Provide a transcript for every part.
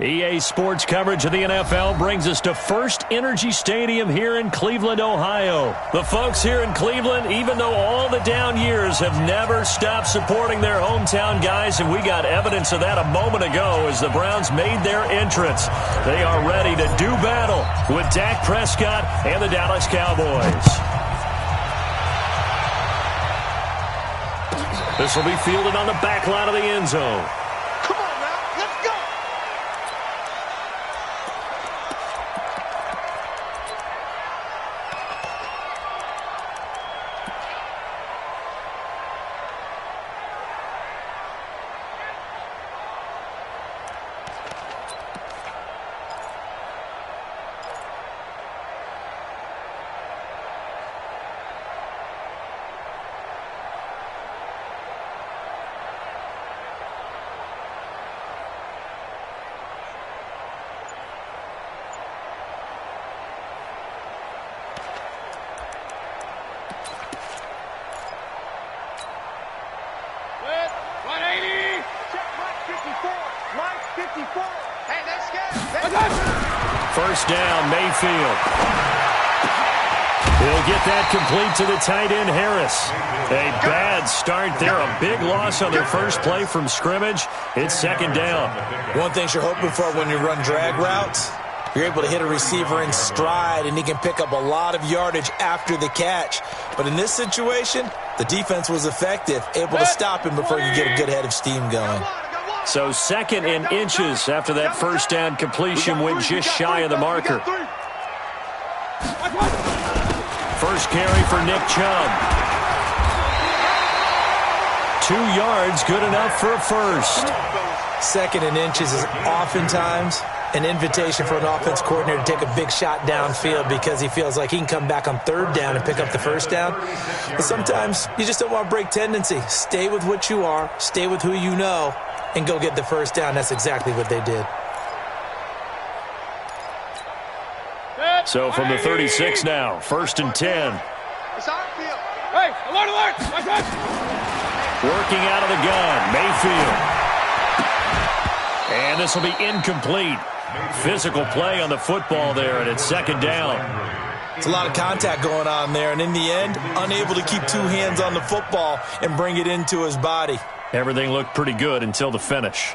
EA Sports coverage of the NFL brings us to First Energy Stadium here in Cleveland, Ohio. The folks here in Cleveland, even though all the down years, have never stopped supporting their hometown guys, and we got evidence of that a moment ago as the Browns made their entrance. They are ready to do battle with Dak Prescott and the Dallas Cowboys. This will be fielded on the back line of the end zone. First down, Mayfield. He'll get that complete to the tight end, Harris. A bad start there, a big loss on their first play from scrimmage. It's second down. One thing you're hoping for when you run drag routes, you're able to hit a receiver in stride, and he can pick up a lot of yardage after the catch. But in this situation, the defense was effective, able to stop him before you get a good head of steam going. So second and inches after that first down completion went just shy of the marker. First carry for Nick Chubb. 2 yards, good enough for a first. Second and inches is oftentimes an invitation for an offense coordinator to take a big shot downfield because he feels like he can come back on third down and pick up the first down. But sometimes you just don't want to break tendency. Stay with what you are, stay with who you know, and go get the first down. That's exactly what they did. So from the 36 now, first and 10. Hey, alert! Working out of the gun, Mayfield. And this will be incomplete. Physical play on the football there, and it's second down. It's a lot of contact going on there, and in the end, unable to keep 2 hands on the football and bring it into his body. Everything looked pretty good until the finish.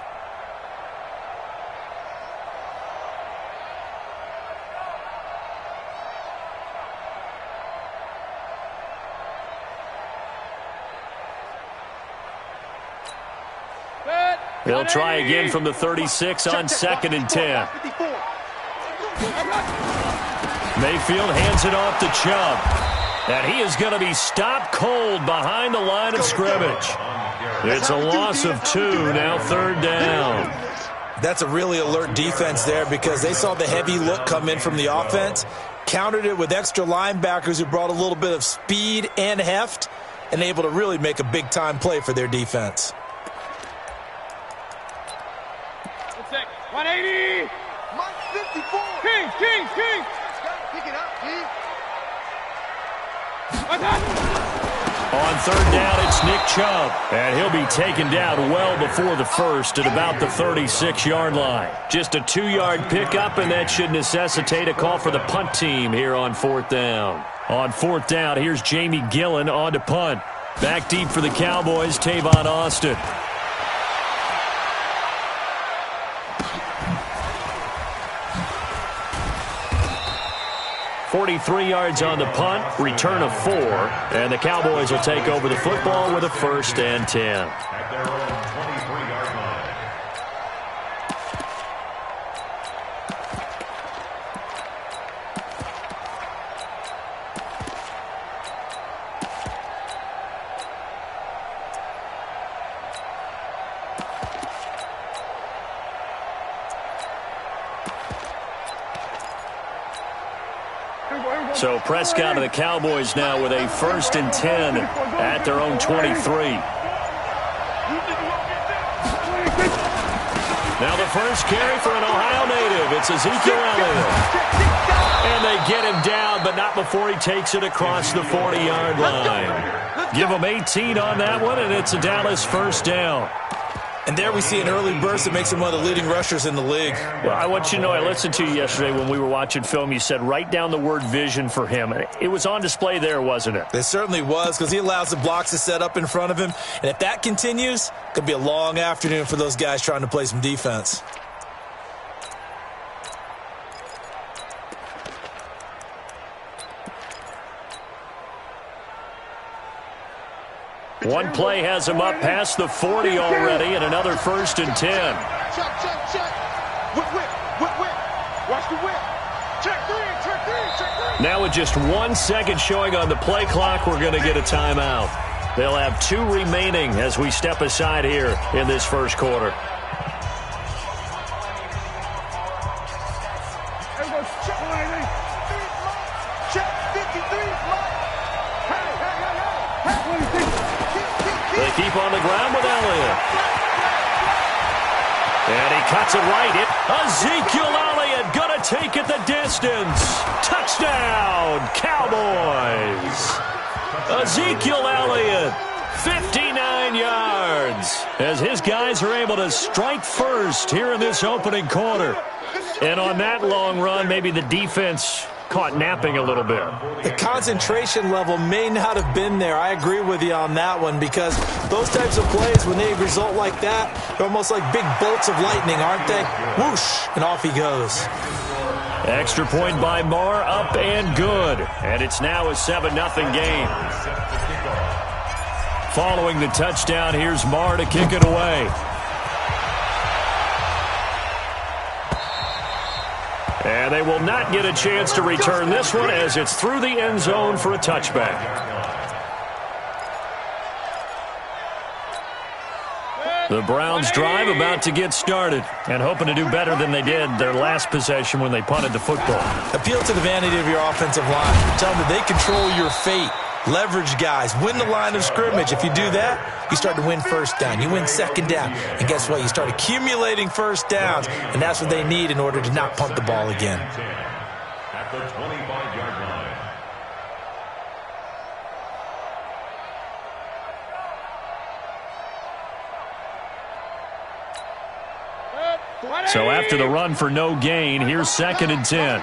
They'll try again from the 36 on second and 10. Mayfield hands it off to Chubb. And he is going to be stopped cold behind the line of scrimmage. It's a loss of 2, now third down. That's a really alert defense there because they saw the heavy look come in from the offense, countered it with extra linebackers who brought a little bit of speed and heft, and able to really make a big-time play for their defense. 180! Mike 54! King! Pick it up, King! On third down, it's Nick Chubb. And he'll be taken down well before the first at about the 36-yard line. Just a 2-yard pickup, and that should necessitate a call for the punt team here on fourth down. On fourth down, here's Jamie Gillen on to punt. Back deep for the Cowboys, Tavon Austin. 43 yards on the punt, return of 4, and the Cowboys will take over the football with a first and 10. So Prescott and the Cowboys now with a first and 10 at their own 23. Now the first carry for an Ohio native. It's Ezekiel Elliott. And they get him down, but not before he takes it across the 40-yard line. Give him 18 on that one, and it's a Dallas first down. And there we see an early burst that makes him one of the leading rushers in the league. Well, I want you to know, I listened to you yesterday when we were watching film. You said write down the word vision for him. It was on display there, wasn't it? It certainly was, because he allows the blocks to set up in front of him. And if that continues, it could be a long afternoon for those guys trying to play some defense. One play has him up past the 40 already, and another 1st and 10. Check, check, check. Whip. Watch the whip. Check three. Now with just 1 second showing on the play clock, we're going to get a timeout. They'll have 2 remaining as we step aside here in this first quarter. They keep on the ground with Elliott. And he cuts it right. Ezekiel Elliott going to take it the distance. Touchdown, Cowboys. Ezekiel Elliott, 59 yards, as his guys are able to strike first here in this opening quarter. And on that long run, maybe the defense caught napping a little bit. The concentration level may not have been there. I agree with you on that one, because those types of plays, when they result like that, they're almost like big bolts of lightning, aren't they? Whoosh, and off he goes. Extra point by Marr, up and good. And it's now a 7-0 game. Following the touchdown, here's Marr to kick it away. And they will not get a chance to return this one, as it's through the end zone for a touchback. The Browns drive about to get started, and hoping to do better than they did their last possession when they punted the football. Appeal to the vanity of your offensive line. Tell them that they control your fate. Leverage guys. Win the line of scrimmage. If you do that, you start to win first down. You win second down. And guess what? You start accumulating first downs, and that's what they need in order to not punt the ball again. At the 25-yard line. So after the run for no gain, here's 2nd and 10.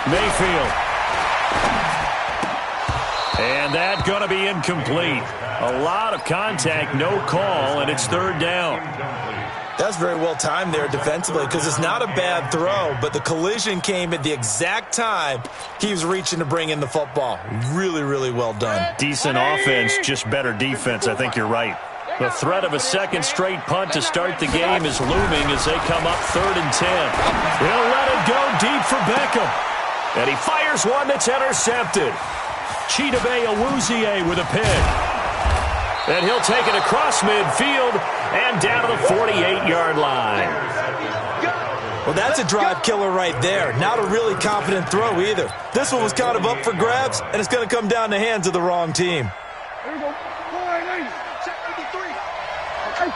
Mayfield. And that's going to be incomplete. A lot of contact, no call, and it's 3rd down. That's very well timed there defensively, because it's not a bad throw, but the collision came at the exact time he was reaching to bring in the football. Really, really well done. Decent offense, just better defense. I think you're right. The threat of a second straight punt to start the game is looming as they come up 3rd and 10. He'll let it go deep for Beckham. And he fires one that's intercepted. Chidobe Awuzie with a pick. And he'll take it across midfield and down to the 48-yard line. Well, that's a drive killer right there. Not a really confident throw either. This one was kind of up for grabs, and it's going to come down the hands of the wrong team. Here we go. 4-8. Check 53. Hey,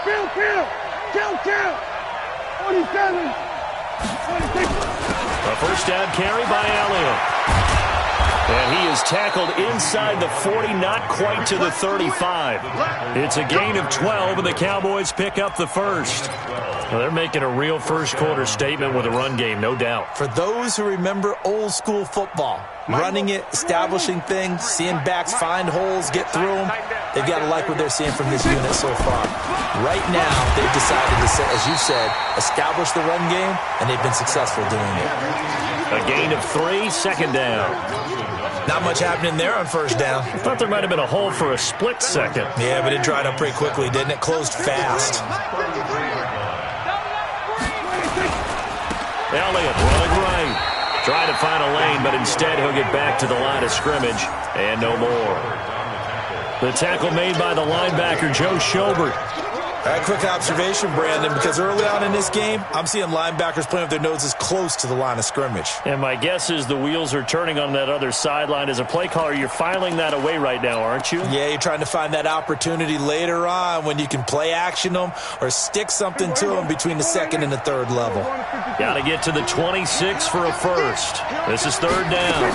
Kill. 47. 46. A first down carry by Elliott. And he is tackled inside the 40, not quite to the 35. It's a gain of 12, and the Cowboys pick up the first. Well, they're making a real first-quarter statement with a run game, no doubt. For those who remember old-school football, running it, establishing things, seeing backs find holes, get through them, they've got to like what they're seeing from this unit so far. Right now, they've decided to, as you said, establish the run game, and they've been successful doing it. A gain of 3, 2nd down. Not much happening there on first down. I thought there might have been a hole for a split second. Yeah, but it dried up pretty quickly, didn't it? Closed fast. Elliott running right. Trying to find a lane, but instead he'll get back to the line of scrimmage. And no more. The tackle made by the linebacker, Joe Schobert. All right, quick observation, Brandon, because early on in this game, I'm seeing linebackers playing with their noses close to the line of scrimmage. And my guess is the wheels are turning on that other sideline. As a play caller, you're filing that away right now, aren't you? Yeah, you're trying to find that opportunity later on when you can play action them or stick something to them between the 2nd and the 3rd level. Got to get to the 26 for a first. This is 3rd down.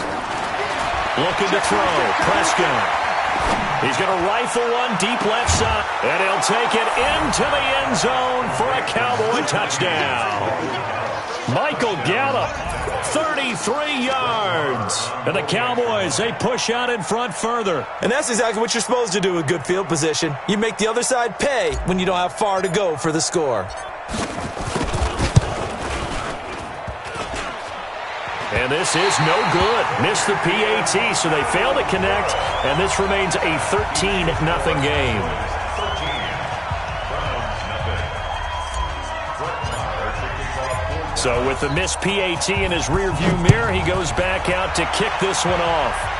Looking to throw. Prescott. He's going to rifle one deep left side, and he'll take it into the end zone for a Cowboy touchdown. Michael Gallup, 33 yards. And the Cowboys, they push out in front further. And that's exactly what you're supposed to do with good field position. You make the other side pay when you don't have far to go for the score. And this is no good. Missed the PAT, so they fail to connect, and this remains a 13-0 game. So with the missed PAT in his rearview mirror, he goes back out to kick this one off.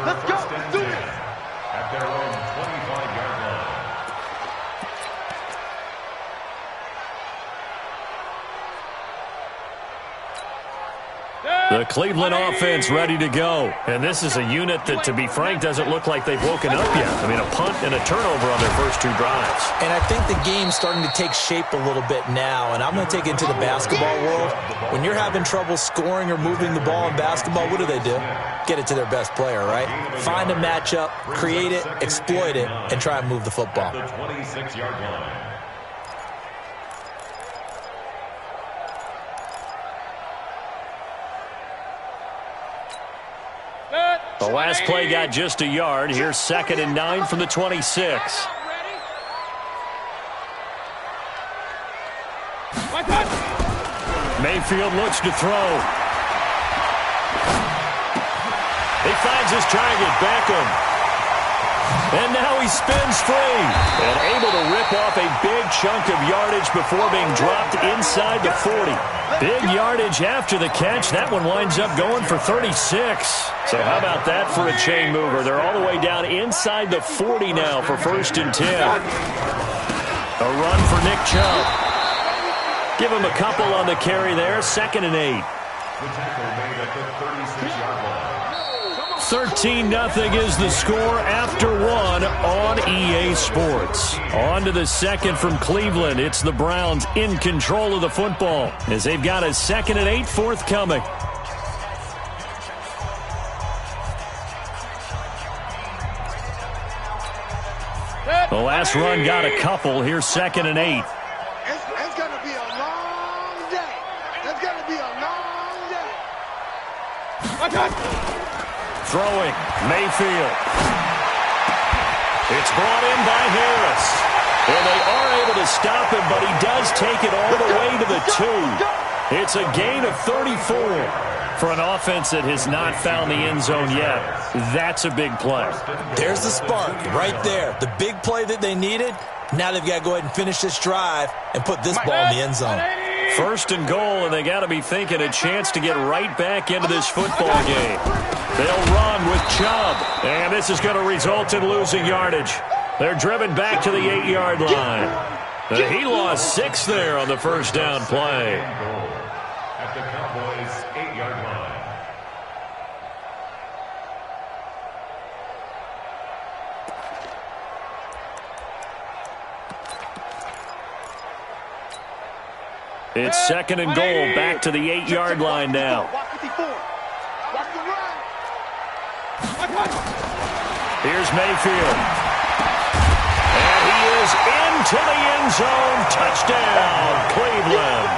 Let's go. Let's do this. At their own 25-yard line. The Cleveland offense ready to go. And this is a unit that, to be frank, doesn't look like they've woken up yet. I mean, a punt and a turnover on their first two drives. And I think the game's starting to take shape a little bit now. And I'm going to take it into the basketball world. When you're having trouble scoring or moving the ball in basketball, what do? Get it to their best player, right? Find a matchup, create it, exploit it, and try and move the football. The 26-yard line. The last play got just a yard. Here's 2nd and 9 from the 26. Mayfield looks to throw. He finds his target, Beckham. And now he spins free and able to rip off a big chunk of yardage before being dropped inside the 40. Big yardage after the catch. That one winds up going for 36. So how about that for a chain mover? They're all the way down inside the 40 now for 1st and 10. A run for Nick Chubb. Give him a couple on the carry there. 2nd and 8. The tackle made at the 36-yard line. 13-0 is the score after one on EA Sports. On to the second from Cleveland. It's the Browns in control of the football as they've got a 2nd and 8 forthcoming. The last run got a couple. Here's 2nd and 8. It's going to be a long day. It's going to be a long day. Throwing, Mayfield. It's brought in by Harris. And they are able to stop him, but he does take it all the way to the 2. It's a gain of 34 for an offense that has not found the end zone yet. That's a big play. There's the spark right there. The big play that they needed. Now they've got to go ahead and finish this drive and put this ball in the end zone. 1st and goal, and they got to be thinking a chance to get right back into this football game. They'll run with Chubb, and this is going to result in losing yardage. They're driven back to the 8-yard line. He lost 6 there on the 1st down play. At the Cowboys' 8-yard line. It's 2nd and goal, back to the 8-yard line now. Here's Mayfield. And he is into the end zone. Touchdown, Cleveland.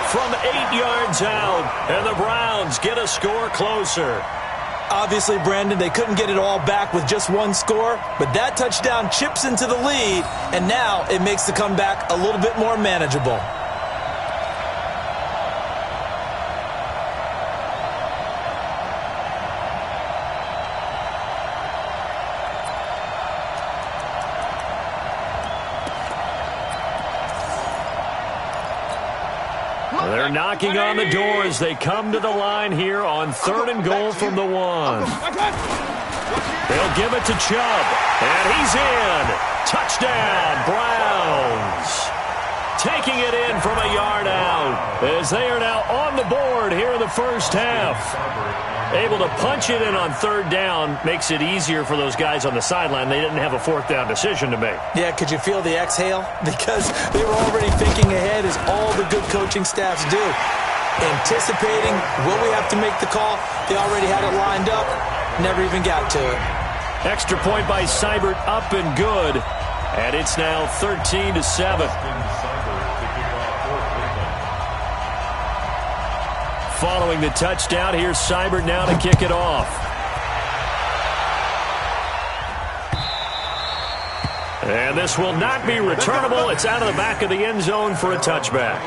From 8 yards out, and the Browns get a score closer. Obviously, Brandon, they couldn't get it all back with just one score, but that touchdown chips into the lead, and now it makes the comeback a little bit more manageable. They're knocking on the door as they come to the line here on 3rd and goal from the 1. They'll give it to Chubb, and he's in. Touchdown, Browns. taking it in from a yard out, as they are now on the board here in the first half. Able to punch it in on third down makes it easier for those guys on the sideline. They didn't have a fourth down decision to make. Yeah, could you feel the exhale? Because they were already thinking ahead, as all the good coaching staffs do. Anticipating, will we have to make the call? They already had it lined up, never even got to it. Extra point by Seibert, up and good. And it's now 13-7. Following the touchdown, here's Seibert now to kick it off. And this will not be returnable. It's out of the back of the end zone for a touchback.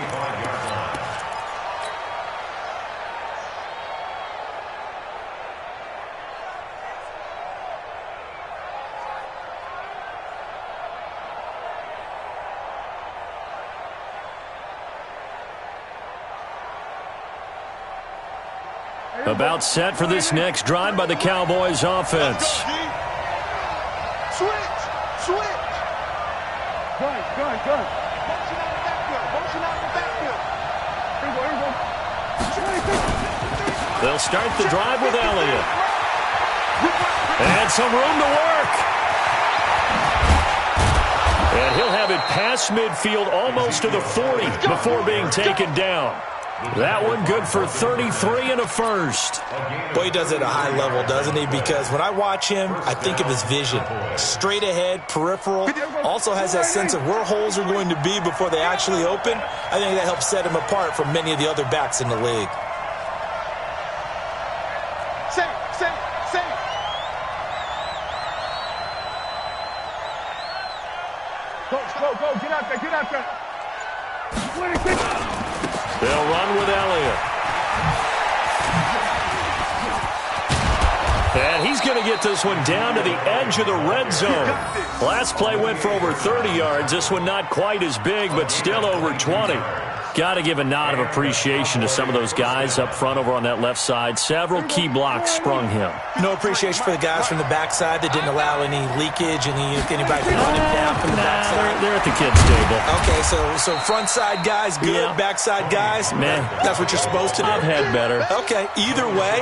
About set for this next drive by the Cowboys offense. Switch. Good. Motion out the backfield. Here we go. They'll start the drive with Elliott. And some room to work. And he'll have it past midfield, almost to the 40, before being taken down. That one good for 33 and a first. Boy, he does it at a high level, doesn't he? Because when I watch him, I think of his vision. Straight ahead, peripheral. Also has that sense of where holes are going to be before they actually open. I think that helps set him apart from many of the other backs in the league. Save. Go. Get out there. They'll run with Elliott. And he's going to get this one down to the edge of the red zone. Last play went for over 30 yards. This one not quite as big, but still over 20. Got to give a nod of appreciation to some of those guys up front over on that left side. Several key blocks sprung him. No appreciation for the guys from the backside that didn't allow any leakage, anybody to run him down from the backside. They're at the kids' table. Okay, so front side guys good, Yeah. backside guys, Man, that's what you're supposed to do. I've had better. Okay, either way,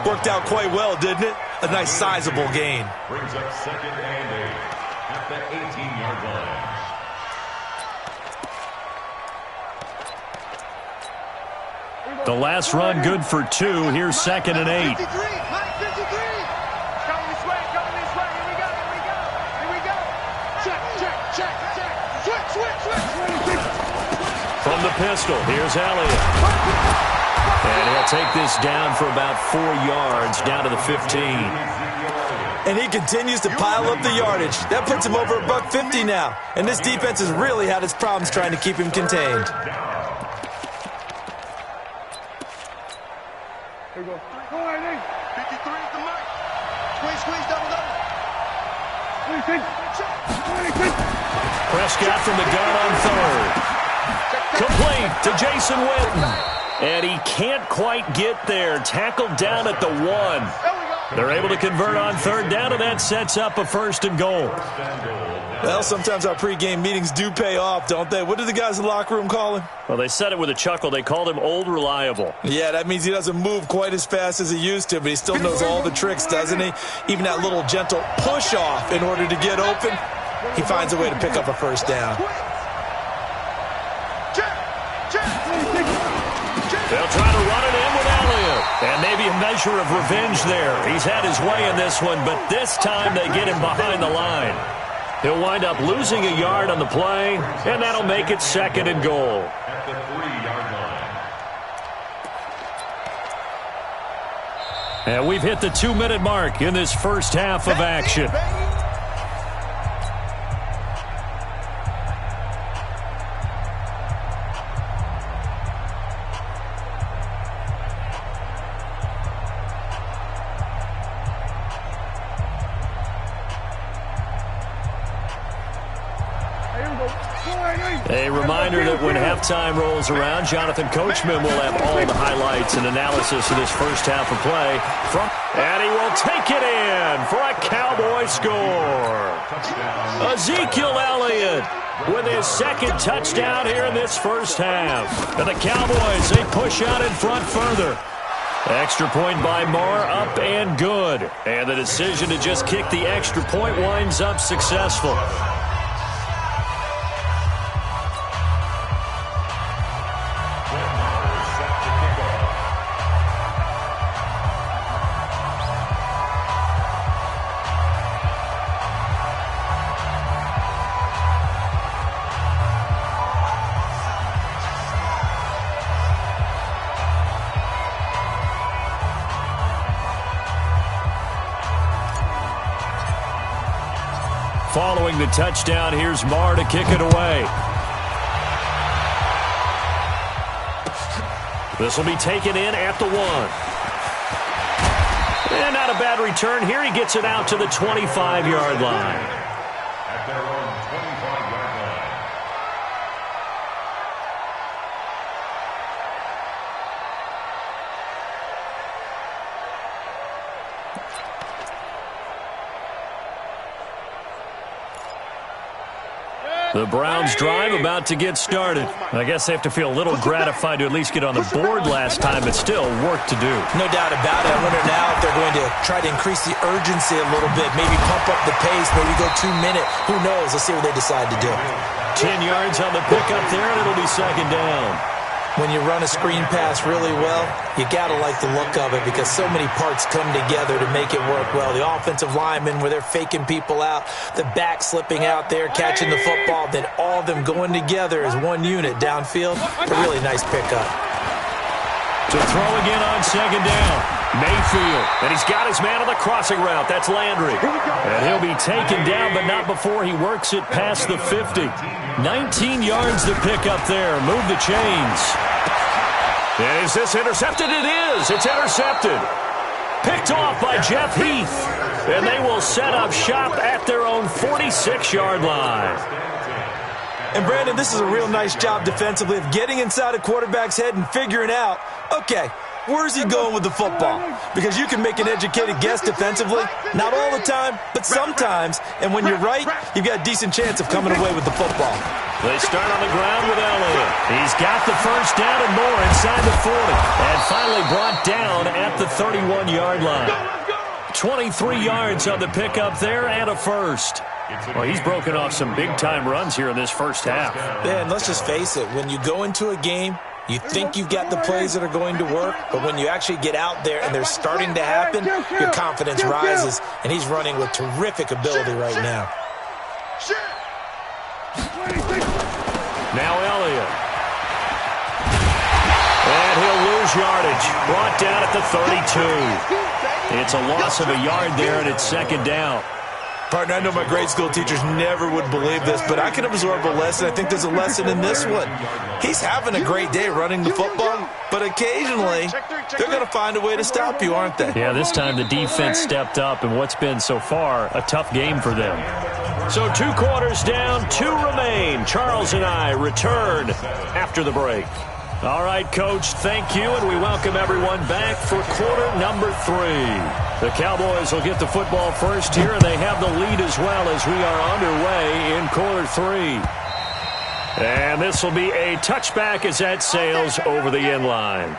worked out quite well, didn't it? A nice sizable gain. Brings up 2nd and 8 at the 18-yard line. The last run good for 2. Here's 2nd and 8. 53. Coming this way. Here we go. Check. Switch. From the pistol, here's Elliott. And he'll take this down for about 4 yards, down to the 15. And he continues to pile up the yardage. That puts him over $150 now. And this defense has really had its problems trying to keep him contained. Here we go. 53 is the mark. Squeeze, double. Prescott from the gun on third. Complete to Jason Witten. And he can't quite get there. Tackled down at the 1. They're able to convert on third down, and that sets up a 1st and goal. Well, sometimes our pregame meetings do pay off, don't they? What do the guys in the locker room call him? Well, they said it with a chuckle. They called him Old Reliable. Yeah, that means he doesn't move quite as fast as he used to, but he still knows all the tricks, doesn't he? Even that little gentle push-off in order to get open, he finds a way to pick up a 1st down. They'll try to run it in with Elliott. And maybe a measure of revenge there. He's had his way in this one, but this time they get him behind the line. He'll wind up losing a yard on the play, and that'll make it 2nd and goal. At the 3-yard line. And we've hit the 2-minute mark in this first half of action. A reminder that when halftime rolls around, Jonathan Coachman will have all the highlights and analysis of this first half of play. And he will take it in for a Cowboy score. Ezekiel Elliott with his second touchdown here in this first half. And the Cowboys, they push out in front further. Extra point by Marr, up and good. And the decision to just kick the extra point winds up successful. Following the touchdown, here's Marr to kick it away. This will be taken in at the 1. And not a bad return here. He gets it out to the 25-yard line. At their own 25-yard line. The Browns drive about to get started. I guess they have to feel a little gratified to at least get on the board last time, but still work to do. No doubt about it. I wonder now if they're going to try to increase the urgency a little bit, maybe pump up the pace, maybe go 2-minute. Who knows? Let's see what they decide to do. 10 yards on the pickup there, and it'll be second down. When you run a screen pass really well, you got to like the look of it because so many parts come together to make it work well. The offensive linemen, where they're faking people out, the back slipping out there, catching the football, then all of them going together as one unit downfield. A really nice pickup. To throw again on second down. Mayfield, and he's got his man on the crossing route. That's Landry. And he'll be taken down, but not before he works it past the 50. 19 yards to pick up there. Move the chains. And is this intercepted? It is. It's intercepted. Picked off by Jeff Heath. And they will set up shop at their own 46-yard line. And, Brandon, this is a real nice job defensively of getting inside a quarterback's head and figuring out, okay, where's he going with the football? Because you can make an educated guess defensively. Not all the time, but sometimes. And when you're right, you've got a decent chance of coming away with the football. They start on the ground with Elliott. He's got the first down and more inside the 40. And finally brought down at the 31-yard line. 23 yards on the pickup there and a first. Well, he's broken off some big-time runs here in this first half. Yeah, and let's just face it. When you go into a game, you think you've got the plays that are going to work, but when you actually get out there and they're starting to happen, your confidence rises, and he's running with terrific ability right now. Now Elliott. And he'll lose yardage. Brought down at the 32. It's a loss of a yard there, and it's second down. Partner, I know my grade school teachers never would believe this, but I can absorb a lesson. I think there's a lesson in this one. He's having a great day running the football, but occasionally they're going to find a way to stop you, aren't they? Yeah, this time the defense stepped up in what's been so far a tough game for them. So 2 quarters down, 2 remain. Charles and I return after the break. All right, Coach, thank you, and we welcome everyone back for quarter number 3. The Cowboys will get the football first here, and they have the lead as well as we are underway in quarter 3. And this will be a touchback as that sails over the end line.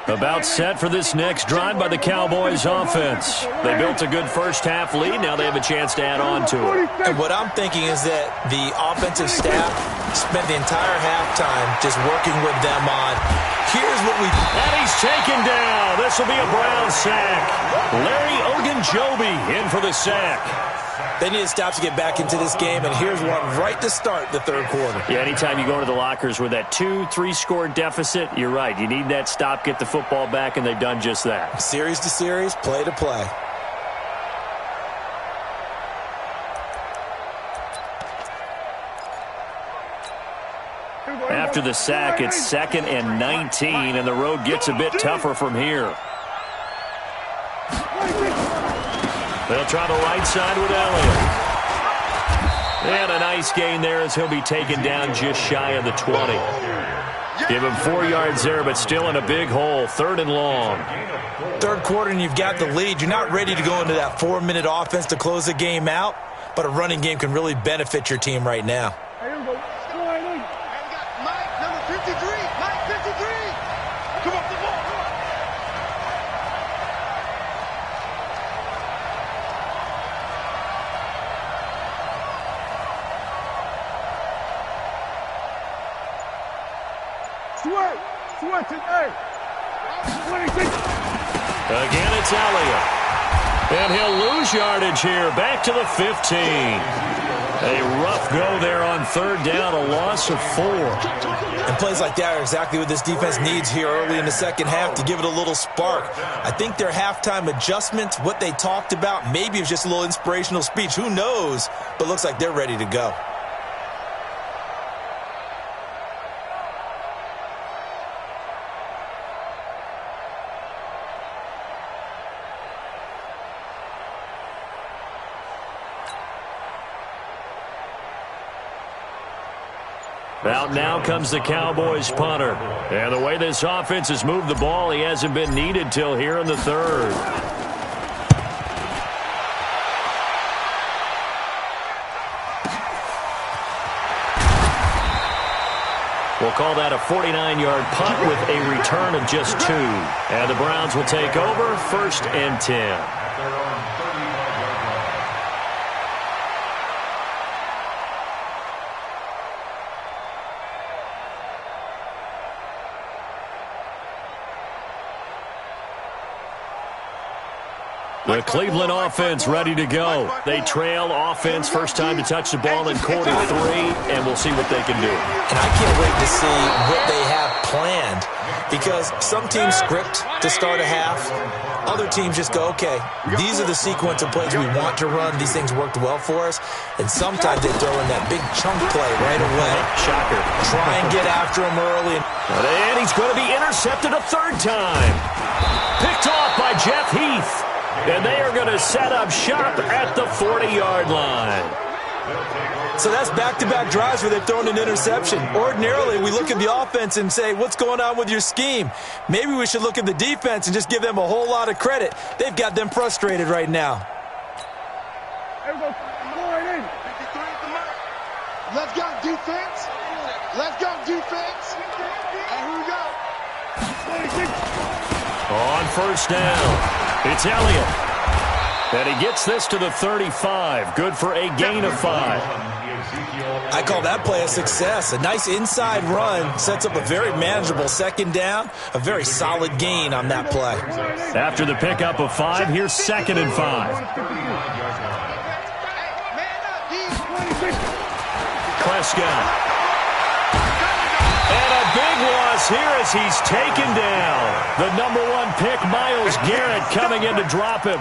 About set for this next drive by the Cowboys offense. They built a good first half lead. Now they have a chance to add on to it. And what I'm thinking is that the offensive staff spent the entire halftime just working with them on, here's what we... And he's taken down. This will be a Brown sack. Larry Ogunjobi in for the sack. They need to stop to get back into this game, and here's one right to start the third quarter. Yeah, anytime you go into the lockers with that 2-3 score deficit, you're right. You need that stop, get the football back, and they've done just that. Series to series, play to play. after the sack. It's 2nd and 19, and the road gets a bit tougher from here. They'll try the right side with Elliott. And a nice gain there as he'll be taken down just shy of the 20. Give him 4 yards there, but still in a big hole. 3rd and long. Third quarter and you've got the lead. You're not ready to go into that 4-minute offense to close the game out, but a running game can really benefit your team right now. Mike, number 53. Mike, 53. Come up the ball. Come on. Switch it, hey. 26. Again, it's Elliott. And he'll lose yardage here. Back to the 15. A rough go there on 3rd down, a loss of 4. And plays like that are exactly what this defense needs here early in the second half to give it a little spark. I think their halftime adjustments, what they talked about, maybe it was just a little inspirational speech. Who knows? But looks like they're ready to go. Out now comes the Cowboys punter. And the way this offense has moved the ball, he hasn't been needed till here in the 3rd. We'll call that a 49-yard punt with a return of just 2. And the Browns will take over 1st and 10. The Cleveland offense ready to go. They trail offense first time to touch the ball in quarter 3, and we'll see what they can do. And I can't wait to see what they have planned, because some teams script to start a half. Other teams just go, okay, these are the sequence of plays we want to run. These things worked well for us. And sometimes they throw in that big chunk play right away. Shocker. Try and get after him early. And he's going to be intercepted a 3rd time. Picked off by Jeff Heath. And they are going to set up shop at the 40-yard line. So that's back-to-back drives where they've thrown an interception. Ordinarily, we look at the offense and say, what's going on with your scheme? Maybe we should look at the defense and just give them a whole lot of credit. They've got them frustrated right now. Let's go defense. Let's go defense. And here we go. 26. On 1st down, it's Elliott. And he gets this to the 35. Good for a gain of 5. I call that play a success. A nice inside run sets up a very manageable 2nd down. A very solid gain on that play. After the pickup of 5, here's 2nd and 5. Prescott. And a big loss here as he's taken down. The #1 pick, Myles Garrett, coming in to drop him.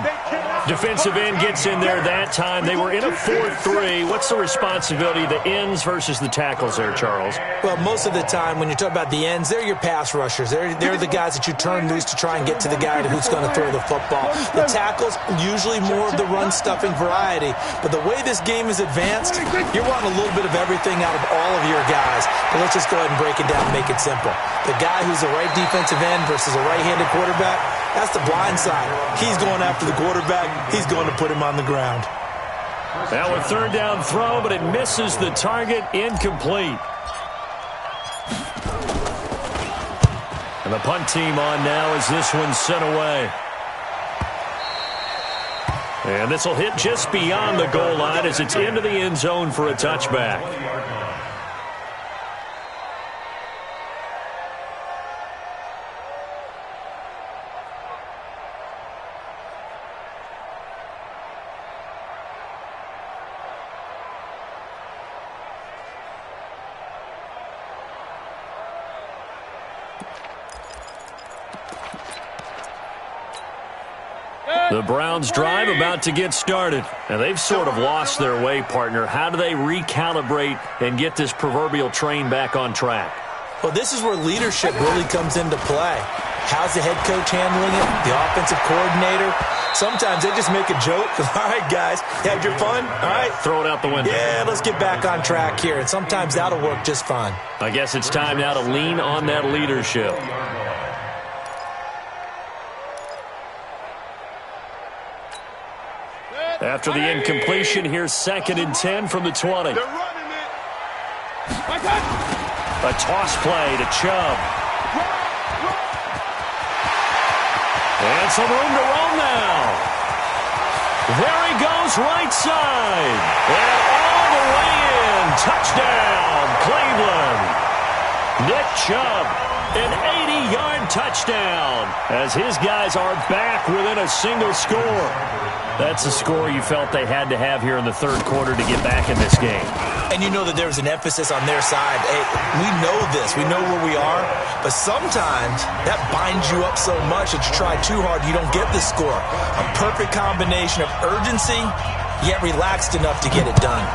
Defensive end gets in there that time. They were in a 4-3. What's the responsibility of the ends versus the tackles there, Charles? Well, most of the time when you talk about the ends, they're your pass rushers. They're the guys that you turn loose to try and get to the guy who's going to throw the football. The tackles, usually more of the run-stuffing variety. But the way this game is advanced, you're wanting a little bit of everything out of all of your guys. But let's just go ahead and break it down and make it simple. The guy who's a right defensive end versus a right-handed quarterback, that's the blind side. He's going after the quarterback. He's going to put him on the ground. Now a 3rd down throw, but it misses the target. Incomplete. And the punt team on now as this one's sent away. And this will hit just beyond the goal line as it's into the end zone for a touchback. The Browns drive about to get started. And they've sort of lost their way, partner. How do they recalibrate and get this proverbial train back on track? Well, this is where leadership really comes into play. How's the head coach handling it? The offensive coordinator? Sometimes they just make a joke. All right, guys, you had your fun? All right. Throw it out the window. Yeah, let's get back on track here. And sometimes that'll work just fine. I guess it's time now to lean on that leadership. After the incompletion, here's 2nd and 10 from the 20. They're running it. A toss play to Chubb. And some room to roam now. There he goes, right side. And all the way in. Touchdown, Cleveland. Nick Chubb, an 80-yard touchdown as his guys are back within a single score. That's a score you felt they had to have here in the third quarter to get back in this game. And you know that there was an emphasis on their side. Hey, we know this. We know where we are. But sometimes that binds you up so much that you try too hard, you don't get the score. A perfect combination of urgency, yet relaxed enough to get it done.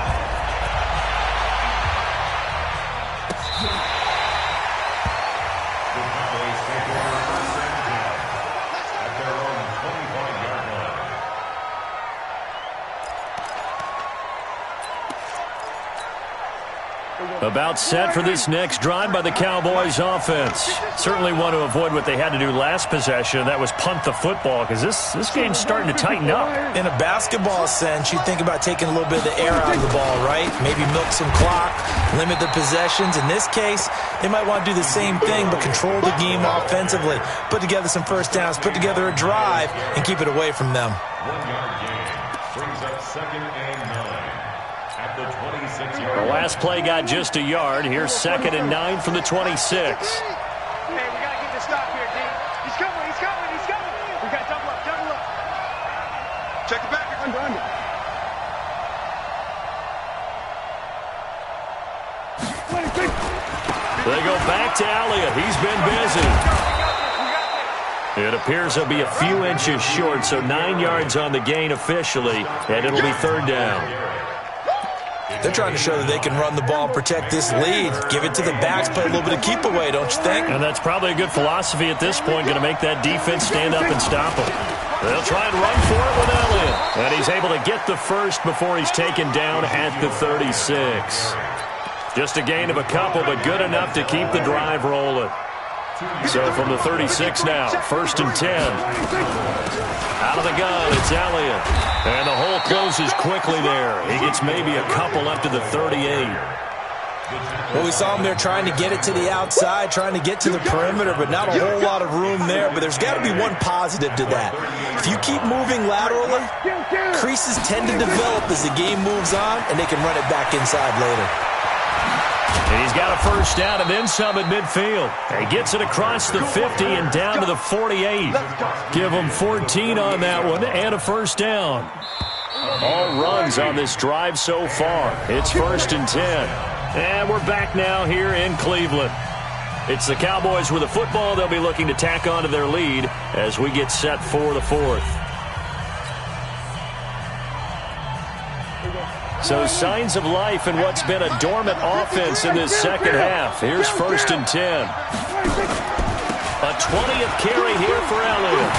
About set for this next drive by the Cowboys offense. Certainly want to avoid what they had to do last possession. That was punt the football, because this game's starting to tighten up. In a basketball sense, you think about taking a little bit of the air out of the ball, right? Maybe milk some clock, limit the possessions. In this case, they might want to do the same thing, but control the game offensively. Put together some first downs, put together a drive, and keep it away from them. 1-yard gain brings up 2nd and 9 at the 26-yard line. The last play got just a yard. Here's 2nd and 9 from the 26. Hey, we got to get the stop here, D. He's coming. We got double up. Check it back. Under. They go back to Elliott. He's been busy. It appears he'll be a few inches short, so 9 yards on the gain officially, and it'll be 3rd down. They're trying to show that they can run the ball, protect this lead, give it to the backs, play a little bit of keep away, don't you think? And that's probably a good philosophy at this point, going to make that defense stand up and stop them. They'll try and run for it with Elliott. And he's able to get the first before he's taken down at the 36. Just a gain of a couple, but good enough to keep the drive rolling. So from the 36 now, 1st and 10. Out of the gun, it's Elliott. And the hole closes quickly there. He gets maybe a couple up to the 38. Well, we saw him there trying to get it to the outside, trying to get to the perimeter, but not a whole lot of room there. But there's got to be one positive to that. If you keep moving laterally, creases tend to develop as the game moves on, and they can run it back inside later. And he's got a first down and then some at midfield. He gets it across the 50 and down to the 48. Give him 14 on that one and a first down. All runs on this drive so far. It's 1st and 10. And we're back now here in Cleveland. It's the Cowboys with the football. They'll be looking to tack on to their lead as we get set for the 4th. So signs of life in what's been a dormant offense in this second half. Here's 1st and 10. A 20th carry here for Elliott.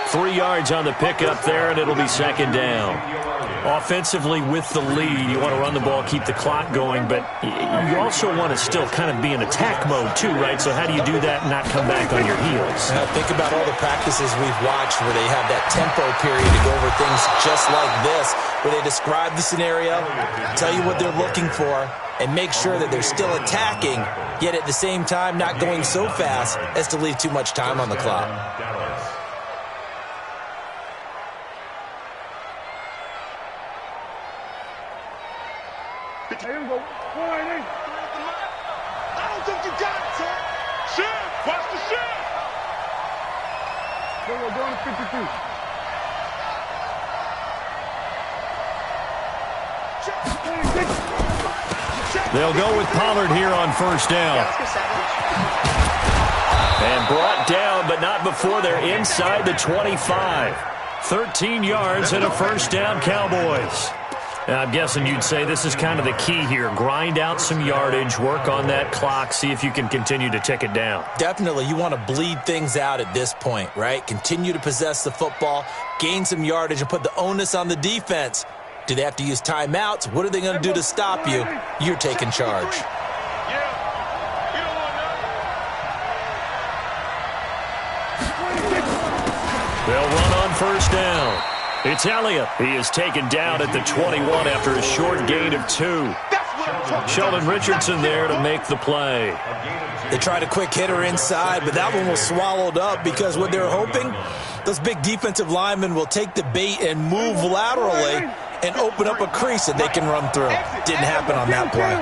3 yards on the pickup there, and it'll be 2nd down. Offensively with the lead, you want to run the ball, keep the clock going, but you also want to still kind of be in attack mode too, right? So how do you do that and not come back on your heels? Now think about all the practices we've watched where they have that tempo period to go over things just like this, where they describe the scenario, tell you what they're looking for, and make sure that they're still attacking, yet at the same time not going so fast as to leave too much time on the clock. Here we go. I don't think you got it, sir. Shift. Watch the shift. Go on the 52. They'll go with Pollard here on first down. And brought down, but not before they're inside the 25. 13 yards and a first down, Cowboys. Now, I'm guessing you'd say this is kind of the key here. Grind out some yardage, work on that clock, see if you can continue to tick it down. Definitely. You want to bleed things out at this point, right? Continue to possess the football, gain some yardage, and put the onus on the defense. Do they have to use timeouts? What are they going to do to stop you? You're taking charge. They'll run on first down. It's Elliott. He is taken down at the 21 after a short gain of 2. Sheldon Richardson there to make the play. They tried a quick hitter inside, but that one was swallowed up because what they're hoping, those big defensive linemen will take the bait and move laterally and open up a crease that they can run through. Didn't happen on that play.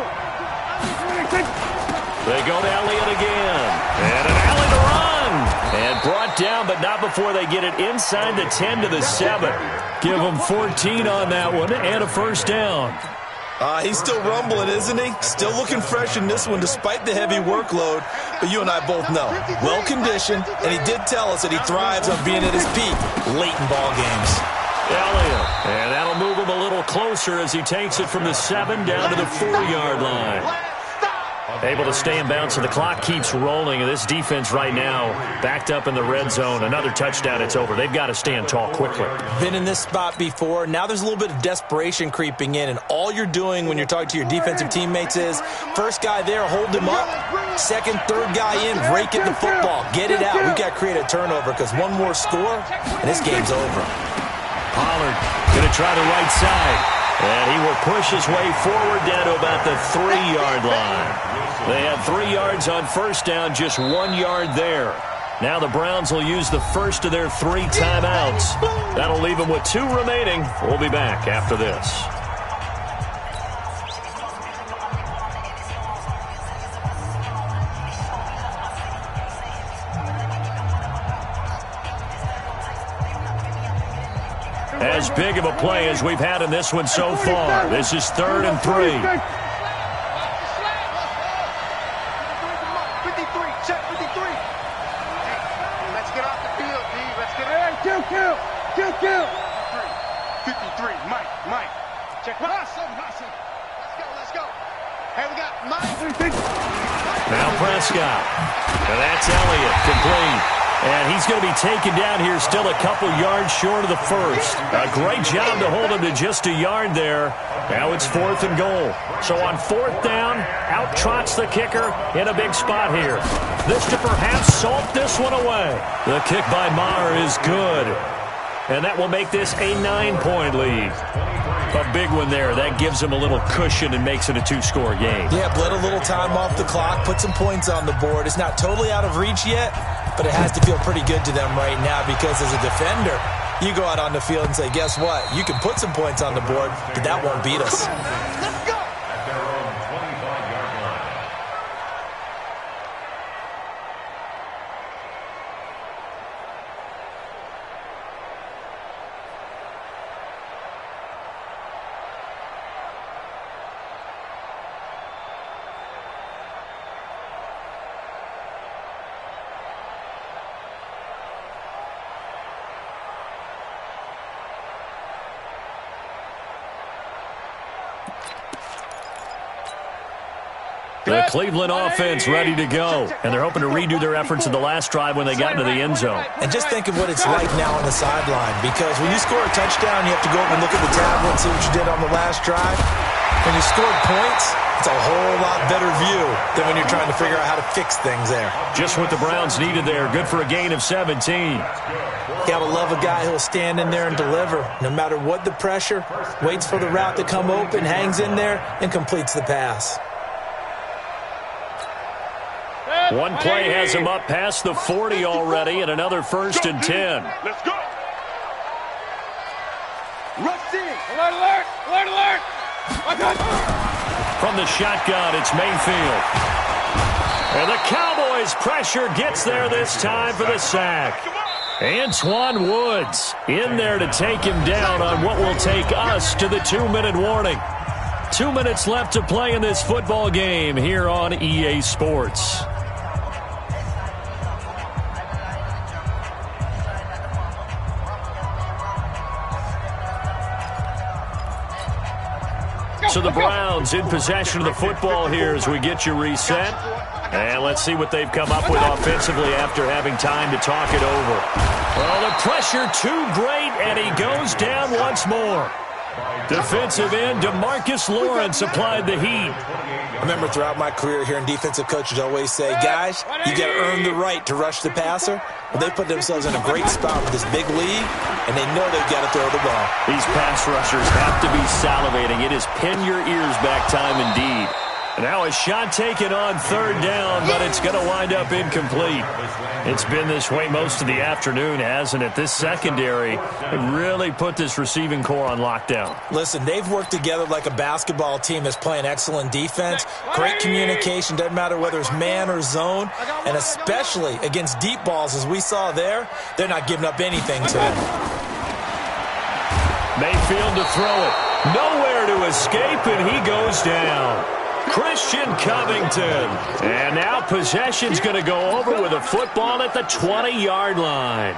They go to Elliott again. And an alley to run. And brought down, but not before they get it inside the 10 to the 7. Give them 14 on that one and a first down. He's still rumbling, isn't he? Still looking fresh in this one despite the heavy workload. But you and I both know, well-conditioned, and he did tell us that he thrives on being at his peak late in ball games. Elliott, and that'll move him a little closer as he takes it from the 7 down to the 4-yard line. Able to stay in bounds, so the clock keeps rolling. And this defense right now backed up in the red zone. Another touchdown, it's over. They've got to stand tall quickly. Been in this spot before. Now there's a little bit of desperation creeping in, and all you're doing when you're talking to your defensive teammates is first guy there, hold him up. Second, third guy in, rake at the football. Get it out. We've got to create a turnover because one more score, and this game's over. Pollard going to try the right side. And he will push his way forward down to about the 3-yard line. They had 3 yards on first down, just 1 yard there. Now the Browns will use the first of their 3 timeouts. That'll leave them with 2 remaining. We'll be back after this. As big of a play as we've had in this one so far. This is 3rd and 3. 53, check 53. Hey, let's get off the field, D. Let's get it. Kill. 53, Mike. Check. Awesome. Let's go. Hey, we got Mike. Now Prescott. And that's Elliott, complete. And he's going to be taken down here still a couple yards short of the first. A great job to hold him to just a yard there. Now it's 4th and goal. So on 4th down, out trots the kicker in a big spot here. This to perhaps salt this one away. The kick by Maher is good. And that will make this a 9-point lead. A big one there. That gives him a little cushion and makes it a 2-score game. Yeah, bled a little time off the clock, put some points on the board. It's not totally out of reach yet, but it has to feel pretty good to them right now because as a defender, you go out on the field and say, guess what? You can put some points on the board, but that won't beat us. Let's go. At their own 25-yard line. The Cleveland offense ready to go. And they're hoping to redo their efforts in the last drive when they got into the end zone. And just think of what it's like now on the sideline, because when you score a touchdown, you have to go up and look at the tablet and see what you did on the last drive. When you scored points, it's a whole lot better view than when you're trying to figure out how to fix things there. Just what the Browns needed there. Good for a gain of 17. Gotta love a guy who'll stand in there and deliver. No matter what the pressure, waits for the route to come open, hangs in there, and completes the pass. One play has him up past the 40 already, and another 1st and 10. Let's go. Rush in. Alert. From the shotgun, it's Mayfield. And the Cowboys' pressure gets there this time for the sack. Antoine Woods in there to take him down on what will take us to the 2-minute warning. 2 minutes left to play in this football game here on EA Sports. So the Browns in possession of the football here as we get you reset. And let's see what they've come up with offensively after having time to talk it over. Well, the pressure too great, and he goes down once more. Defensive end DeMarcus Lawrence applied the heat. I remember throughout my career hearing defensive coaches always say, guys, you got to earn the right to rush the passer. Well, they put themselves in a great spot with this big lead, and they know they've got to throw the ball. These pass rushers have to be salivating. It is pin your ears back time indeed. Now a shot taken on third down, but it's going to wind up incomplete. It's been this way most of the afternoon, hasn't it? This secondary really put this receiving core on lockdown. Listen, they've worked together like a basketball team that's playing excellent defense. Great communication, doesn't matter whether it's man or zone, and especially against deep balls, as we saw there, they're not giving up anything to them. Mayfield to throw it. Nowhere to escape, and he goes down. Christian Covington. And now possession's going to go over with a football at the 20-yard line.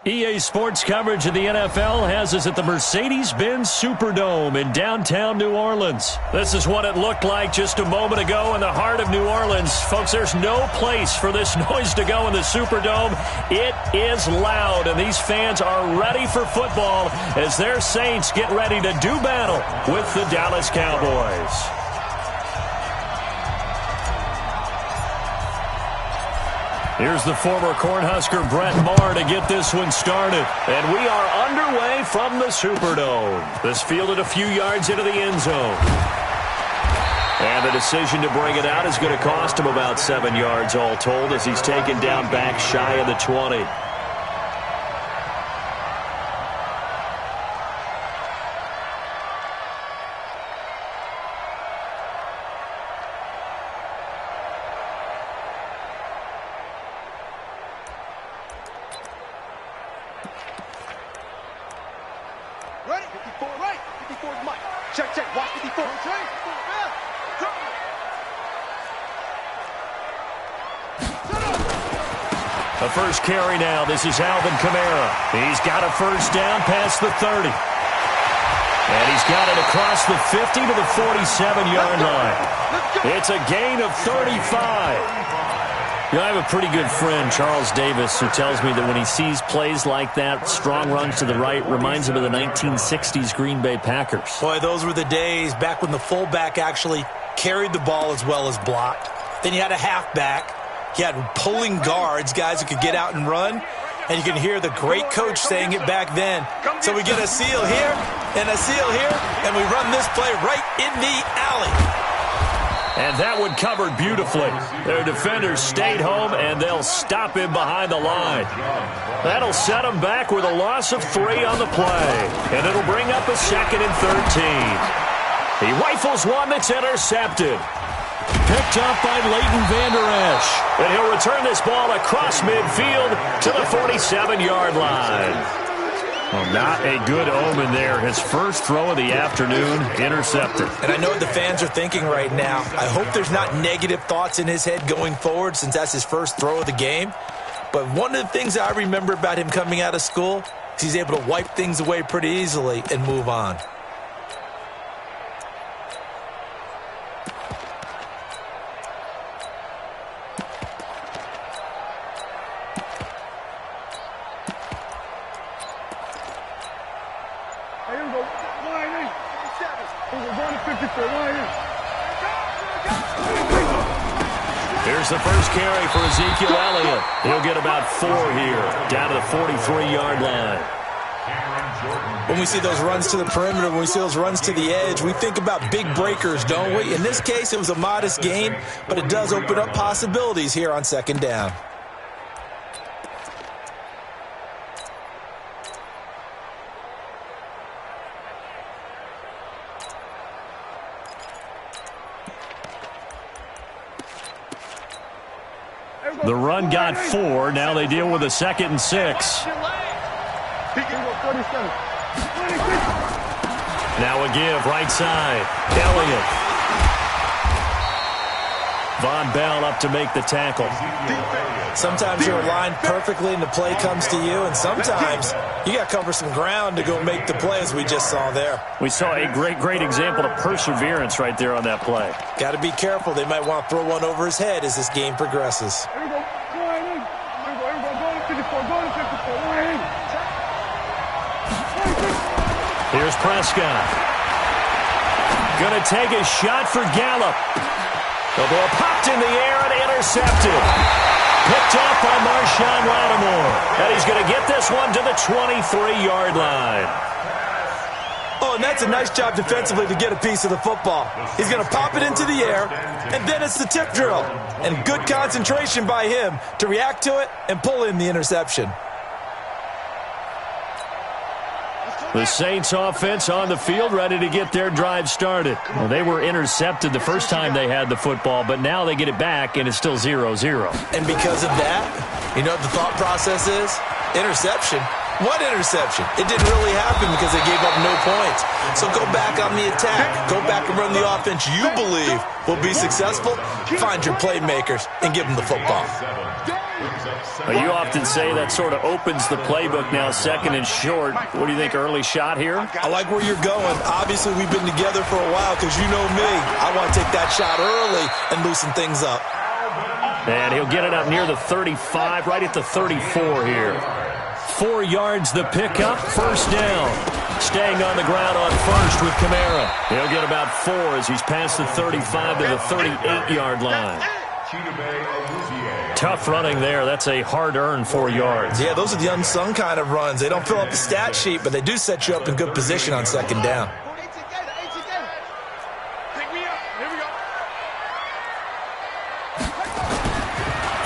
EA Sports coverage of the NFL has us at the Mercedes-Benz Superdome in downtown New Orleans. This is what it looked like just a moment ago in the heart of New Orleans. Folks, there's no place for this noise to go in the Superdome. It is loud, and these fans are ready for football as their Saints get ready to do battle with the Dallas Cowboys. Here's the former Cornhusker Brett Maher to get this one started. And we are underway from the Superdome. This fielded a few yards into the end zone. And the decision to bring it out is going to cost him about 7 yards all told as he's taken down back shy of the 20. Ready? 54 right. 54 is Mike. Check, check. Watch 54. The first carry now. This is Alvin Kamara. He's got a first down past the 30. And he's got it across the 50 to the 47-yard line. It's a gain of 35. You know, I have a pretty good friend, Charles Davis, who tells me that when he sees plays like that, strong runs to the right, reminds him of the 1960s Green Bay Packers. Boy, those were the days back when the fullback actually carried the ball as well as blocked. Then you had a halfback. You had pulling guards, guys who could get out and run. And you can hear the great coach saying it back then. So we get a seal here and a seal here, and we run this play right in the alley. And that one covered beautifully. Their defenders stayed home, and they'll stop him behind the line. That'll set him back with a loss of 3 on the play. And it'll bring up a 2nd and 13. He rifles one that's intercepted. Picked up by Leighton Vander Esch. And he'll return this ball across midfield to the 47-yard line. Well, not a good omen there. His first throw of the afternoon, intercepted. And I know what the fans are thinking right now. I hope there's not negative thoughts in his head going forward since that's his first throw of the game. But one of the things I remember about him coming out of school is he's able to wipe things away pretty easily and move on. Here's the first carry for Ezekiel Elliott. He'll get about 4 here, down to the 43-yard line. When we see those runs to the perimeter, when we see those runs to the edge, we think about big breakers, don't we? In this case, it was a modest gain, but it does open up possibilities here on 2nd down. The run got 4. Now they deal with a 2nd and 6. Now a give, right side. Elliott. Von Bell up to make the tackle. Sometimes you're aligned perfectly and the play comes to you, and sometimes you got to cover some ground to go make the play, as we just saw there. We saw a great example of perseverance right there on that play. Got to be careful. They might want to throw one over his head as this game progresses. Here's Prescott. Going to take a shot for Gallup. The ball popped in the air and intercepted. Picked off by Marshawn Lattimore. And he's going to get this one to the 23-yard line. Oh, and that's a nice job defensively to get a piece of the football. He's going to pop it into the air, and then it's the tip drill. And good concentration by him to react to it and pull in the interception. The Saints offense on the field ready to get their drive started. Well, they were intercepted the first time they had the football, but now they get it back, and it's still 0-0. And because of that, you know what the thought process is? Interception. What interception? It didn't really happen because they gave up no points. So go back on the attack. Go back and run the offense you believe will be successful. Find your playmakers and give them the football. You often say that sort of opens the playbook now, 2nd and short. What do you think, early shot here? I like where you're going. Obviously, we've been together for a while because you know me. I want to take that shot early and loosen things up. And he'll get it up near the 35, right at the 34 here. 4 yards the pickup, first down. Staying on the ground on first with Kamara. He'll get about 4 as he's past the 35 to the 38-yard line. Tough running there. That's a hard-earned 4 yards. Yeah, those are the unsung kind of runs. They don't fill up the stat sheet, but they do set you up in good position on second down.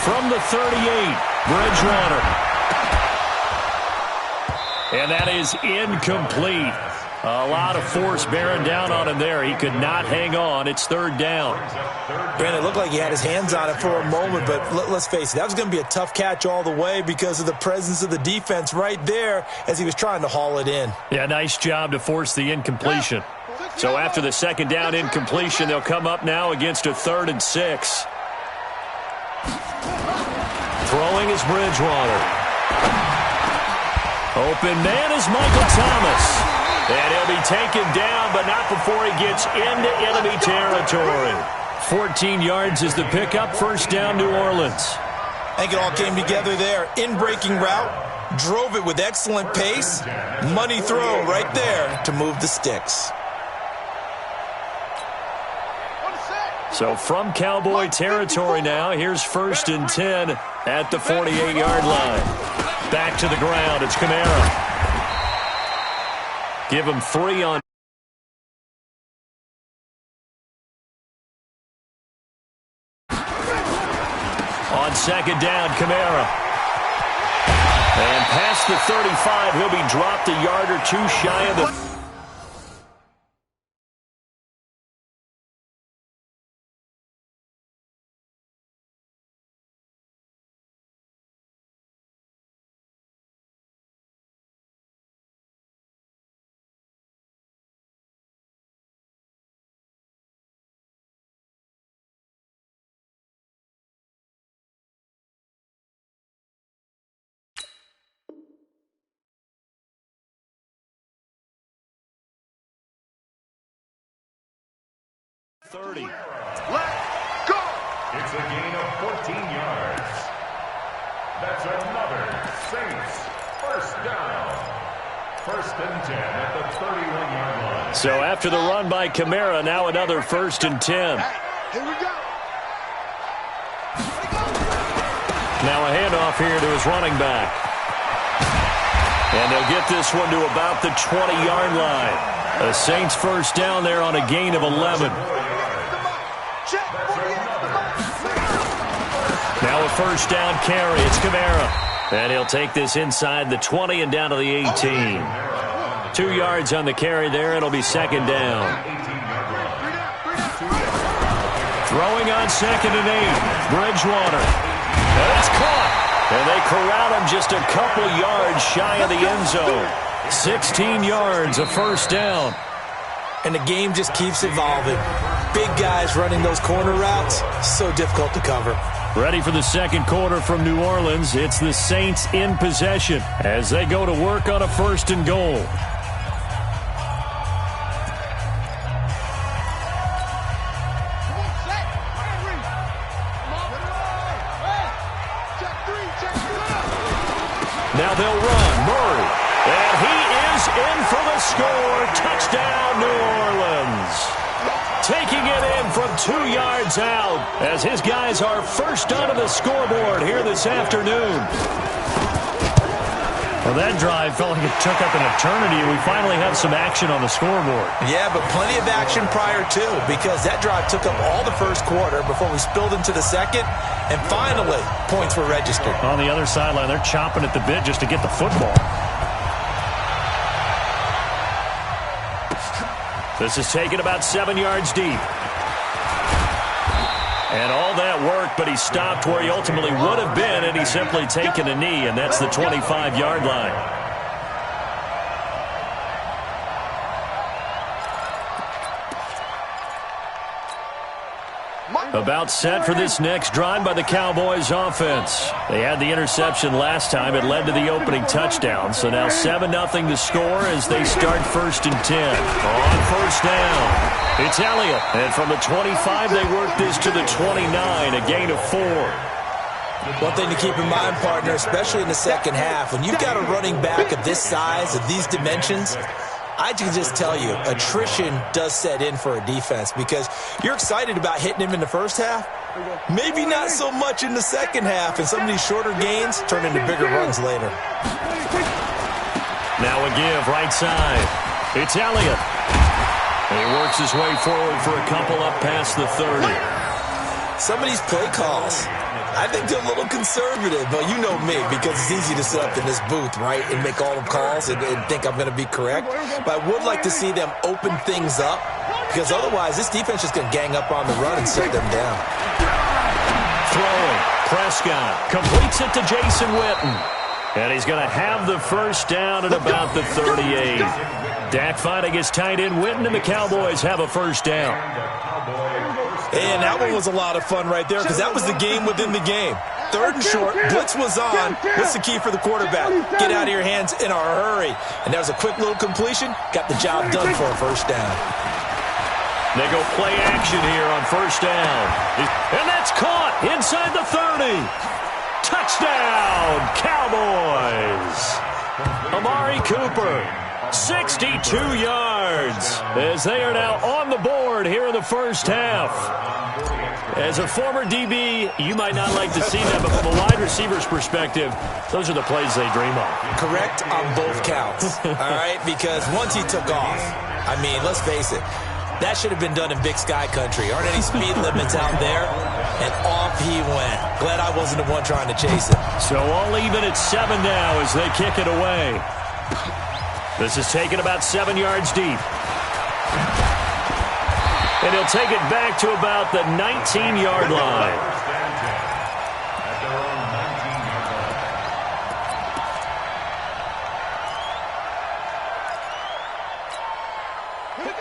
From the 38, Bridgewater. And that is incomplete. A lot of force bearing down on him there. He could not hang on. It's third down. Brandon, it looked like he had his hands on it for a moment, but let's face it, that was going to be a tough catch all the way because of the presence of the defense right there as he was trying to haul it in. Yeah, nice job to force the incompletion. So after the second down incompletion, they'll come up now against a 3rd and 6. Throwing is Bridgewater. Open man is Michael Thomas. And he'll be taken down, but not before he gets into enemy territory. 14 yards is the pickup. First down, New Orleans. I think it all came together there. In-breaking route, drove it with excellent pace. Money throw right there to move the sticks. So from Cowboy territory now, here's 1st and 10 at the 48-yard line. Back to the ground, it's Kamara. Give him 3 on. On second down, Kamara. And past the 35, he'll be dropped a yard or 2 shy of the... Let's go! It's a gain of 14 yards. That's another Saints first down. 1st and 10 at the 31-yard line. So after the run by Kamara, now another 1st and 10. Here we go. Now a handoff here to his running back. And they'll get this one to about the 20-yard line. The Saints first down there on a gain of 11. Now a first down carry. It's Kamara. And he'll take this inside the 20 and down to the 18. 2 yards on the carry there. It'll be second down. Throwing on 2nd and 8. Bridgewater. And that's caught. And they corral him just a couple yards shy of the end zone. 16 yards, a first down. And the game just keeps evolving. Big guys running those corner routes, so difficult to cover. Ready for the second quarter from New Orleans. It's the Saints in possession as they go to work on a 1st and goal. Now they'll run. Murray. And he is in for the score. Touchdown, New Orleans. Taking it in from 2 yards out as his guys are first onto the scoreboard here this afternoon. Well, that drive felt like it took up an eternity, and we finally have some action on the scoreboard. Yeah, but plenty of action prior to, because that drive took up all the first quarter before we spilled into the second, and finally, points were registered. On the other sideline, they're chomping at the bit just to get the football. This is taken about 7 yards deep. And all that work, but he stopped where he ultimately would have been, and he's simply taken a knee, and that's the 25-yard line. About set for this next drive by the Cowboys offense. They had the interception last time. It led to the opening touchdown. So now 7-0 to score as they start 1st and 10. On first down, it's Elliott. And from the 25, they work this to the 29, a gain of 4. One thing to keep in mind, partner, especially in the second half, when you've got a running back of this size, of these dimensions, I can just tell you, attrition does set in for a defense because you're excited about hitting him in the first half, Maybe not so much in the second half, and some of these shorter gains turn into bigger runs later. Now a give right side. It's Elliott. And he works his way forward for a couple up past the 30. Some of these play calls, I think they're a little conservative, but you know me, because it's easy to sit up in this booth, right, and make all the calls and think I'm going to be correct. But I would like to see them open things up, because otherwise this defense is going to gang up on the run and set them down. Throwing. Prescott completes it to Jason Witten. And he's going to have the first down at about the 38. Dak finding his tight end Witten, and the Cowboys have a first down. And that one was a lot of fun right there, because that was the game within the game. Third and short, blitz was on. What's the key for the quarterback? Get out of your hands in a hurry. And that was a quick little completion. Got the job done for a first down. They go play action here on first down. And that's caught inside the 30. Touchdown, Cowboys. Amari Cooper, 62 yards, as they are now on the board here in the first half. As a former DB, you might not like to see that, but from a wide receiver's perspective, those are the plays they dream of. Correct on both counts, all right? Because once he took off, I mean, let's face it, that should have been done in Big Sky Country. Aren't any speed limits out there? And off he went. Glad I wasn't the one trying to chase it. So all even at 7 now as they kick it away. This is taken about 7 yards deep. And he'll take it back to about the 19-yard line.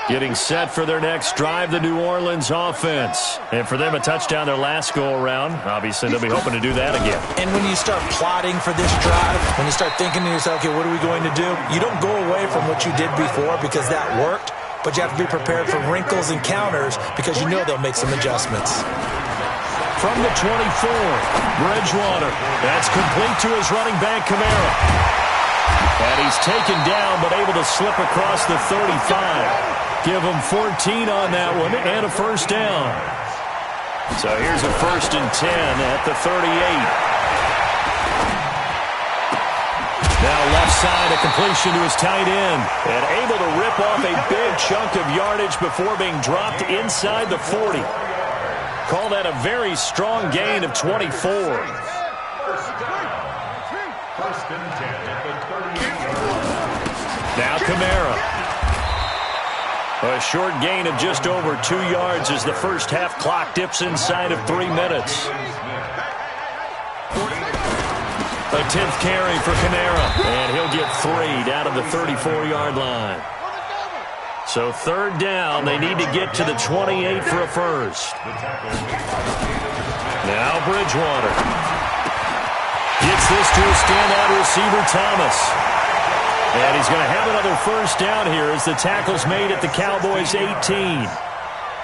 Getting set for their next drive, the New Orleans offense. And for them, a touchdown their last go-around. Obviously, they'll be hoping to do that again. And when you start plotting for this drive, when you start thinking to yourself, okay, what are we going to do? You don't go away from what you did before because that worked, but you have to be prepared for wrinkles and counters because you know they'll make some adjustments. From the 24, Bridgewater. That's complete to his running back, Kamara. And he's taken down, but able to slip across the 35. Give him 14 on that one and a first down. So here's a 1st and 10 at the 38. Now left side, a completion to his tight end. And able to rip off a big chunk of yardage before being dropped inside the 40. Call that a very strong gain of 24. Now Kamara. A short gain of just over 2 yards as the first half clock dips inside of 3 minutes. A 10th carry for Kamara, and he'll get 3 down to the 34-yard line. So 3rd down, they need to get to the 28 for a first. Now Bridgewater. Gets this to a standout receiver, Thomas. And he's going to have another first down here as the tackle's made at the Cowboys' 18.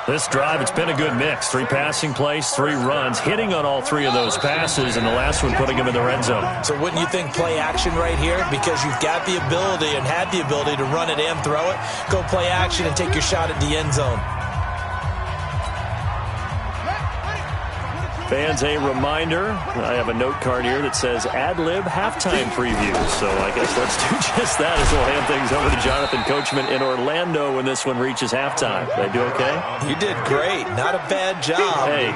This drive, it's been a good mix. 3 passing plays, 3 runs, hitting on all 3 of those passes, and the last one putting him in the red zone. So wouldn't you think play action right here? Because you've got the ability and had the ability to run it and throw it. Go play action and take your shot at the end zone. Fans, a reminder, I have a note card here that says ad-lib halftime preview. So I guess let's do just that as we'll hand things over to Jonathan Coachman in Orlando when this one reaches halftime. Did I do okay? You did great. Not a bad job. Hey.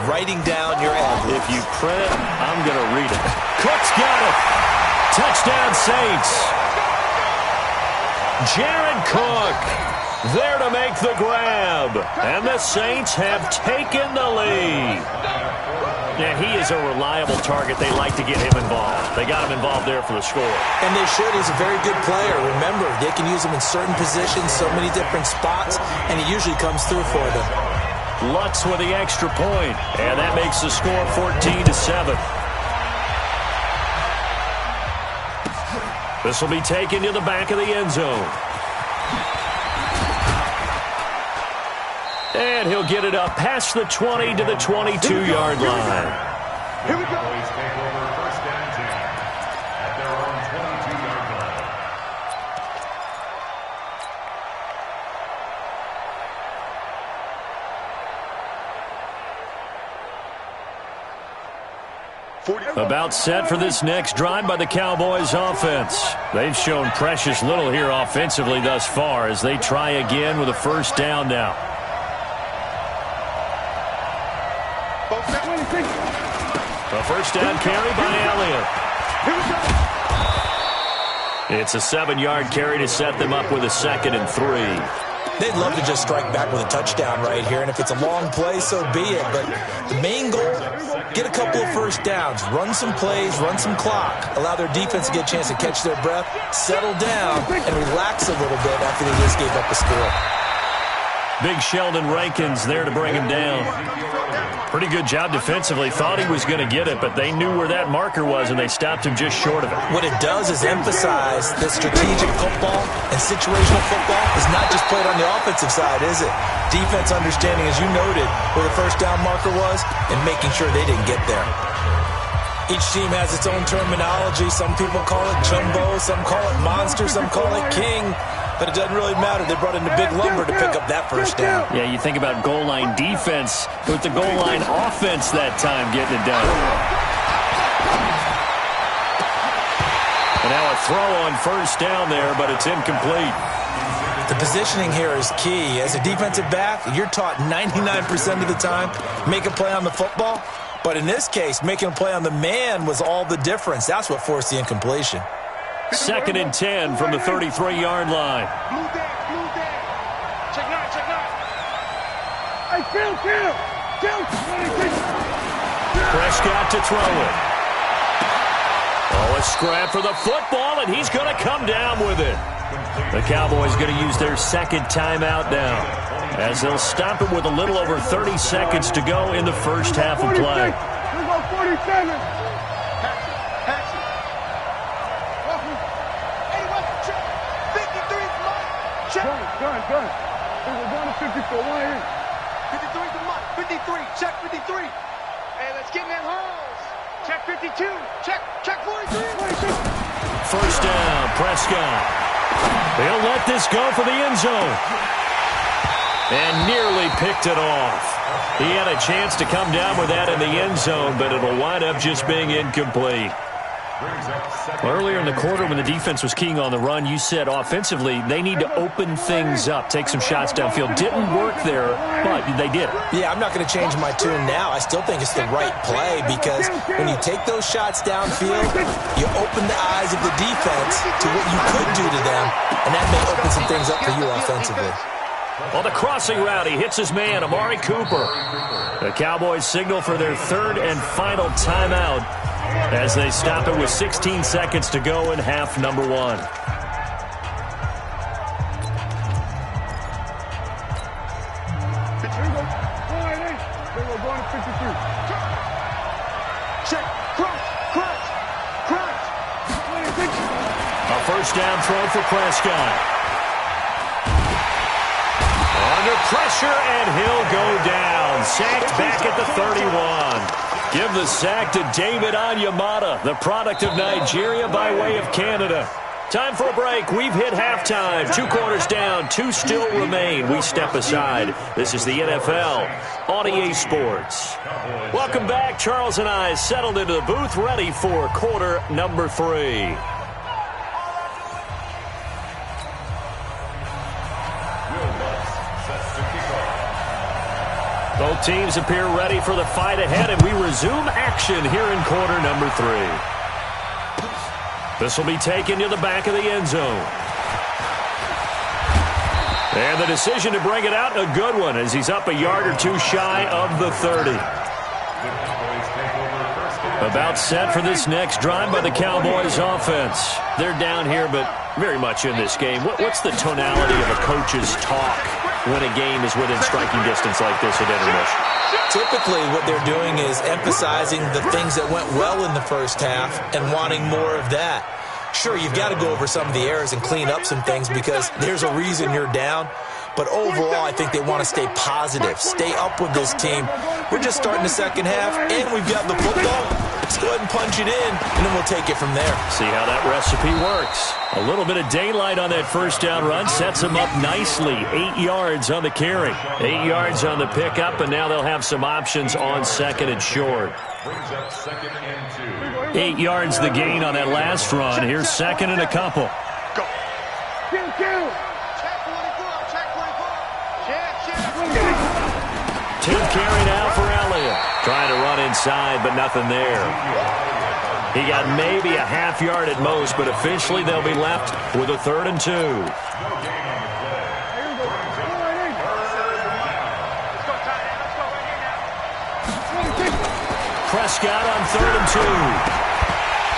Writing down your ad-libs. If you print it, I'm going to read it. Cook's got it. Touchdown Saints. Jared Cook there to make the grab. And the Saints have taken the lead. Yeah, he is a reliable target. They like to get him involved. They got him involved there for the score. And they should. He's a very good player. Remember, they can use him in certain positions, so many different spots, and he usually comes through for them. Lutz with the extra point, and that makes the score 14-7. This will be taken to the back of the end zone. And he'll get it up past the 20 to the 22-yard line. Here we go. Cowboys take over 1st and 10 at their own 22-yard line. About set for this next drive by the Cowboys offense. They've shown precious little here offensively thus far as they try again with a first down now. A first down carry by Elliott. It's a 7-yard carry to set them up with a 2nd and 3. They'd love to just strike back with a touchdown right here, and if it's a long play, so be it. But the main goal, get a couple of first downs, run some plays, run some clock, allow their defense to get a chance to catch their breath, settle down, and relax a little bit after they just gave up a score. Big Sheldon Rankins there to bring him down. Pretty good job defensively. Thought he was going to get it, but they knew where that marker was, and they stopped him just short of it. What it does is emphasize that strategic football and situational football is not just played on the offensive side, is it? Defense understanding, as you noted, where the first down marker was and making sure they didn't get there. Each team has its own terminology. Some people call it jumbo, some call it monster, some call it king. But it doesn't really matter. They brought in the big lumber to pick up that first down. Yeah, you think about goal line defense with the goal line offense that time getting it done. And now a throw on first down there, but it's incomplete. The positioning here is key. As a defensive back, you're taught 99% of the time, make a play on the football. But in this case, making a play on the man was all the difference. That's what forced the incompletion. 2nd and 10 from the 33-yard line. Blue day. Check 9, check 9. Hey, kill. Prescott to throw it. Oh, a scrap for the football, and he's going to come down with it. The Cowboys going to use their 2nd timeout now, as they'll stop it with a little over 30 seconds to go in the first half of play. Here go 47. Gun. We're going to 54. 1 here. 53 to Mike. 53. Check 53. Hey, let's get in them holes. Check 52. Check 43. First down, Prescott. They'll let this go for the end zone. And nearly picked it off. He had a chance to come down with that in the end zone, but it'll wind up just being incomplete. Earlier in the quarter when the defense was keying on the run, you said offensively they need to open things up, take some shots downfield. Didn't work there, but they did. Yeah, I'm not going to change my tune now. I still think it's the right play because when you take those shots downfield, you open the eyes of the defense to what you could do to them, and that may open some things up for you offensively. On the crossing route, he hits his man, Amari Cooper. The Cowboys signal for their 3rd and final timeout as they stop it with 16 seconds to go in half number 1. Check. Crunch. A first down throw for Prescott. Under pressure, and he'll go down. Sacked back at the 31. Give the sack to David Onyemata, the product of Nigeria by way of Canada. Time for a break. We've hit halftime. 2 quarters down, 2 still remain. We step aside. This is the NFL on EA Sports. Welcome back. Charles and I settled into the booth, ready for quarter number 3. Both teams appear ready for the fight ahead, and we resume action here in quarter number 3. This will be taken to the back of the end zone. And the decision to bring it out, a good one, as he's up a yard or 2 shy of the 30. About set for this next drive by the Cowboys offense. They're down here, but very much in this game. What's the tonality of a coach's talk when a game is within striking distance like this at intermission? Typically, what they're doing is emphasizing the things that went well in the first half and wanting more of that. Sure, you've got to go over some of the errors and clean up some things because there's a reason you're down. But overall, I think they want to stay positive, stay up with this team. We're just starting the second half, and we've got the football. Just go ahead and punch it in, and then we'll take it from there. See how that recipe works. A little bit of daylight on that first down run sets them up nicely. 8 yards on the carry. 8 yards on the pickup, and now they'll have some options on second and short. 8 yards the gain on that last run. Here's second and a couple. Go. Two carry now for Elliott. Trying to run inside, but nothing there. He got maybe a half yard at most, but officially they'll be left with a 3rd and 2. Prescott on 3rd and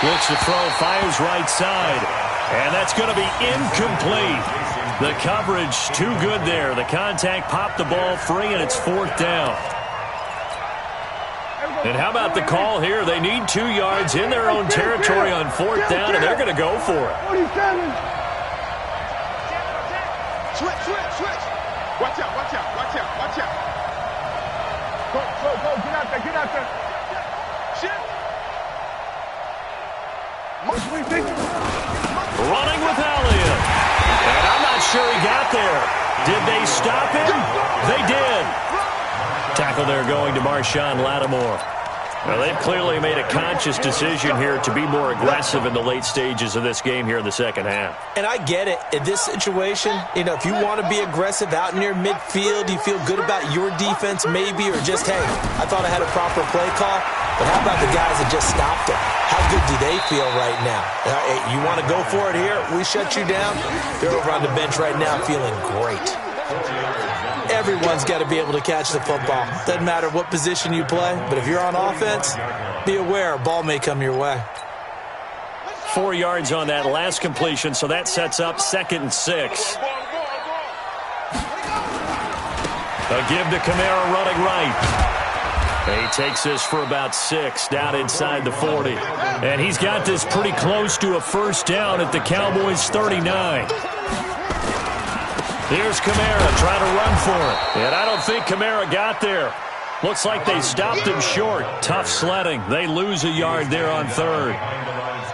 2. Looks to throw, fires right side. And that's going to be incomplete. The coverage too good there. The contact popped the ball free, and it's 4th down. And how about the call here? They need 2 yards in their own territory on 4th down, and they're going to go for it. Switch. Watch out. Go. Get out there. Shit. Running with Elliott. And I'm not sure he got there. Did they stop him? They did. Tackle there going to Marshawn Lattimore. Well, they've clearly made a conscious decision here to be more aggressive in the late stages of this game here in the second half. And I get it. In this situation, if you want to be aggressive out near midfield, you feel good about your defense maybe, or just, hey, I thought I had a proper play call. But how about the guys that just stopped them? How good do they feel right now? Hey, you want to go for it here? We shut you down. They're over on the bench right now feeling great. Everyone's got to be able to catch the football. Doesn't matter what position you play, but if you're on offense, be aware a ball may come your way. 4 yards on that last completion, so that sets up 2nd and 6. A give to Kamara running right. He takes this for about 6 down inside the 40. And he's got this pretty close to a 1st down at the Cowboys' 39. Here's Kamara trying to run for it. And I don't think Kamara got there. Looks like they stopped him short. Tough sledding. They lose a yard there on 3rd.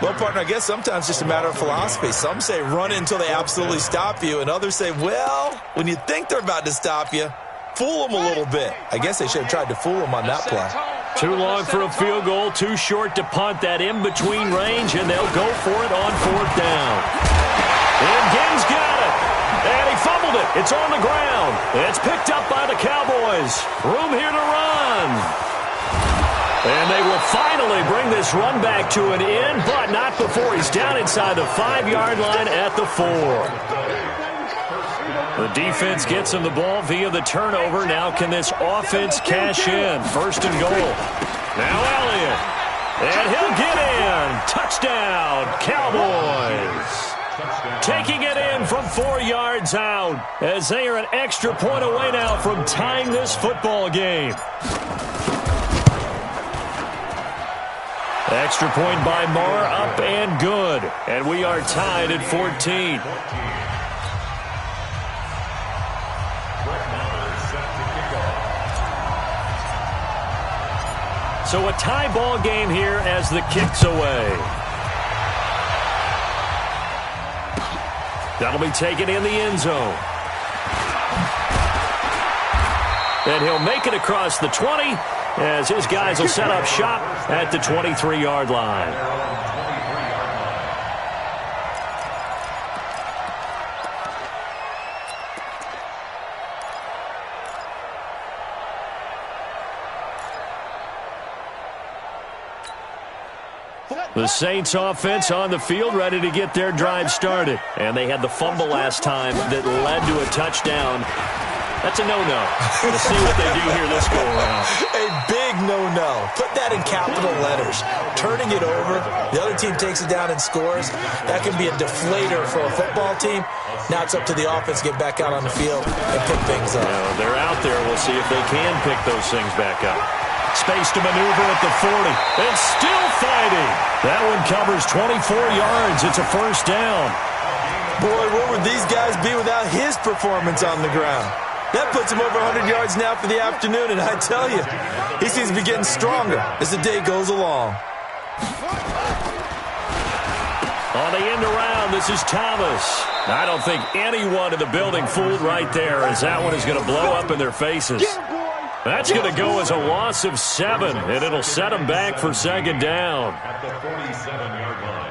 Well, partner, I guess sometimes it's just a matter of philosophy. Some say run until they absolutely stop you, and others say, well, when you think they're about to stop you, fool them a little bit. I guess they should have tried to fool them on that play. Too long for a field goal, too short to punt that in-between range, and they'll go for it on 4th down. And Ging's got it. And he fumbled it. It's on the ground. It's picked up by the Cowboys. Room here to run. And they will finally bring this run back to an end, but not before he's down inside the 5-yard line at the 4. The defense gets him the ball via the turnover. Now can this offense cash in? 1st and goal. Now Elliott. And he'll get in. Touchdown, Cowboys. Taking it in from 4 yards out as they are an extra point away now from tying this football game. Extra point by Marr, up and good. And we are tied at 14. So a tie ball game here as the kick's away. That'll be taken in the end zone. And he'll make it across the 20 as his guys will set up shop at the 23-yard line. The Saints offense on the field ready to get their drive started. And they had the fumble last time that led to a touchdown. That's a no-no. We'll see what they do here this go-around. A big no-no. Put that in capital letters. Turning it over, the other team takes it down and scores. That can be a deflator for a football team. Now it's up to the offense to get back out on the field and pick things up. Yeah, they're out there. We'll see if they can pick those things back up. Space to maneuver at the 40. And still fighting. That one covers 24 yards. It's a 1st down. Boy, where would these guys be without his performance on the ground? That puts him over 100 yards now for the afternoon, and I tell you, he seems to be getting stronger as the day goes along. On the end around, this is Thomas. I don't think anyone in the building fooled right there, as that one is going to blow up in their faces. That's going to go as a loss of 7, and it'll set them back for second down. At the 47-yard line.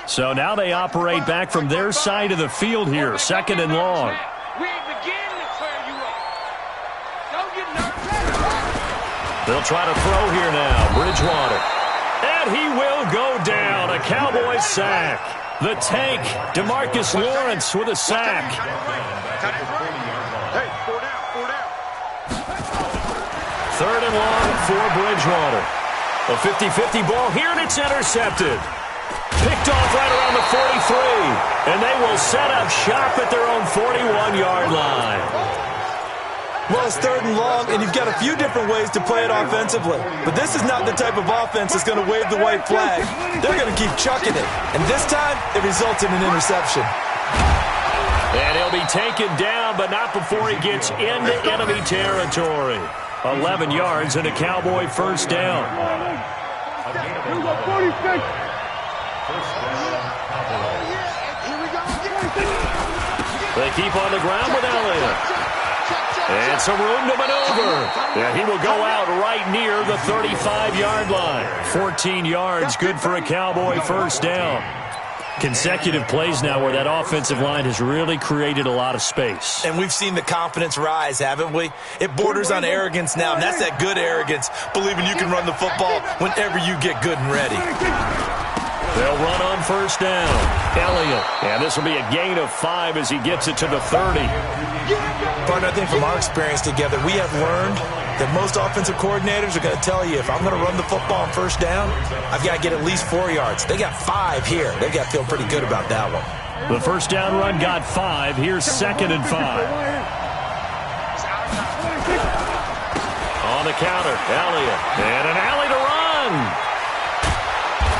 So now they operate back from their side of the field here, second and long. They'll try to throw here now, Bridgewater. And he will go down, a Cowboys sack. The tank, DeMarcus Lawrence with a sack. Hey, 4 down. Third and long for Bridgewater. A 50-50 ball here, and it's intercepted. Picked off right around the 43. And they will set up shop at their own 41-yard line. Well, it's third and long, and you've got a few different ways to play it offensively. But this is not the type of offense that's going to wave the white flag. They're going to keep chucking it. And this time, it results in an interception. And he'll be taken down, but not before he gets into enemy territory. 11 yards and a Cowboy first down. They keep on the ground with Elliott. And some room to maneuver. And he will go out right near the 35-yard line. 14 yards, good for a Cowboy first down. Consecutive plays now where that offensive line has really created a lot of space. And we've seen the confidence rise, haven't we? It borders on arrogance now, and that's that good arrogance, believing you can run the football whenever you get good and ready. They'll run on first down. Elliott. And this will be a gain of 5 as he gets it to the 30. Partner, I think from our experience together, we have learned that most offensive coordinators are going to tell you, if I'm going to run the football on first down, I've got to get at least 4 yards. They got 5 here. They've got to feel pretty good about that one. The first down run got 5. Here's second and 5. On the counter, Elliott. And an alley to run.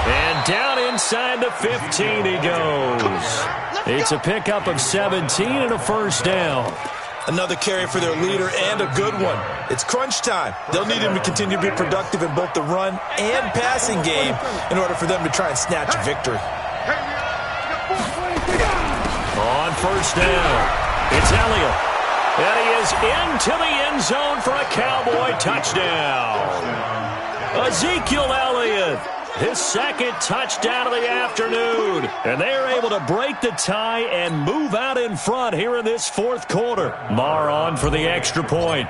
And down inside the 15 he goes. It's a pickup of 17 and a first down. Another carry for their leader and a good one. It's crunch time. They'll need him to continue to be productive in both the run and passing game in order for them to try and snatch a victory. On first down, it's Elliott. And he is into the end zone for a Cowboy touchdown. Ezekiel Elliott. His second touchdown of the afternoon. And they are able to break the tie and move out in front here in this fourth quarter. Marr on for the extra point.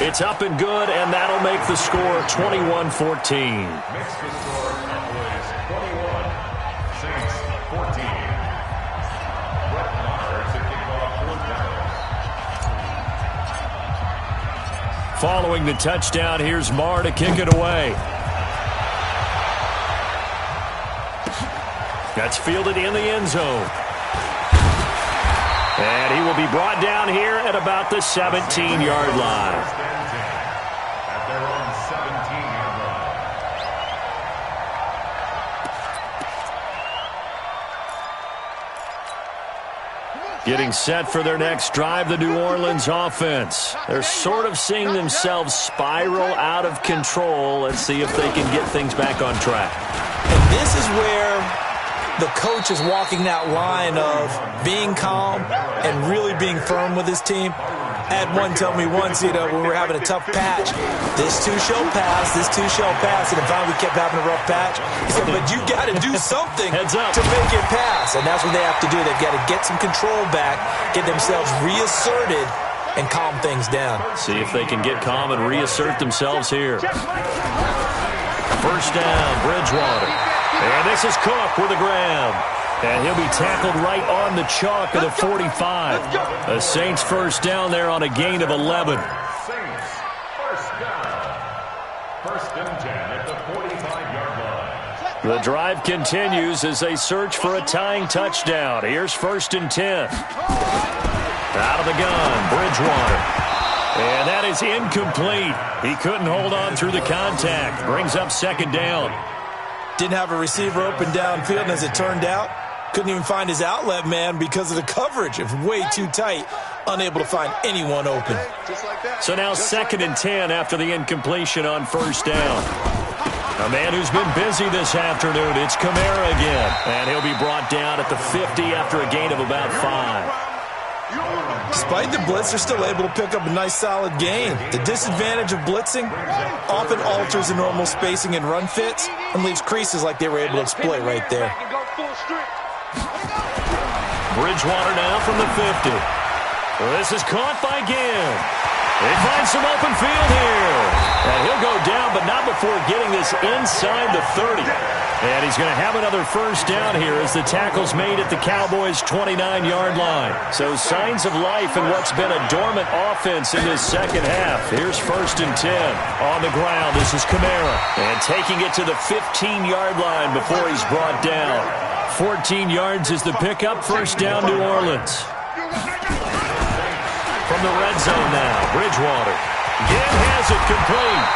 It's up and good, and that'll make the score 21-14. Makes the score Cowboys 21, Saints 14. Brett Maher to kick off fourth down. Following the touchdown, here's Marr to kick it away. That's fielded in the end zone. And he will be brought down here at about the 17-yard line. At their own 17-yard line. Getting set for their next drive, the New Orleans offense. They're sort of seeing themselves spiral out of control. Let's see if they can get things back on track. And this is where the coach is walking that line of being calm and really being firm with his team. I had one tell me once, when we were having a tough patch, this too shall pass, this too shall pass, and then finally we kept having a rough patch. He said, but you got to do something to make it pass, and that's what they have to do. They've got to get some control back, get themselves reasserted, and calm things down. See if they can get calm and reassert themselves here. First down, Bridgewater. And this is Cook with the grab. And he'll be tackled right on the chalk of the 45. The Saints first down there on a gain of 11. Saints first down. First and 10 at the 45-yard line. The drive continues as they search for a tying touchdown. Here's first and 10. Out of the gun, Bridgewater. And that is incomplete. He couldn't hold on through the contact. Brings up second down. Didn't have a receiver open downfield, and as it turned out, Couldn't even find his outlet man because of the coverage. It's way too tight. Unable to find anyone open. So now 2nd and 10 after the incompletion on first down. A man who's been busy this afternoon, it's Kamara again. And he'll be brought down at the 50 after a gain of about 5. Despite the blitz, they're still able to pick up a nice solid gain. The disadvantage of blitzing often alters the normal spacing and run fits and leaves creases like they were able to exploit right there. Bridgewater now from the 50. This is caught by Ginn. They find some open field here. And he'll go down, but not before getting this inside the 30. And he's going to have another first down here as the tackle's made at the Cowboys' 29-yard line. So signs of life in what's been a dormant offense in this second half. Here's 1st and 10. On the ground, this is Kamara. And taking it to the 15-yard line before he's brought down. 14 yards is the pickup. First down, New Orleans. From the red zone now, Bridgewater. Ginn has it complete.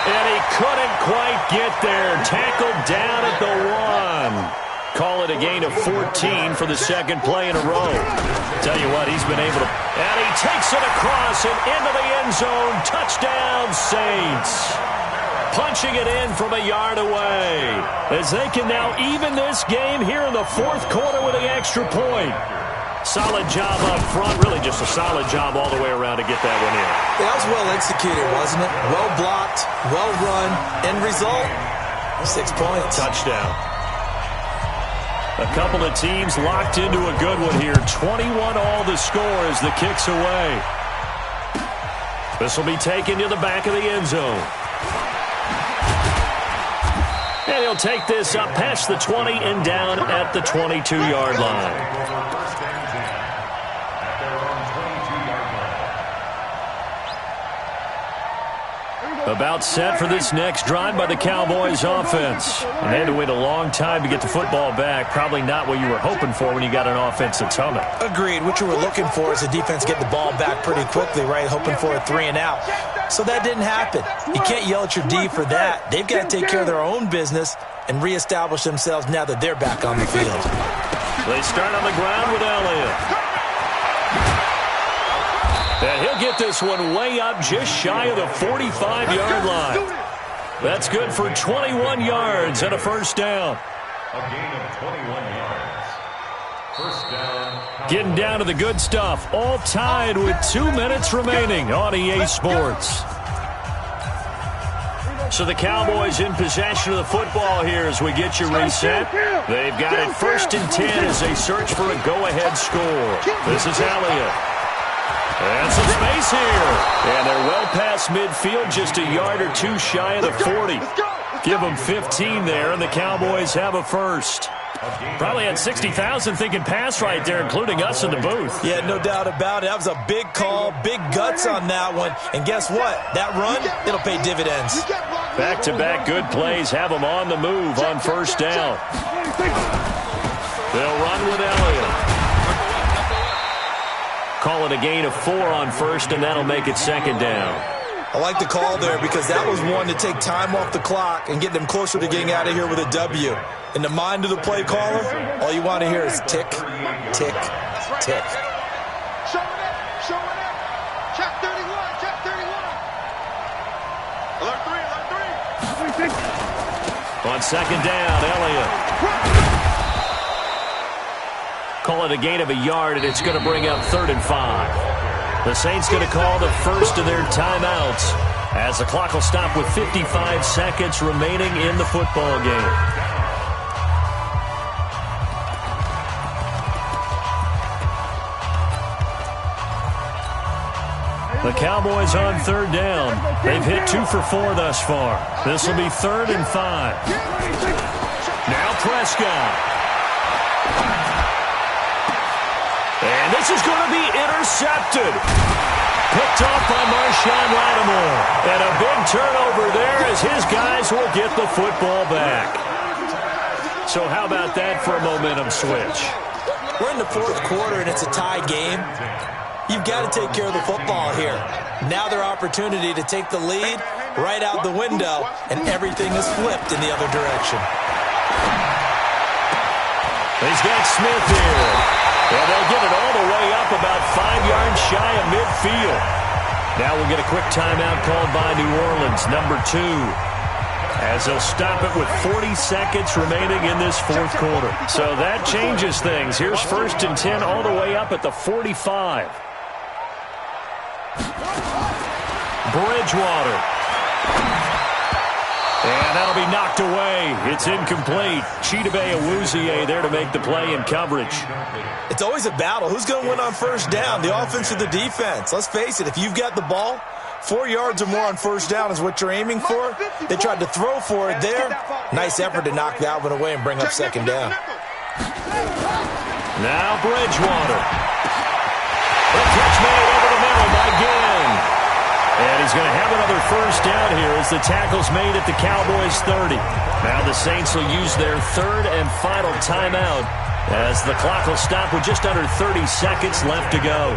And he couldn't quite get there. Tackled down at the 1. Call it a gain of 14 for the second play in a row. Tell you what, he's been able to... And he takes it across and into the end zone. Touchdown, Saints. Punching it in from a yard away. As they can now even this game here in the 4th quarter with the extra point. Solid job up front. Really just a solid job all the way around to get that one in. That was well executed, wasn't it? Well blocked, well run. End result, 6 points. Touchdown. A couple of teams locked into a good one here. 21 all the score as the kick's away. This will be taken to the back of the end zone. And he'll take this up past the 20 and down at the 22-yard line. About set for this next drive by the Cowboys offense. And they had to wait a long time to get the football back. Probably not what you were hoping for when you got an offense that's humming. Agreed. What you were looking for is the defense get the ball back pretty quickly, right? Hoping for a 3 and out. So that didn't happen. You can't yell at your D for that. They've got to take care of their own business and reestablish themselves now that they're back on the field. They start on the ground with Elliott. And he'll get this one way up just shy of the 45-yard line. That's good for 21 yards and a first down. A gain of 21 yards. First down. Getting down to the good stuff. All tied with 2 minutes remaining on EA Sports. So the Cowboys in possession of the football here as we get you reset. They've got it 1st and 10 as they search for a go-ahead score. This is Elliott. And some space here. And they're well past midfield, just a yard or two shy of the 40. Give them 15 there, and the Cowboys have a first. Probably had 60,000 thinking pass right there, including us in the booth. Yeah, no doubt about it. That was a big call, big guts on that one. And guess what? That run, it'll pay dividends. Back-to-back good plays have them on the move on first down. They'll run with Elliott. Call it a gain of 4 on first, and that'll make it 2nd down. I like the call there because that was one to take time off the clock and get them closer to getting out of here with a W. In the mind of the play caller, all you want to hear is tick, tick, tick. Show it up, show it up. Check 31, check 31. Alert 3, alert 3. On 2nd down, Elliott. Call it a gain of a yard, and it's going to bring up 3rd and 5. The Saints going to call the first of their timeouts as the clock will stop with 55 seconds remaining in the football game. The Cowboys on 3rd down. They've hit 2 for 4 thus far. This will be 3rd and 5. Now Prescott. And this is going to be intercepted. Picked off by Marshawn Lattimore. And a big turnover there as his guys will get the football back. So how about that for a momentum switch? We're in the 4th quarter, and it's a tie game. You've got to take care of the football here. Now their opportunity to take the lead right out the window, and everything is flipped in the other direction. He's got Smith here. And they'll get it all the way up about 5 yards shy of midfield. Now we'll get a quick timeout called by New Orleans, number 2. As they'll stop it with 40 seconds remaining in this fourth quarter. So that changes things. Here's 1st and 10 all the way up at the 45. Bridgewater. And that'll be knocked away. It's incomplete. Chidobe Awuzie there to make the play in coverage. It's always a battle. Who's going to win on first down, the offense or the defense? Let's face it, if you've got the ball, 4 yards or more on first down is what you're aiming for. They tried to throw for it there. Nice effort to knock that one away and bring up second down. Now Bridgewater. The catch made over the middle by Ginn. And he's going to have another first down here as the tackle's made at the Cowboys 30. Now the Saints will use their 3rd and final timeout as the clock will stop with just under 30 seconds left to go.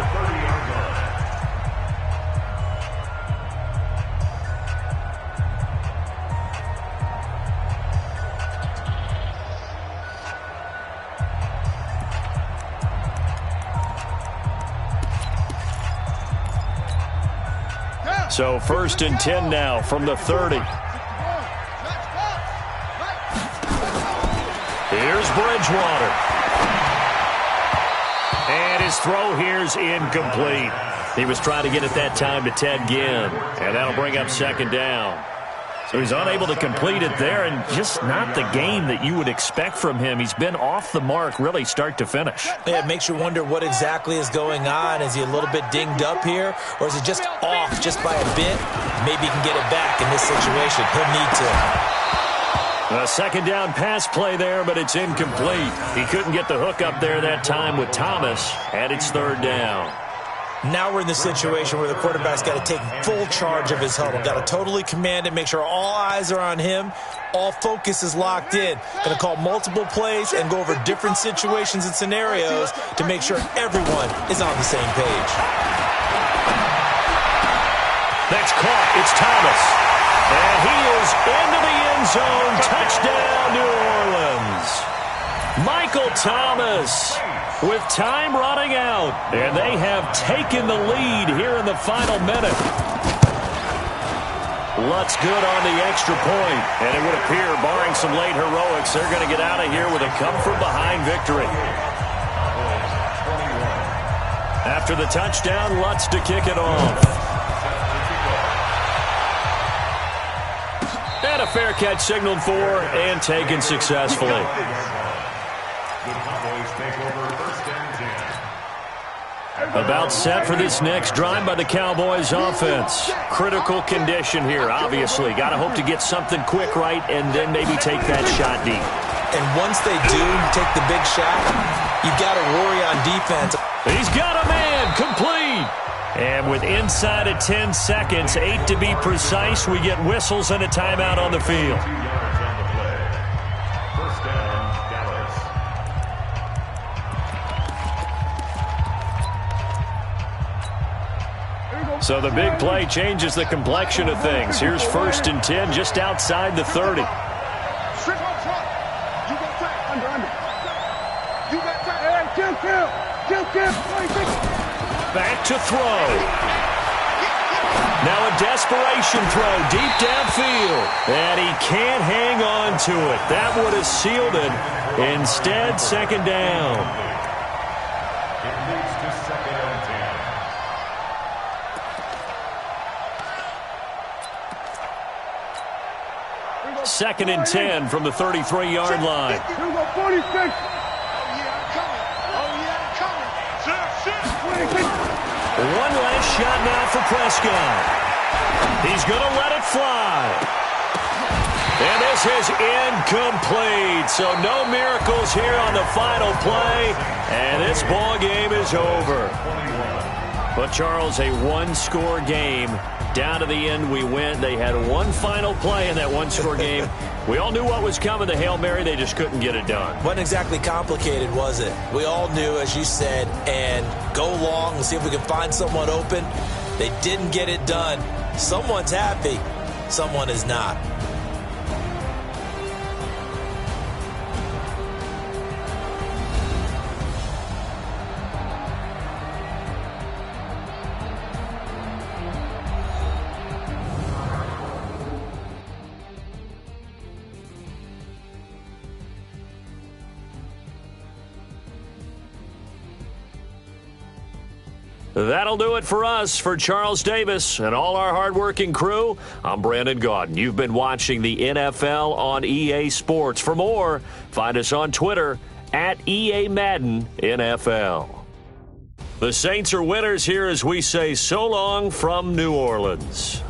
So 1st and 10 now from the 30. Here's Bridgewater. And his throw here's incomplete. He was trying to get it that time to Ted Ginn. And that'll bring up second down. So he's unable to complete it there, and just not the game that you would expect from him. He's been off the mark really start to finish. Yeah, it makes you wonder what exactly is going on. Is he a little bit dinged up here, or is he just off just by a bit? Maybe he can get it back in this situation. He'll need to. A second down pass play there, but it's incomplete. He couldn't get the hook up there that time with Thomas, and it's 3rd down. Now we're in the situation where the quarterback's got to take full charge of his huddle. Got to totally command it, make sure all eyes are on him. All focus is locked in. Going to call multiple plays and go over different situations and scenarios to make sure everyone is on the same page. That's caught. It's Thomas. And he is into the end zone. Touchdown, New Orleans. Michael Thomas with time running out. And they have taken the lead here in the final minute. Lutz good on the extra point. And it would appear, barring some late heroics, they're going to get out of here with a come-from-behind victory. After the touchdown, Lutz to kick it off. And a fair catch signaled for and taken successfully. The Cowboys take over 1st and 10. About set for this next drive by the Cowboys offense. Critical condition here, obviously. Got to hope to get something quick right and then maybe take that shot deep. And once they do take the big shot, you've got to worry on defense. He's got a man, complete. And with inside of 10 seconds, 8 to be precise, we get whistles and a timeout on the field. 2 yards on the play. 1st down, Dallas. So the big play changes the complexion of things. Here's 1st and 10 just outside the 30. Strip up front. You got that. Under. You got that. Hey, kill. Back to throw. Now a desperation throw deep downfield. And he can't hang on to it. That would have sealed it. Instead, second down. It leads to 2nd and 10. 2nd and 10 from the 33-yard line. Here we go, 46. One last shot now for Prescott. He's going to let it fly. And this is incomplete. So no miracles here on the final play. And this ball game is over. But, Charles, a one-score game. Down to the end, we went. They had one final play in that one-score game. We all knew what was coming, the Hail Mary. They just couldn't get it done. Wasn't exactly complicated, was it? We all knew, as you said, and go long and see if we can find someone open. They didn't get it done. Someone's happy. Someone is not. That'll do it for us. For Charles Davis and all our hardworking crew, I'm Brandon Gaudin. You've been watching the NFL on EA Sports. For more, find us on Twitter at EA Madden NFL. The Saints are winners here as we say so long from New Orleans.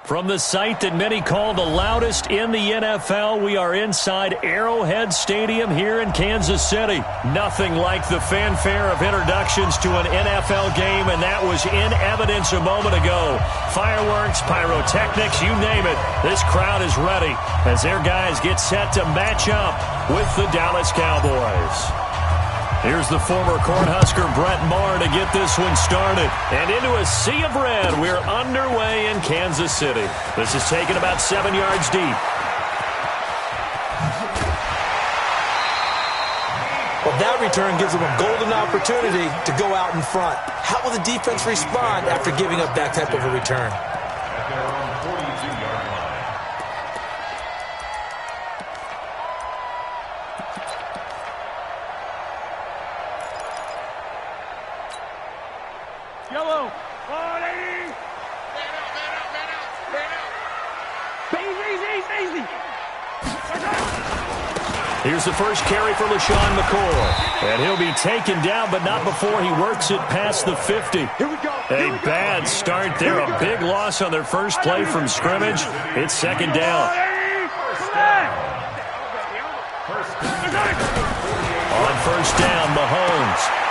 From the site that many call the loudest in the NFL, we are inside Arrowhead Stadium here in Kansas City. Nothing like the fanfare of introductions to an NFL game, and that was in evidence a moment ago. Fireworks, pyrotechnics, you name it. This crowd is ready as their guys get set to match up with the Dallas Cowboys. Here's the former Cornhusker Brett Maher to get this one started. And into a sea of red, we're underway in Kansas City. This is taken about 7 yards deep. Well, that return gives them a golden opportunity to go out in front. How will the defense respond after giving up that type of a return? At their own 42-yard line. Yellow. 180. Man out. Easy. Here's the first carry for LaShawn McCoy. And he'll be taken down, but not before he works it past the 50. Here we go. A bad start there. A big loss on their first play from scrimmage. It's second down. On first down, Mahomes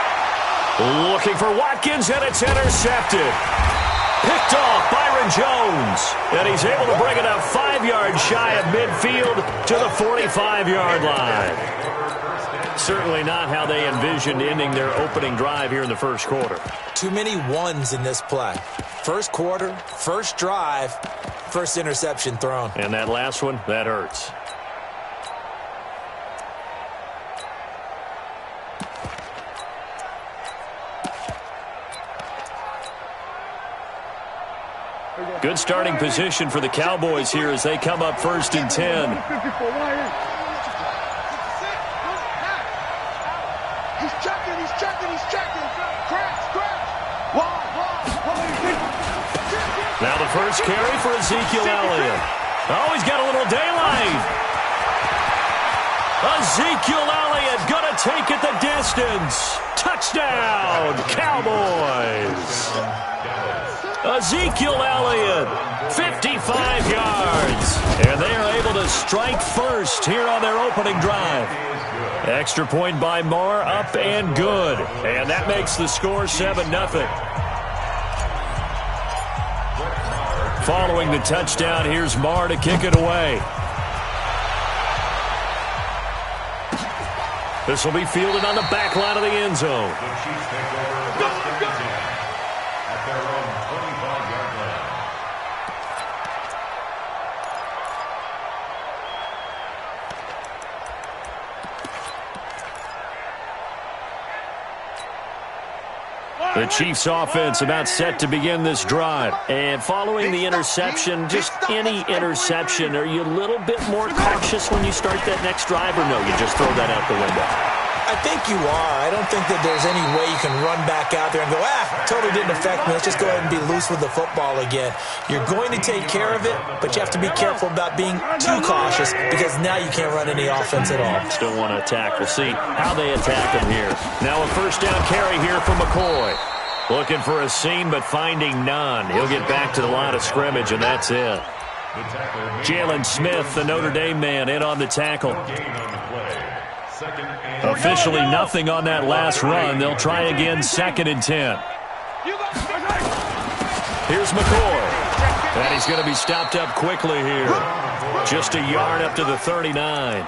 looking for Watkins, and it's intercepted. Picked off Byron Jones, and he's able to bring it up 5 yards shy of midfield to the 45-yard line. Certainly not how they envisioned ending their opening drive here in the first quarter. Too many ones in this play. First quarter, first drive, first interception thrown. And that last one, that hurts. Good starting position for the Cowboys here as they come up first and 10. He's checking. Crash. Now the first carry for Ezekiel Elliott. Oh, he's got a little daylight. Ezekiel Elliott going to take it the distance. Touchdown, Cowboys. Ezekiel Elliott, 55 yards. And they are able to strike first here on their opening drive. Extra point by Maher, up and good. And that makes the score 7-0. Following the touchdown, here's Maher to kick it away. This will be fielded on the back line of the end zone. The Chiefs take over first and 10 at their own 25-yard line. The Chiefs offense about set to begin this drive. And following the interception, just any interception, are you a little bit more cautious when you start that next drive, or no, you just throw that out the window? I think you are. I don't think that there's any way you can run back out there and go, totally didn't affect me. Let's just go ahead and be loose with the football again. You're going to take care of it, but you have to be careful about being too cautious because now you can't run any offense at all. Still want to attack. We'll see how they attack him here. Now a first down carry here for McCoy. Looking for a seam, but finding none. He'll get back to the line of scrimmage, and that's it. Jalen Smith, the Notre Dame man, in on the tackle. Officially nothing on that last run. They'll try again, 2nd and 10. Here's McCoy. And he's going to be stopped up quickly here. Just a yard up to the 39.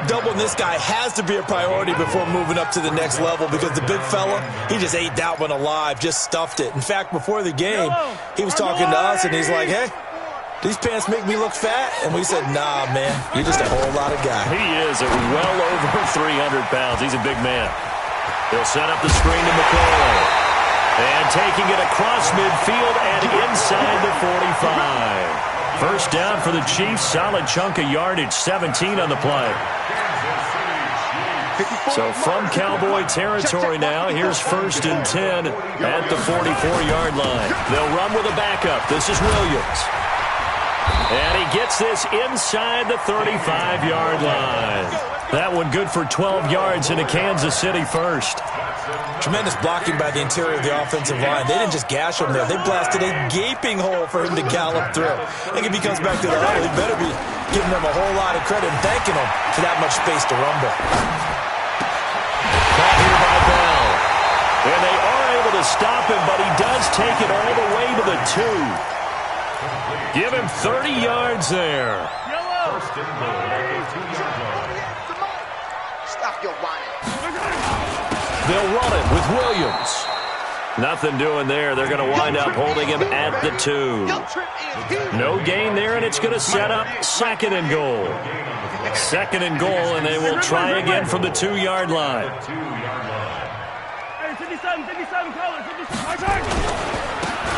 Doubling this guy has to be a priority before moving up to the next level because the big fella, he just ate that one alive, just stuffed it. In fact, before the game, he was talking to us, and he's like, hey, these pants make me look fat? And we said, nah, man, you're just a whole lot of guy. He is well over 300 pounds. He's a big man. They'll set up the screen to McCoy. And taking it across midfield and inside the 45. First down for the Chiefs. Solid chunk of yardage, 17 on the play. So from Cowboy territory now, here's 1st and 10 at the 44-yard line. They'll run with a backup. This is Williams. And he gets this inside the 35-yard line. That one good for 12 yards into Kansas City first. Tremendous blocking by the interior of the offensive line. They didn't just gash him there. They blasted a gaping hole for him to gallop through. I think if he comes back to the huddle, he better be giving them a whole lot of credit and thanking them for that much space to rumble. Caught here by Bell. And they are able to stop him, but he does take it all the way to the 2. Give him 30 yards there. First and goal at the 2-yard line. Stop your whining. They'll run it with Williams. Nothing doing there. They're going to wind up holding him at the 2. No gain there, and it's going to set up second and goal. Second and goal, and they will try again from the 2-yard line.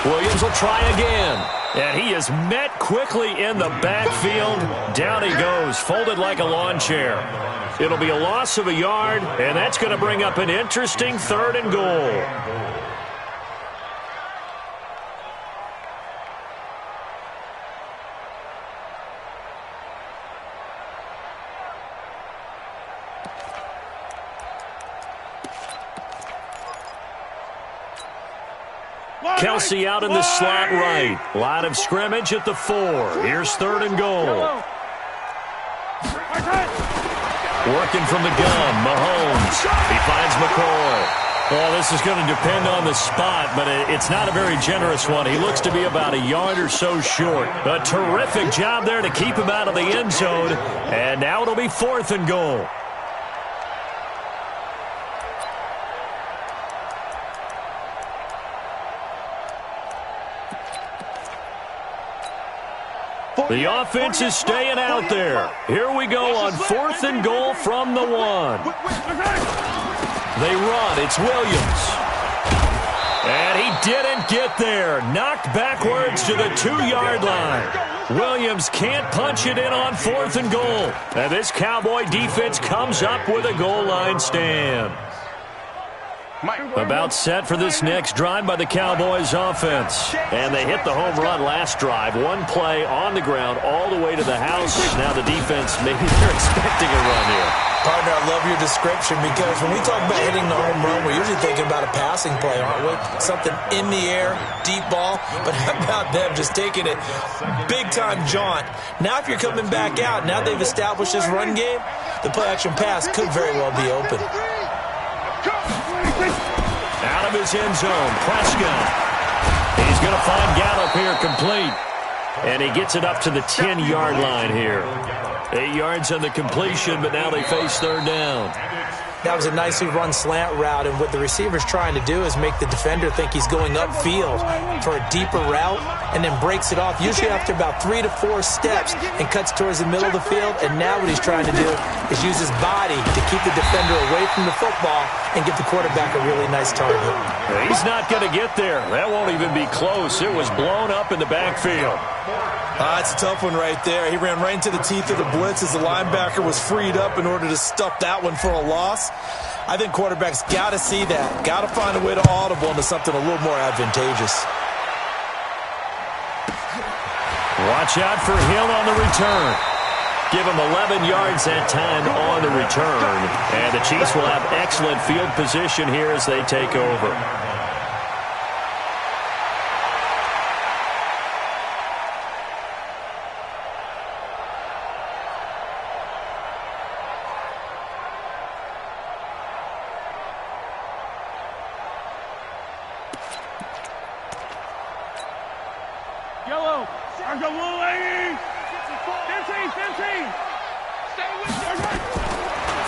Williams will try again. And he is met quickly in the backfield. Down he goes, folded like a lawn chair. It'll be a loss of a yard, and that's going to bring up an interesting third and goal. Kelsey out in the slot right. Line of scrimmage at the 4. Here's third and goal. Working from the gun, Mahomes. He finds McCoy. Well, this is going to depend on the spot, but it's not a very generous one. He looks to be about a yard or so short. A terrific job there to keep him out of the end zone. And now it'll be fourth and goal. The offense is staying out there. Here we go on fourth and goal from the 1. They run. It's Williams. And he didn't get there. Knocked backwards to the 2-yard line. Williams can't punch it in on fourth and goal. And this Cowboy defense comes up with a goal line stand. About set for this next drive by the Cowboys offense. And they hit the home run last drive. One play on the ground all the way to the house. Now the defense, maybe they're expecting a run here. Partner, I love your description because when we talk about hitting the home run, we're usually thinking about a passing play, aren't we? Something in the air, deep ball. But how about them just taking it big-time jaunt? Now if you're coming back out, now they've established this run game, the play-action pass could very well be open. Out of his end zone, Prescott. He's going to find Gallup here complete. And he gets it up to the 10-yard line here. 8 yards on the completion, but now they face third down. That was a nicely run slant route, and what the receiver's trying to do is make the defender think he's going upfield for a deeper route and then breaks it off, usually after about 3 to 4 steps, and cuts towards the middle of the field. And now what he's trying to do is use his body to keep the defender away from the football and give the quarterback a really nice target. He's not going to get there. That won't even be close. It was blown up in the backfield. It's a tough one right there. He ran right into the teeth of the blitz as the linebacker was freed up in order to stuff that one for a loss. I think quarterbacks got to see that. Got to find a way to audible into something a little more advantageous. Watch out for Hill on the return. Give him 11 yards that time on the return. And the Chiefs will have excellent field position here as they take over. Yellow. There's a blue lady. 15. Stay with your right.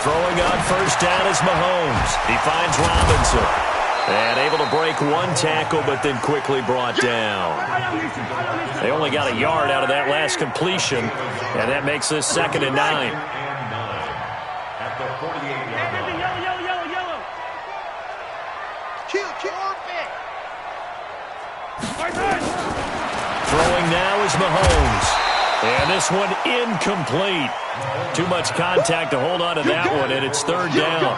Throwing on first down is Mahomes. He finds Robinson. And able to break one tackle, but then quickly brought down. They only got a yard out of that last completion, and that makes this 2nd and 9. At the 48-yard line. Yellow. Kill. Throwing now is Mahomes. And this one incomplete. Too much contact to hold on to that one, and it's third down.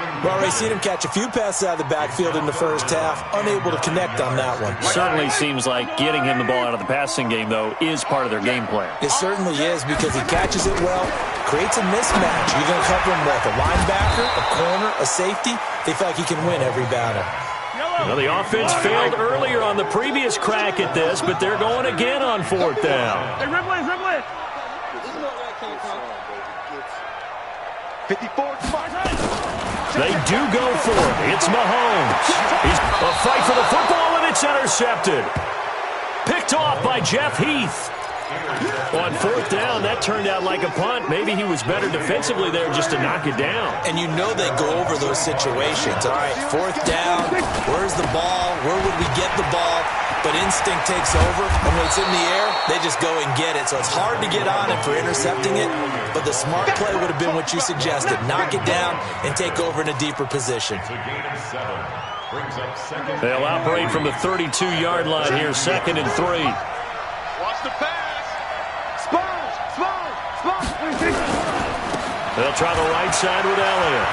We've already seen him catch a few passes out of the backfield in the first half, unable to connect on that one. Certainly seems like getting him the ball out of the passing game, though, is part of their game plan. It certainly is, because he catches it well, creates a mismatch. You're going to cover him with a linebacker, a corner, a safety. They feel like he can win every battle. Well, the offense failed earlier on the previous crack at this, but they're going again on fourth down. Hey, Ripley. 54 spots. They do go for it. It's Mahomes. He's a fight for the football, and it's intercepted. Picked off by Jeff Heath. On fourth down, that turned out like a punt. Maybe he was better defensively there just to knock it down. And you know they go over those situations. All right, fourth down, where's the ball? Where would we get the ball? But instinct takes over, and when it's in the air, they just go and get it. So it's hard to get on it for intercepting it, but the smart play would have been what you suggested. Knock it down and take over in a deeper position. They'll operate from the 32-yard line here, 2nd and 3. Watch the pass. Spot. They'll try the right side with Elliott.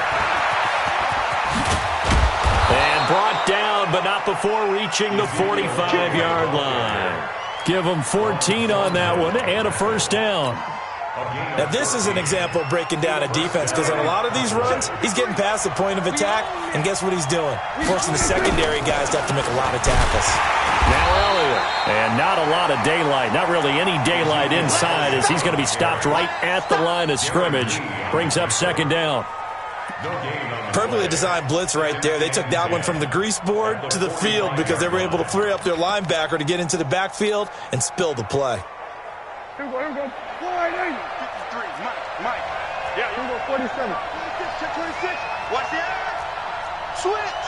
And brought down, but not before reaching the 45-yard line. Give them 14 on that one and a first down. Now, this is an example of breaking down a defense, because on a lot of these runs, he's getting past the point of attack, and guess what he's doing? Forcing the secondary guys to have to make a lot of tackles. Now Elliott, and not a lot of daylight, not really any daylight inside, as he's going to be stopped right at the line of scrimmage. Brings up 2nd down. Perfectly designed blitz right there. They took that one from the grease board to the field because they were able to free up their linebacker to get into the backfield and spill the play. Here we go. 53, Mike. Yeah, here we go, 47. 26. Watch the air. Switch.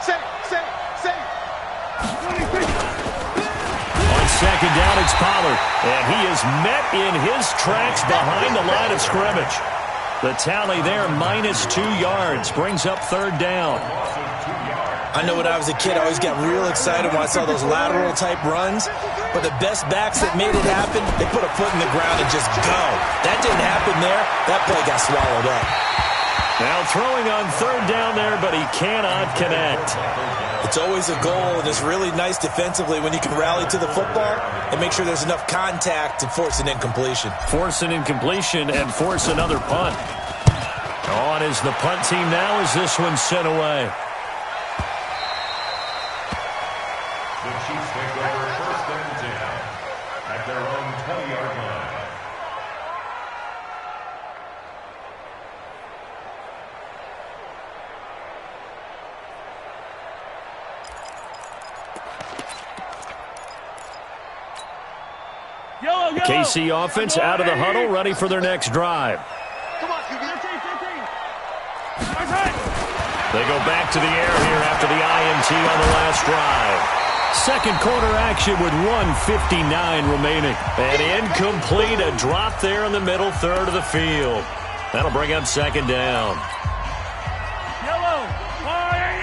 Say. On 2nd down, it's Pollard. And he is met in his tracks behind the line of scrimmage. The tally there, -2 yards. Brings up 3rd down. I know when I was a kid, I always got real excited when I saw those lateral-type runs. But the best backs that made it happen, they put a foot in the ground and just go. That didn't happen there. That play got swallowed up. Now throwing on 3rd down there, but he cannot connect. It's always a goal, and it's really nice defensively when you can rally to the football and make sure there's enough contact to force an incompletion. Force an incompletion and force another punt. On is the punt team now as this one's sent away. The Chiefs take over 1st and 10 at their own 20-yard line. The KC offense out of the huddle, ready for their next drive. Come on, QB. 13. They go back to the air here after the INT on the last drive. 2nd quarter action with 1:59 remaining. And incomplete, a drop there in the middle third of the field. That'll bring up 2nd down.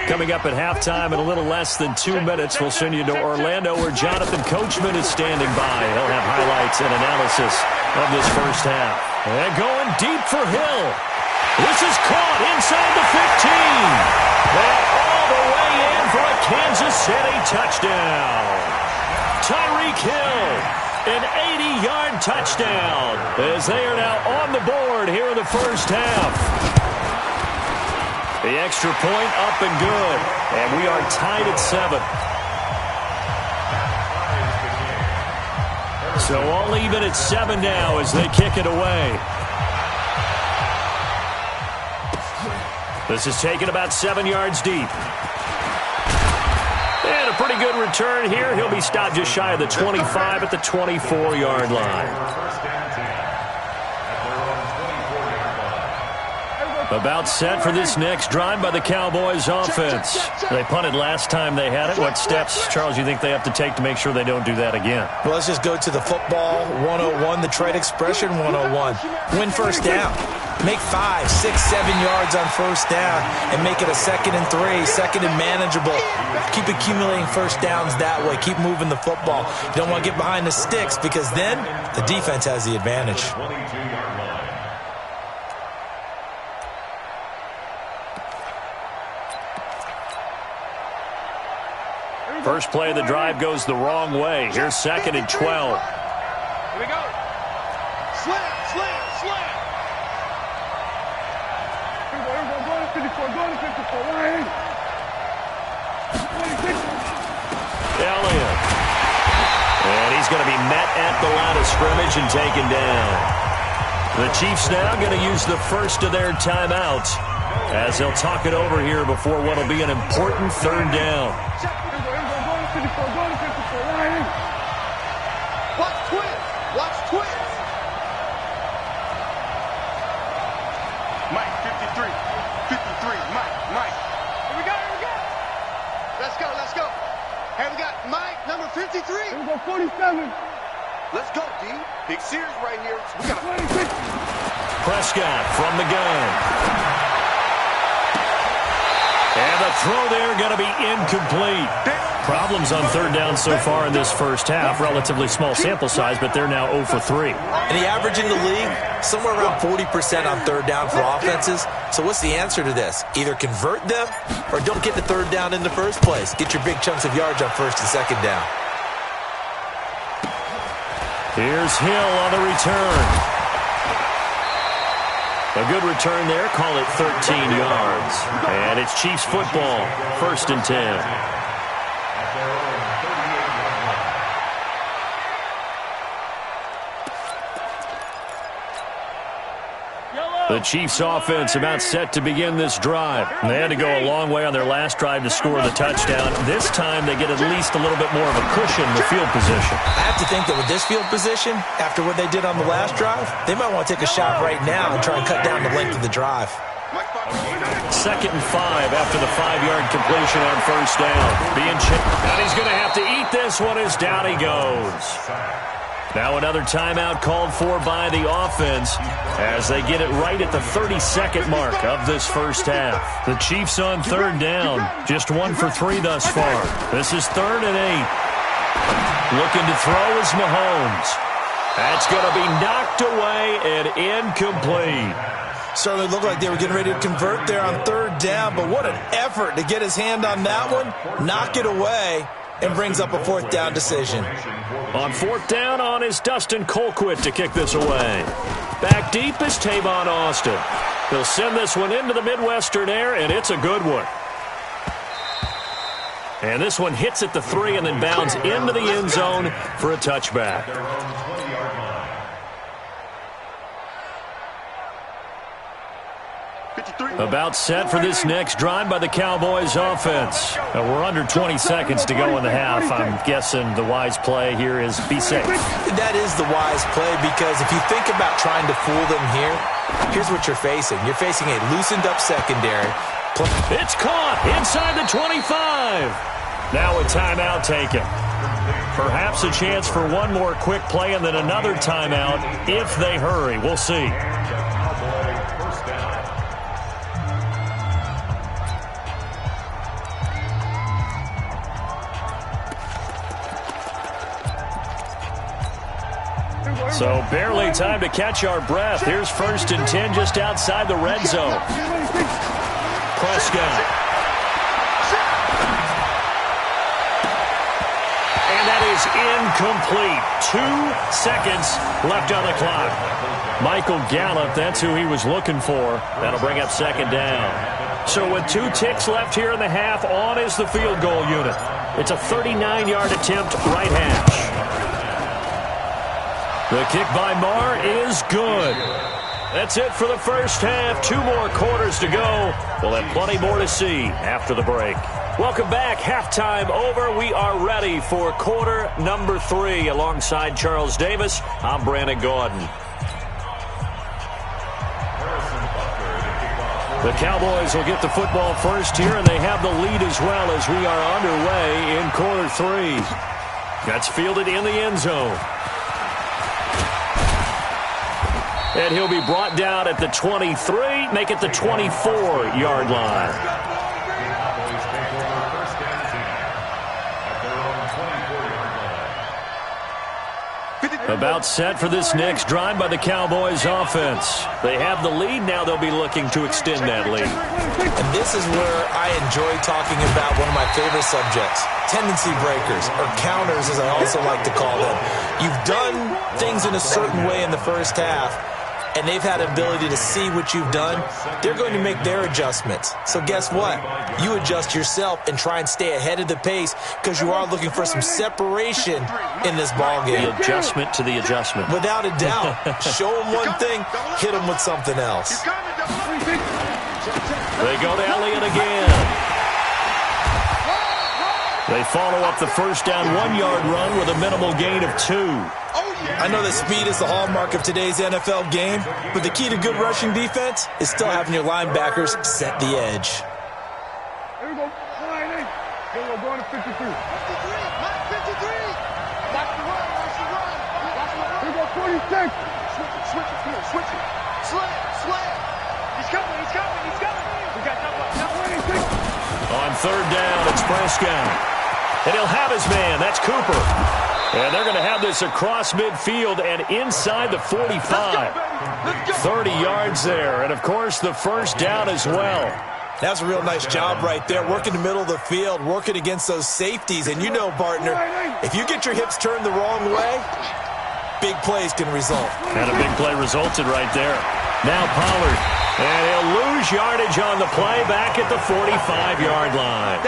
Coming up at halftime in a little less than 2 minutes, we'll send you to Orlando where Jonathan Coachman is standing by. He'll have highlights and analysis of this first half. And going deep for Hill. This is caught inside the 15. And all the way in for a Kansas City touchdown. Tyreek Hill, an 80-yard touchdown, as they are now on the board here in the first half. The extra point up and good, and we are tied at 7. So all even at 7 now as they kick it away. This is taken about 7 yards deep. And a pretty good return here. He'll be stopped just shy of the 25 at the 24-yard line. About set for this next drive by the Cowboys offense. They punted last time they had it. What steps, Charles, you think they have to take to make sure they don't do that again? Well, let's just go to the football 101, the trade expression 101. Win first down. Make 5, 6, 7 yards on first down and make it a 2nd and 3, 2nd and manageable. Keep accumulating first downs that way. Keep moving the football. You don't want to get behind the sticks because then the defense has the advantage. First play of the drive goes the wrong way. Here's 2nd and 12. Here we go. Slam, slam, slam. Here we go. Go to 54. Go to 54. Right. Elliott. And he's going to be met at the line of scrimmage and taken down. The Chiefs now going to use the first of their timeouts as they'll talk it over here before what will be an important 3rd down. Watch twins. Watch twins. Mike, 53. 53. Mike. Here we go. Let's go. Hey, we got Mike, number 53. Here we go, 47. Let's go, D. Big series right here. We got 26. Prescott from the gun. And the throw there going to be incomplete. Problems on 3rd down so far in this first half. Relatively small sample size, but they're now 0 for 3. And the average in the league, somewhere around 40% on 3rd down for offenses. So what's the answer to this? Either convert them or don't get the 3rd down in the first place. Get your big chunks of yards on 1st and 2nd down. Here's Hill on the return. A good return there. Call it 13 yards. And it's Chiefs football. 1st and 10. The Chiefs offense about set to begin this drive. They had to go a long way on their last drive to score the touchdown. This time they get at least a little bit more of a cushion in the field position. I have to think that with this field position, after what they did on the last drive, they might want to take a shot right now and try and cut down the length of the drive. 2nd and 5 after the 5-yard completion on 1st down. And he's going to have to eat this one as down he goes. Now another timeout called for by the offense as they get it right at the 32nd mark of this first half. The Chiefs on 3rd down, just 1 for 3 thus far. This is 3rd and 8. Looking to throw is Mahomes. That's going to be knocked away and incomplete. Certainly looked like they were getting ready to convert there on 3rd down, but what an effort to get his hand on that one, knock it away, and brings up a 4th down decision. On 4th down on is Dustin Colquitt to kick this away. Back deep is Tavon Austin. He'll send this one into the Midwestern air, and it's a good one. And this one hits at the 3 and then bounds into the end zone for a touchback. About set for this next drive by the Cowboys offense. We're under 20 seconds to go in the half. I'm guessing the wise play here is be safe. That is the wise play because if you think about trying to fool them here, here's what you're facing. You're facing a loosened up secondary. It's caught inside the 25. Now a timeout taken. Perhaps a chance for one more quick play and then another timeout if they hurry. We'll see. So barely time to catch our breath. Here's 1st and 10 just outside the red zone. Prescott. And that is incomplete. 2 seconds left on the clock. Michael Gallup, that's who he was looking for. That'll bring up 2nd down. So with 2 ticks left here in the half, on is the field goal unit. It's a 39-yard attempt, right hash. The kick by Marr is good. That's it for the first half. 2 more quarters to go. We'll have plenty more to see after the break. Welcome back. Halftime over. We are ready for quarter number 3. Alongside Charles Davis, I'm Brandon Gordon. The Cowboys will get the football first here, and they have the lead as well as we are underway in quarter 3. That's fielded in the end zone. And he'll be brought down at the 23, make it the 24-yard line. About set for this next drive by the Cowboys offense. They have the lead. Now they'll be looking to extend that lead. And this is where I enjoy talking about one of my favorite subjects, tendency breakers, or counters as I also like to call them. You've done things in a certain way in the first half, and they've had ability to see what you've done. They're going to make their adjustments. So guess what? You adjust yourself and try and stay ahead of the pace because you are looking for some separation in this ball game. The adjustment to the adjustment. Without a doubt. Show them one thing, hit them with something else. They go to Elliott again. They follow up the first down 1-yard run with a minimal gain of 2. I know that speed is the hallmark of today's NFL game, but the key to good rushing defense is still having your linebackers set the edge. Here we go. Here we go. Going to 53. 53. Not 53. Watch the run. Watch the run. Here we go. 46. Switch it. Come on. Switch it. Slam. He's coming. He's coming. He's coming. We got that 26. On third down, it's Prescott. And he'll have his man. That's Cooper. And they're going to have this across midfield and inside the 45. 30 yards there. And, of course, the first down as well. That's a real nice job right there, working the middle of the field, working against those safeties. And you know, partner, if you get your hips turned the wrong way, big plays can result. And a big play resulted right there. Now Pollard. And he'll lose yardage on the play back at the 45-yard line.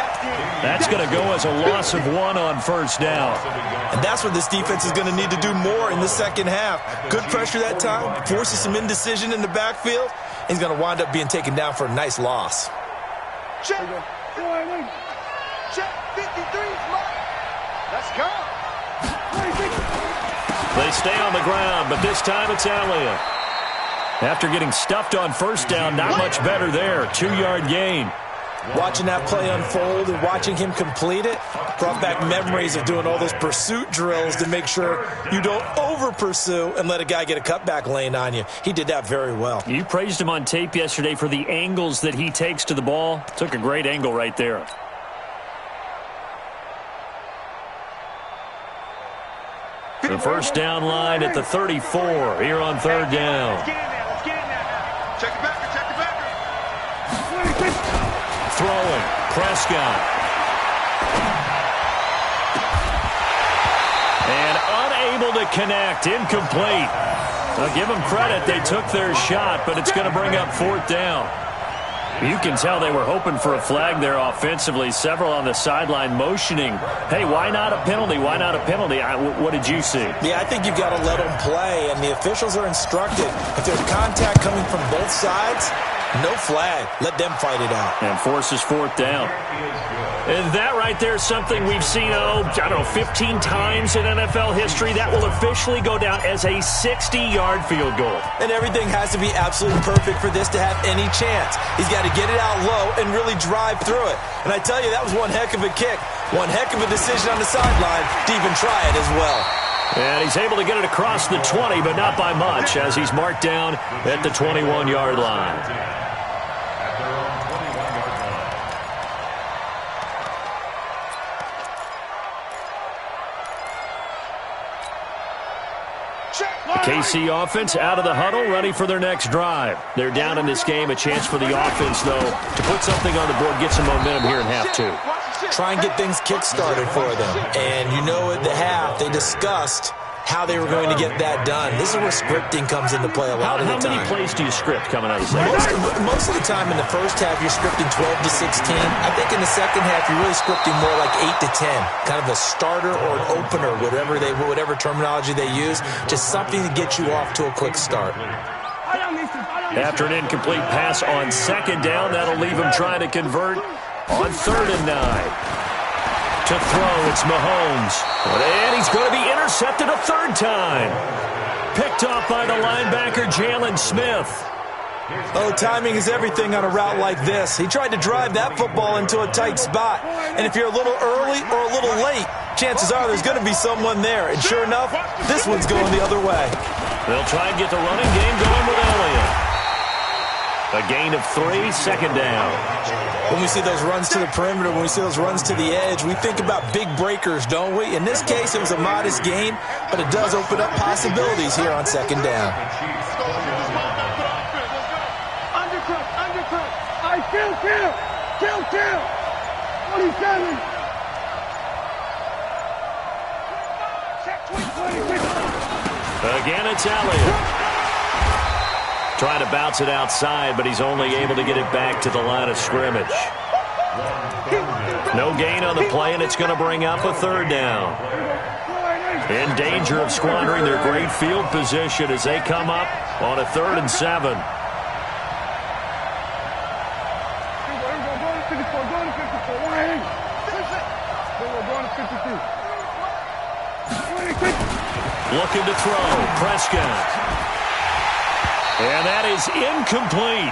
That's going to go as a loss of 1 on first down. And that's what this defense is going to need to do more in the second half. Good pressure that time, forces some indecision in the backfield. He's going to wind up being taken down for a nice loss. Check. Check. 53. Let's go. They stay on the ground, but this time it's Elliott. After getting stuffed on first down, not much better there. 2-yard gain. Watching that play unfold and watching him complete it brought back memories of doing all those pursuit drills to make sure you don't over-pursue and let a guy get a cutback lane on you. He did that very well. You praised him on tape yesterday for the angles that he takes to the ball. Took a great angle right there. The first down line at the 34 here on third down. Check it back. Throwing, Prescott. And unable to connect, incomplete. I'll give them credit, they took their shot, but it's going to bring up fourth down. You can tell they were hoping for a flag there offensively. Several on the sideline motioning, hey, why not a penalty? Why not a penalty? What did you see? Yeah, I think you've got to let them play, and the officials are instructed. If there's contact coming from both sides, no flag. Let them fight it out. And forces fourth down. And that right there is something we've seen, 15 times in NFL history. That will officially go down as a 60-yard field goal. And everything has to be absolutely perfect for this to have any chance. He's got to get it out low and really drive through it. And I tell you, that was one heck of a kick. One heck of a decision on the sideline to even try it as well. And he's able to get it across the 20, but not by much, as he's marked down at the 21-yard line. The KC offense out of the huddle, ready for their next drive. They're down in this game. A chance for the offense, though, to put something on the board, get some momentum here in half two. Try and get things kick-started for them. And you know at the half, they discussed how they were going to get that done. This is where scripting comes into play a lot of the time. How many plays do you script coming out of the second half? Most of the time in the first half, you're scripting 12 to 16. I think in the second half, you're really scripting more like 8 to 10. Kind of a starter or an opener, whatever terminology they use. Just something to get you off to a quick start. After an incomplete pass on second down, that'll leave him trying to convert on 3rd and 9. To throw, it's Mahomes. And he's going to be intercepted a third time. Picked off by the linebacker, Jalen Smith. Oh, timing is everything on a route like this. He tried to drive that football into a tight spot. And if you're a little early or a little late, chances are there's going to be someone there. And sure enough, this one's going the other way. They'll try and get the running game going with Elliott. A gain of 3, second down. When we see those runs to the perimeter, when we see those runs to the edge, we think about big breakers, don't we? In this case, it was a modest gain, but it does open up possibilities here on second down. Undercut. I kill. 27. Again, it's Elliott. Trying to bounce it outside, but he's only able to get it back to the line of scrimmage. No gain on the play, and it's going to bring up a third down. In danger of squandering their great field position as they come up on a 3rd and 7. Looking to throw. Prescott. And that is incomplete.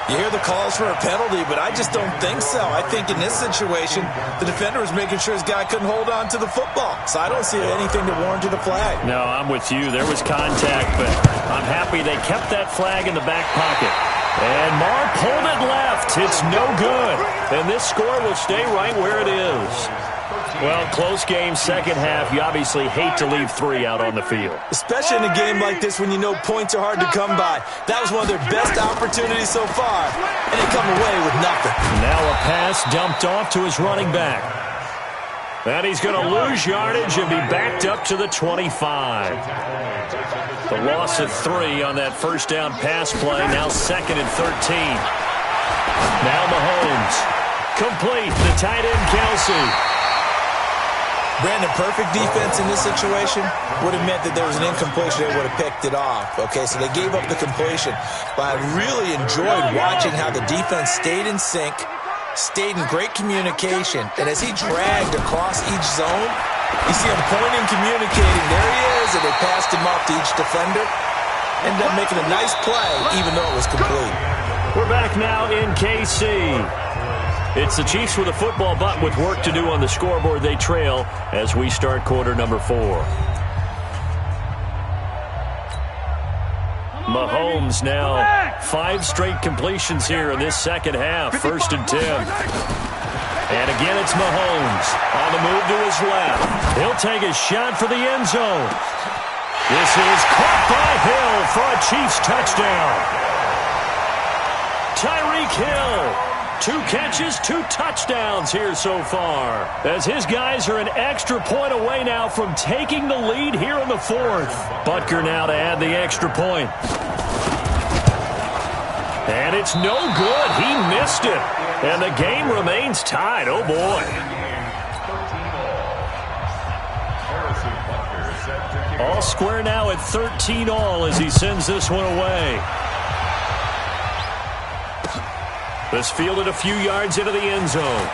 You hear the calls for a penalty, but I just don't think so. I think in this situation, the defender was making sure his guy couldn't hold on to the football. So I don't see anything that warranted a flag. No, I'm with you. There was contact, but I'm happy they kept that flag in the back pocket. And Marr pulled it left. It's no good. And this score will stay right where it is. Well, close game, second half. You obviously hate to leave 3 out on the field. Especially in a game like this when you know points are hard to come by. That was one of their best opportunities so far, and they come away with nothing. Now a pass dumped off to his running back. And he's going to lose yardage and be backed up to the 25. The loss of 3 on that first down pass play. Now 2nd and 13. Now Mahomes. Complete. The tight end, Kelsey. Brandon, perfect defense in this situation would have meant that there was an incompletion. They would have picked it off. Okay, so they gave up the completion. But I really enjoyed watching how the defense stayed in sync, stayed in great communication. And as he dragged across each zone, you see him pointing, communicating. There he is, and they passed him off to each defender. Ended up making a nice play, even though it was complete. We're back now in KC. It's the Chiefs with a football, but with work to do on the scoreboard. They trail as we start quarter number 4. Mahomes now 5 straight completions here in this second half. 1st and 10. And again, it's Mahomes on the move to his left. He'll take a shot for the end zone. This is caught by Hill for a Chiefs touchdown. Tyreek Hill. 2 catches, 2 touchdowns here so far, as his guys are an extra point away now from taking the lead here in the 4th. Butker now to add the extra point. And it's no good. He missed it. And the game remains tied. Oh, boy. All square now at 13 all as he sends this one away. This fielded a few yards into the end zone.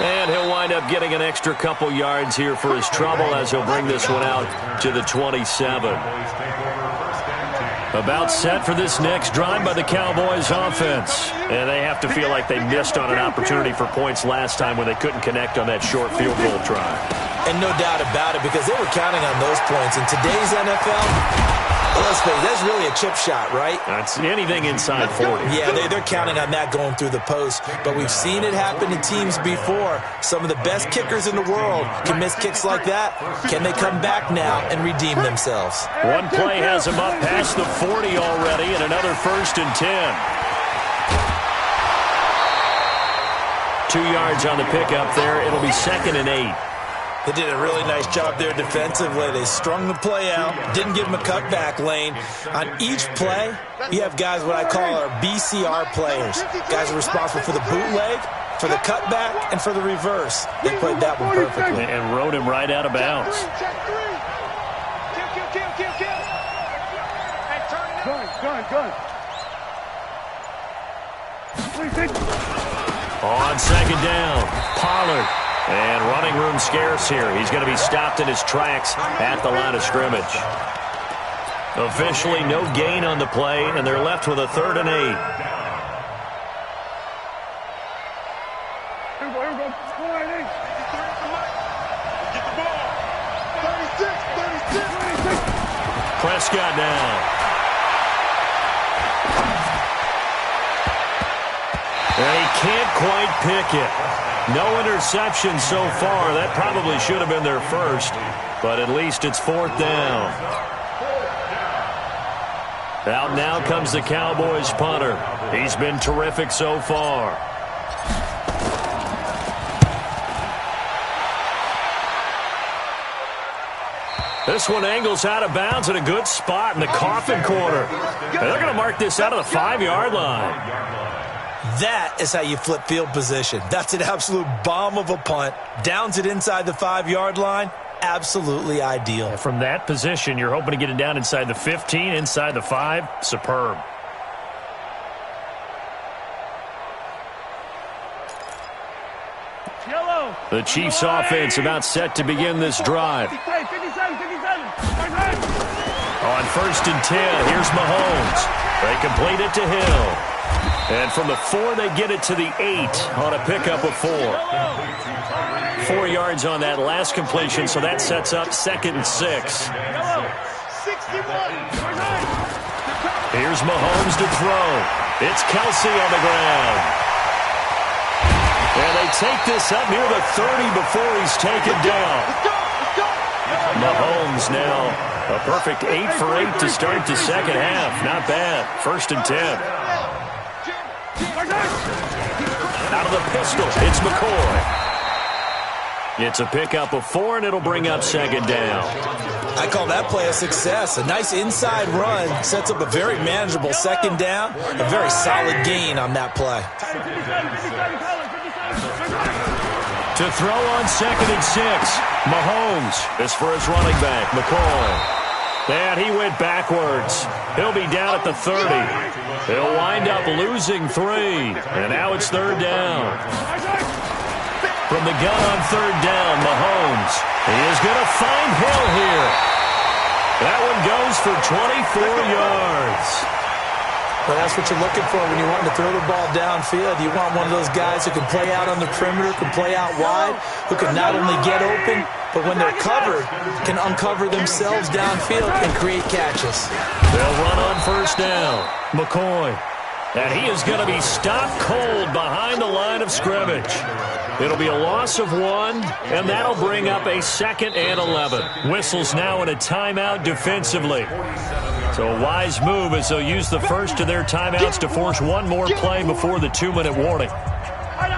And he'll wind up getting an extra couple yards here for his trouble as he'll bring this one out to the 27. About set for this next drive by the Cowboys offense. And they have to feel like they missed on an opportunity for points last time when they couldn't connect on that short field goal try. And no doubt about it, because they were counting on those points. In today's NFL, let's face it, that's really a chip shot, right? That's anything inside 40. Yeah, they're counting on that going through the post. But we've seen it happen to teams before. Some of the best kickers in the world can miss kicks like that. Can they come back now and redeem themselves? One play has them up past the 40 already, and another 1st and 10. 2 yards on the pickup there. It'll be 2nd and 8. They did a really nice job there defensively. They strung the play out, didn't give them a cutback lane. On each play, you have guys what I call our BCR players. Guys are responsible for the bootleg, for the cutback, and for the reverse. They played that one perfectly. And rode him right out of bounds. On 2nd down, Pollard. And running room scarce here. He's going to be stopped in his tracks at the line of scrimmage. Officially no gain on the play, and they're left with a 3rd and 8. Prescott now. And he can't quite pick it. No interception so far. That probably should have been their first, but at least it's 4th down. Out now comes the Cowboys punter. He's been terrific so far. This one angles out of bounds in a good spot in the coffin corner. And they're going to mark this out of the 5-yard line. That is how you flip field position. That's an absolute bomb of a punt. Downs it inside the 5-yard line. Absolutely ideal. From that position, you're hoping to get it down inside the 15, inside the 5. Superb. The Chiefs offense about set to begin this drive. On 1st and 10, here's Mahomes. They complete it to Hill. And from the 4, they get it to the 8 on a pickup of 4. 4 yards on that last completion, so that sets up 2nd and 6. Here's Mahomes to throw. It's Kelsey on the ground. And they take this up near the 30 before he's taken down. Mahomes now a perfect 8 for 8 to start the second half. Not bad. 1st and 10. Out of the pistol, it's McCoy. It's a pickup of 4, and it'll bring up 2nd down. I call that play a success. A nice inside run sets up a very manageable 2nd down. A very solid gain on that play. To throw on 2nd and 6, Mahomes is for his running back, McCoy. And he went backwards. He'll be down at the 30. He'll wind up losing 3. And now it's 3rd down. From the gun on 3rd down, Mahomes. He is going to find Hill here. That one goes for 24 yards. Well, that's what you're looking for when you want to throw the ball downfield. You want one of those guys who can play out on the perimeter, can play out wide, who can not only get open, but when they're covered, can uncover themselves downfield and create catches. They'll run on 1st down. McCoy. And he is going to be stopped cold behind the line of scrimmage. It'll be a loss of 1, and that'll bring up a 2nd and 11. Whistles now in a timeout defensively. So a wise move as they'll use the first of their timeouts to force one more play before the 2-minute warning.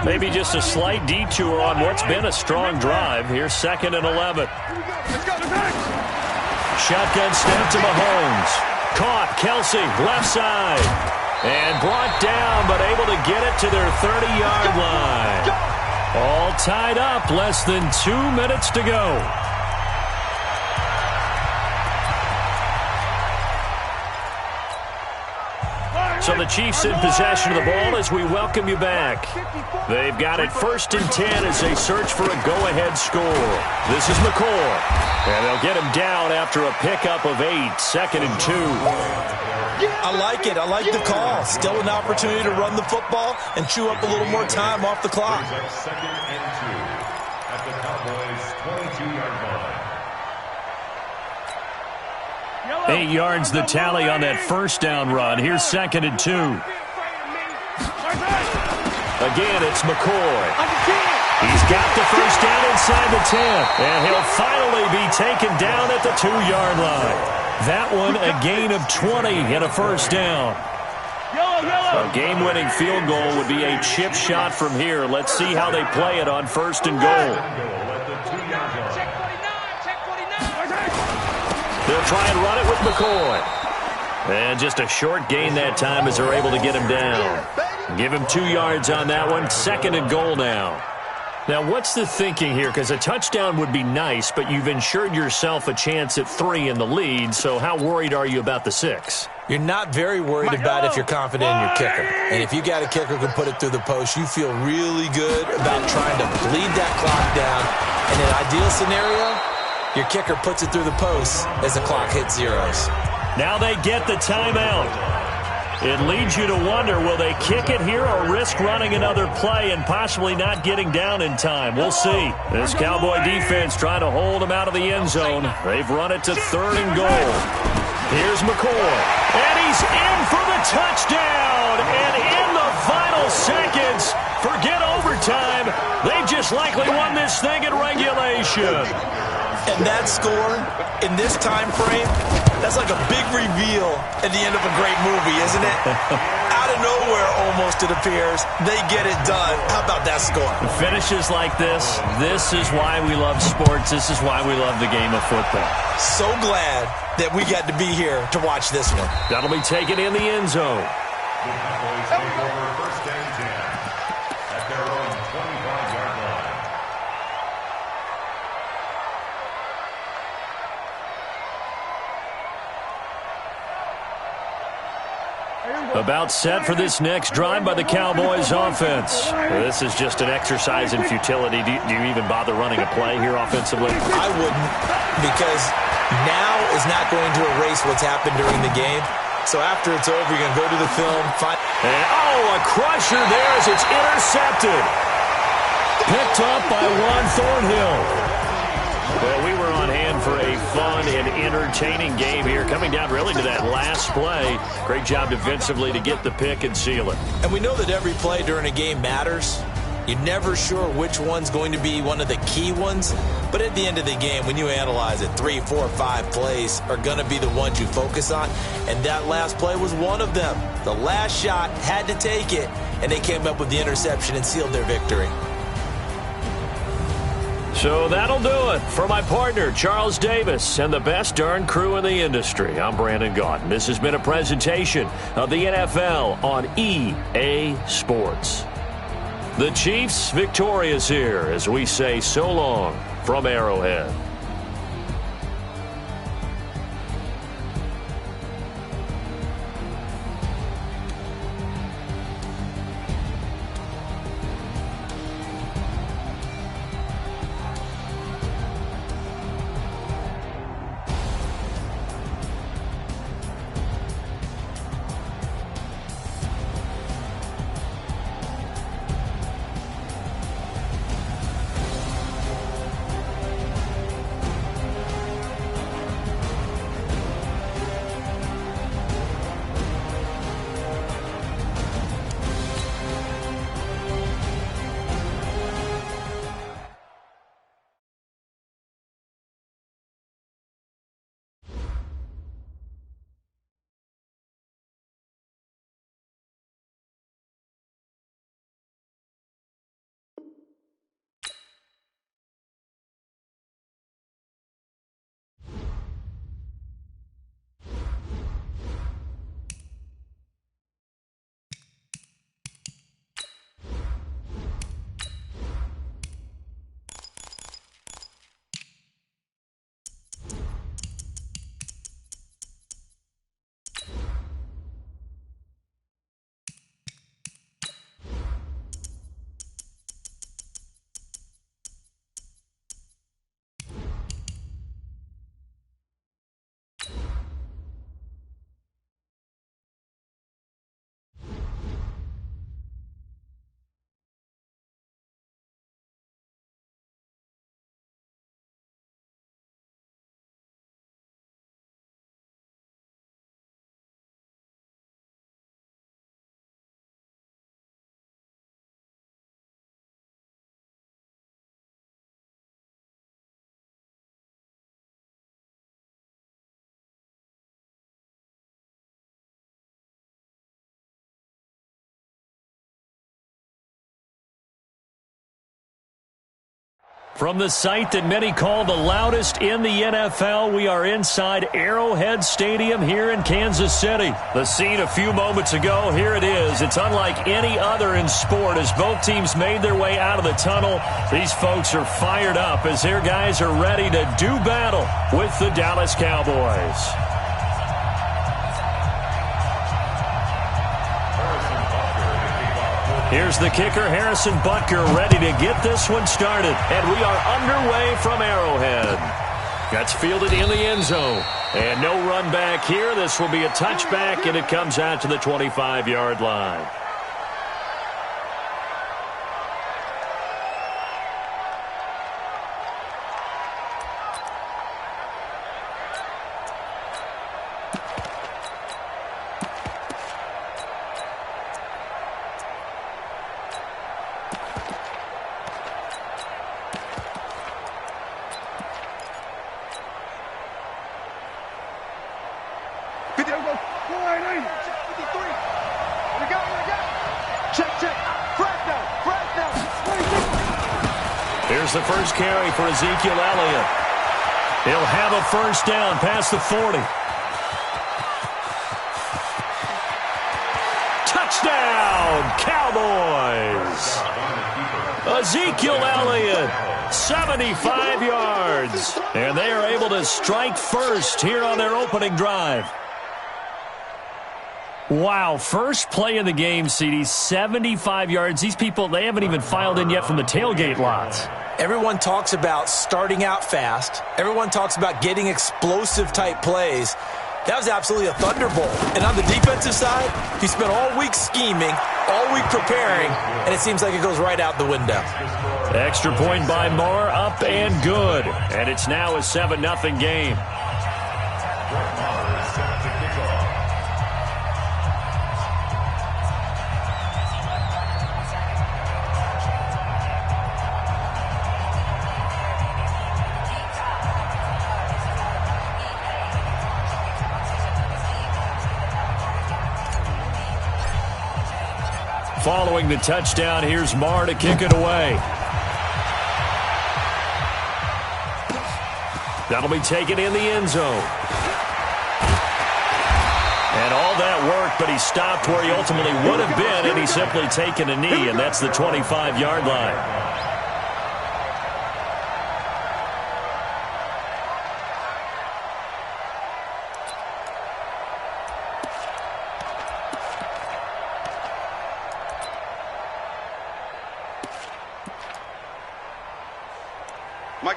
Maybe just a slight detour on what's been a strong drive. Here's 2nd and 11. Shotgun snap to Mahomes. Caught, Kelsey, left side. And brought down, but able to get it to their 30-yard line. All tied up, less than 2 minutes to go. So the Chiefs in possession of the ball as we welcome you back. They've got it 1st and 10 as they search for a go-ahead score. This is McCoy. And they'll get him down after a pickup of 8, 2nd and 2. I like it. I like the call. Still an opportunity to run the football and chew up a little more time off the clock. 2nd and 2 at the Cowboys' 22-yard line. 8 yards the tally on that 1st down run. Here's 2nd and 2. Again, it's McCoy. He's got the 1st down inside the 10. And he'll finally be taken down at the 2-yard line. That one a gain of 20 and a 1st down. A game-winning field goal would be a chip shot from here. Let's see how they play it on 1st and goal. They'll try and run it with McCoy. And just a short gain that time as they're able to get him down. Give him 2 yards on that one. 2nd and goal now. Now, what's the thinking here? Because a touchdown would be nice, but you've ensured yourself a chance at 3 in the lead, so how worried are you about the 6? You're not very worried about if you're confident in your kicker. And if you got a kicker who can put it through the post, you feel really good about trying to bleed that clock down. In an ideal scenario, your kicker puts it through the post as the clock hits zeros. Now they get the timeout. It leads you to wonder, will they kick it here or risk running another play and possibly not getting down in time? We'll see. This Cowboy defense trying to hold them out of the end zone. They've run it to 3rd and goal. Here's McCoy. And he's in for the touchdown. And in the final seconds, forget overtime. They just likely won this thing in regulation. And that score in this time frame, that's like a big reveal at the end of a great movie, isn't it? Out of nowhere, almost, it appears, they get it done. How about that score? Finishes like this is why we love sports. This is why we love the game of football. So glad that we got to be here to watch this one. That'll be taken in the end zone. The Cowboys take over first and 10 at their own 25-yard line. About set for this next drive by the Cowboys offense. This is just an exercise in futility. Do you even bother running a play here offensively? I wouldn't, because now is not going to erase what's happened during the game. So after it's over, you're going to go to the film. And, a crusher there as it's intercepted. Picked up by Juan Thornhill. Well, we were on hand for a fun and entertaining game here, coming down really to that last play. Great job defensively to get the pick and seal it. And we know that every play during a game matters. You're never sure which one's going to be one of the key ones. But at the end of the game, when you analyze it, 3, 4, 5 plays are going to be the ones you focus on. And that last play was one of them. The last shot had to take it, and they came up with the interception and sealed their victory. So that'll do it for my partner, Charles Davis, and the best darn crew in the industry. I'm Brandon Gaudin. This has been a presentation of the NFL on EA Sports. The Chiefs victorious here as we say so long from Arrowhead. From the site that many call the loudest in the NFL, we are inside Arrowhead Stadium here in Kansas City. The scene a few moments ago, here it is. It's unlike any other in sport as both teams made their way out of the tunnel. These folks are fired up as their guys are ready to do battle with the Dallas Cowboys. Here's the kicker, Harrison Butker, ready to get this one started. And we are underway from Arrowhead. That's fielded in the end zone. And no run back here. This will be a touchback, and it comes out to the 25-yard line. 980. Check 53. Here we go. Check. Fresno. Here's the first carry for Ezekiel Elliott. He'll have a first down past the 40. Touchdown, Cowboys! Ezekiel Elliott, 75 yards. And they are able to strike first here on their opening drive. Wow, first play of the game, CD, 75 yards. These people, they haven't even filed in yet from the tailgate lots. Everyone talks about starting out fast. Everyone talks about getting explosive-type plays. That was absolutely a thunderbolt. And on the defensive side, he spent all week scheming, all week preparing, and it seems like it goes right out the window. Extra point by Moore, up and good. And it's now a 7-0 game. Following the touchdown, here's Marr to kick it away. That'll be taken in the end zone. And all that work, but he stopped where he ultimately would have been, and he's simply taken a knee, and that's the 25-yard line.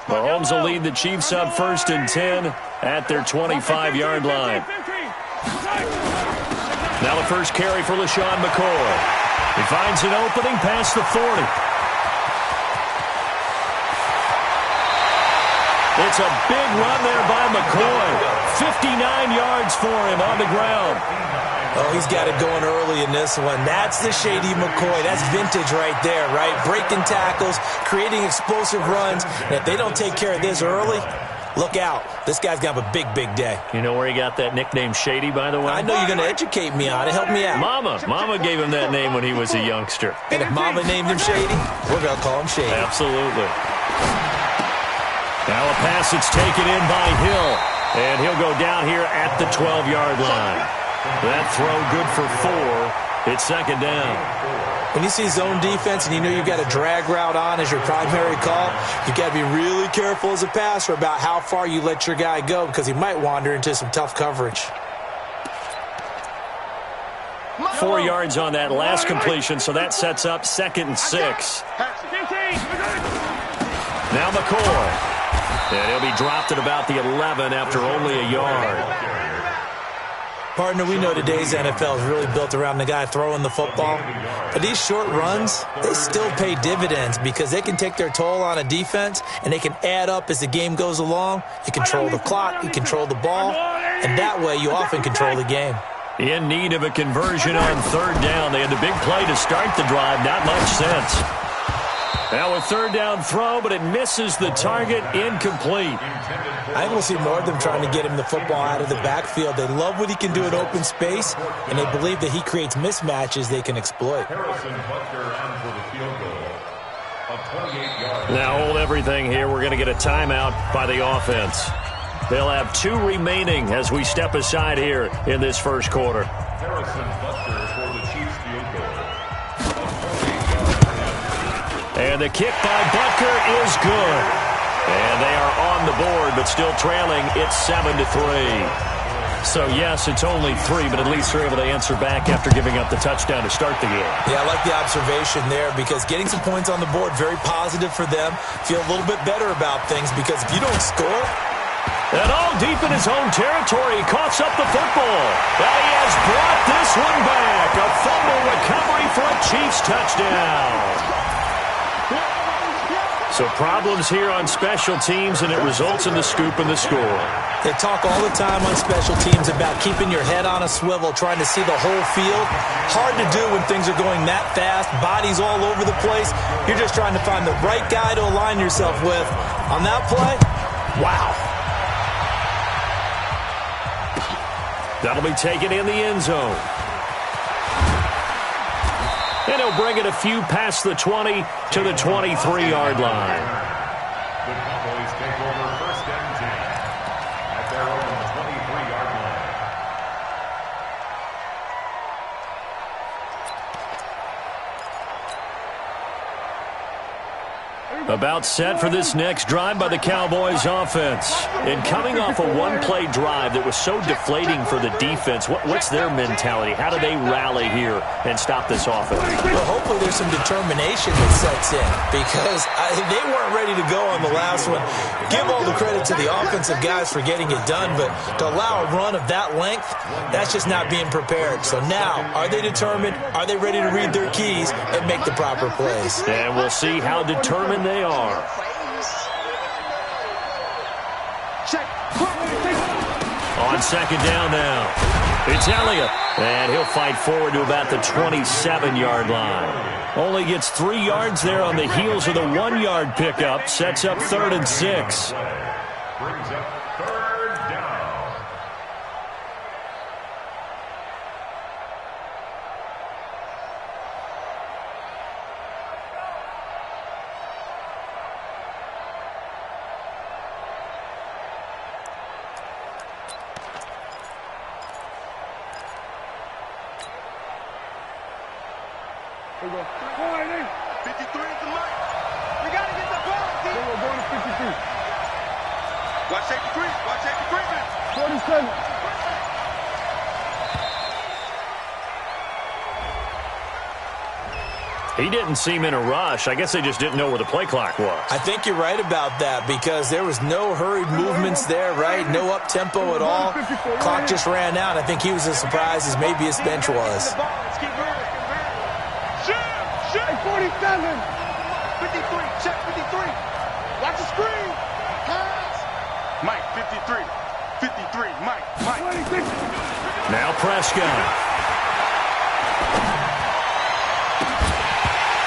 Mahomes will lead the Chiefs up 1st and 10 at their 25-yard line. Now the first carry for LaShawn McCoy. He finds an opening past the 40. It's a big run there by McCoy. 59 yards for him on the ground. Oh, he's got it going early in this one. That's the shady McCoy. That's vintage right there, right? Breaking tackles, creating explosive runs. And if they don't take care of this early, look out. This guy's going to have a big, big day. You know where he got that nickname Shady, by the way? I know you're going to educate me on it. Help me out. Mama gave him that name when he was a youngster. And if Mama named him Shady, we're going to call him Shady. Absolutely. Now a pass that's taken in by Hill. And he'll go down here at the 12-yard line. That throw good for 4. It's 2nd down. When you see zone defense and you know you've got a drag route on as your primary call, you've got to be really careful as a passer about how far you let your guy go because he might wander into some tough coverage. 4 yards on that last completion, so that sets up 2nd and 6. Now McCoy. And he'll be dropped at about the 11 after only a yard. Partner, we know today's NFL is really built around the guy throwing the football. But these short runs, they still pay dividends because they can take their toll on a defense and they can add up as the game goes along. You control the clock, you control the ball, and that way you often control the game. In need of a conversion on 3rd down. They had the big play to start the drive. Not much sense. Now a 3rd down throw, but it misses the target. Incomplete. I think we'll see more of them trying to get him the football out of the backfield. They love what he can do in open space, and they believe that he creates mismatches they can exploit. Now hold everything here. We're going to get a timeout by the offense. They'll have 2 remaining as we step aside here in this first quarter. And the kick by Butker is good. And they are on the board, but still trailing. It's 7-3. So, yes, it's only 3, but at least they're able to answer back after giving up the touchdown to start the game. Yeah, I like the observation there because getting some points on the board, very positive for them. Feel a little bit better about things because if you don't score... And all deep in his own territory, he coughs up the football. And he has brought this one back. A fumble recovery for a Chiefs touchdown. So problems here on special teams, and it results in the scoop and the score. They talk all the time on special teams about keeping your head on a swivel, trying to see the whole field. Hard to do when things are going that fast, bodies all over the place. You're just trying to find the right guy to align yourself with. On that play, wow. That'll be taken in the end zone. And he'll bring it a few past the 20 to the 23-yard line. The Cowboys take over first and 10 at their own 23-yard line. About set for this next drive by the Cowboys offense. And coming off a one-play drive that was so deflating for the defense, what's their mentality? How do they rally here and stop this offense? Well, hopefully there's some determination that sets in because they weren't ready to go on the last one. Give all the credit to the offensive guys for getting it done, but to allow a run of that length, that's just not being prepared. So now, are they determined? Are they ready to read their keys and make the proper plays? And we'll see how determined they are. On second down now, it's Elliott, and he'll fight forward to about the 27-yard line. Only gets 3 yards there on the heels of the 1-yard pickup. Sets up 3rd and 6. Brings up third down. Here we go. 53 is the line. We got to get the ball, D. We're going to 53. Watch safety 3. Watch safety 3, man. 47. He didn't seem in a rush. I guess they just didn't know where the play clock was. I think you're right about that because there was no hurried movements there, right? No up-tempo at all. Clock just ran out. I think he was as surprised as maybe his bench was. Shoot! 47. 53. Check 53. Watch the screen. Pass. Mike, 53. 53. Mike. 26. Now Prescott.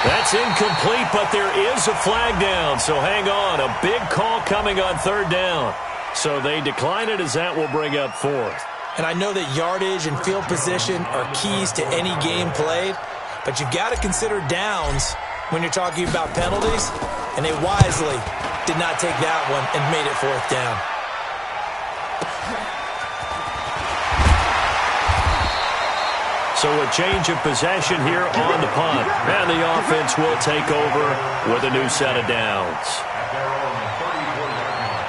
That's incomplete, but there is a flag down, so hang on. A big call coming on 3rd down. So they decline it as that will bring up 4th. And I know that yardage and field position are keys to any game played, but you've got to consider downs when you're talking about penalties, and they wisely did not take that one and made it 4th down. So a change of possession here on the punt. And the offense will take over with a new set of downs. At their own 34-yard line.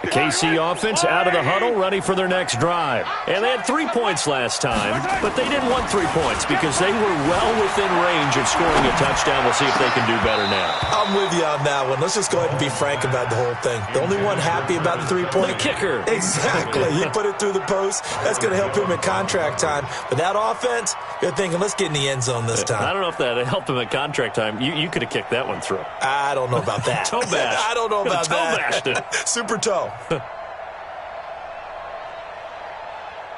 The KC offense out of the huddle, ready for their next drive. And they had 3 points last time, but they didn't want 3 points because they were well within range of scoring a touchdown. We'll see if they can do better now. I'm with you on that one. Let's just go ahead and be frank about the whole thing. The only one happy about the 3-point? The kicker. Exactly. He put it through the post. That's going to help him at contract time. But that offense, you're thinking, let's get in the end zone this time. I don't know if that helped him at contract time. You could have kicked that one through. I don't know about that. Toe bash. I don't know about that. Toe bashed it. Super toe.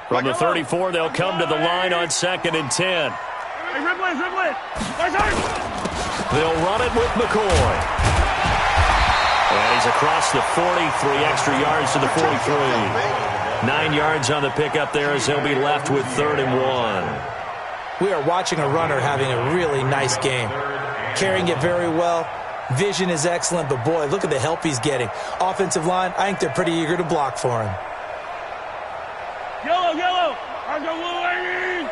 From the 34, they'll come to the line on 2nd and 10. Hey, dribble it. They'll run it with McCoy. And he's across the 40, 3 extra yards to the 43. 9 yards on the pickup there as they'll be left with 3rd and 1. We are watching a runner having a really nice game. Carrying it very well. Vision is excellent, but boy, look at the help he's getting. Offensive line, I think they're pretty eager to block for him. Yellow. I go blue, 80.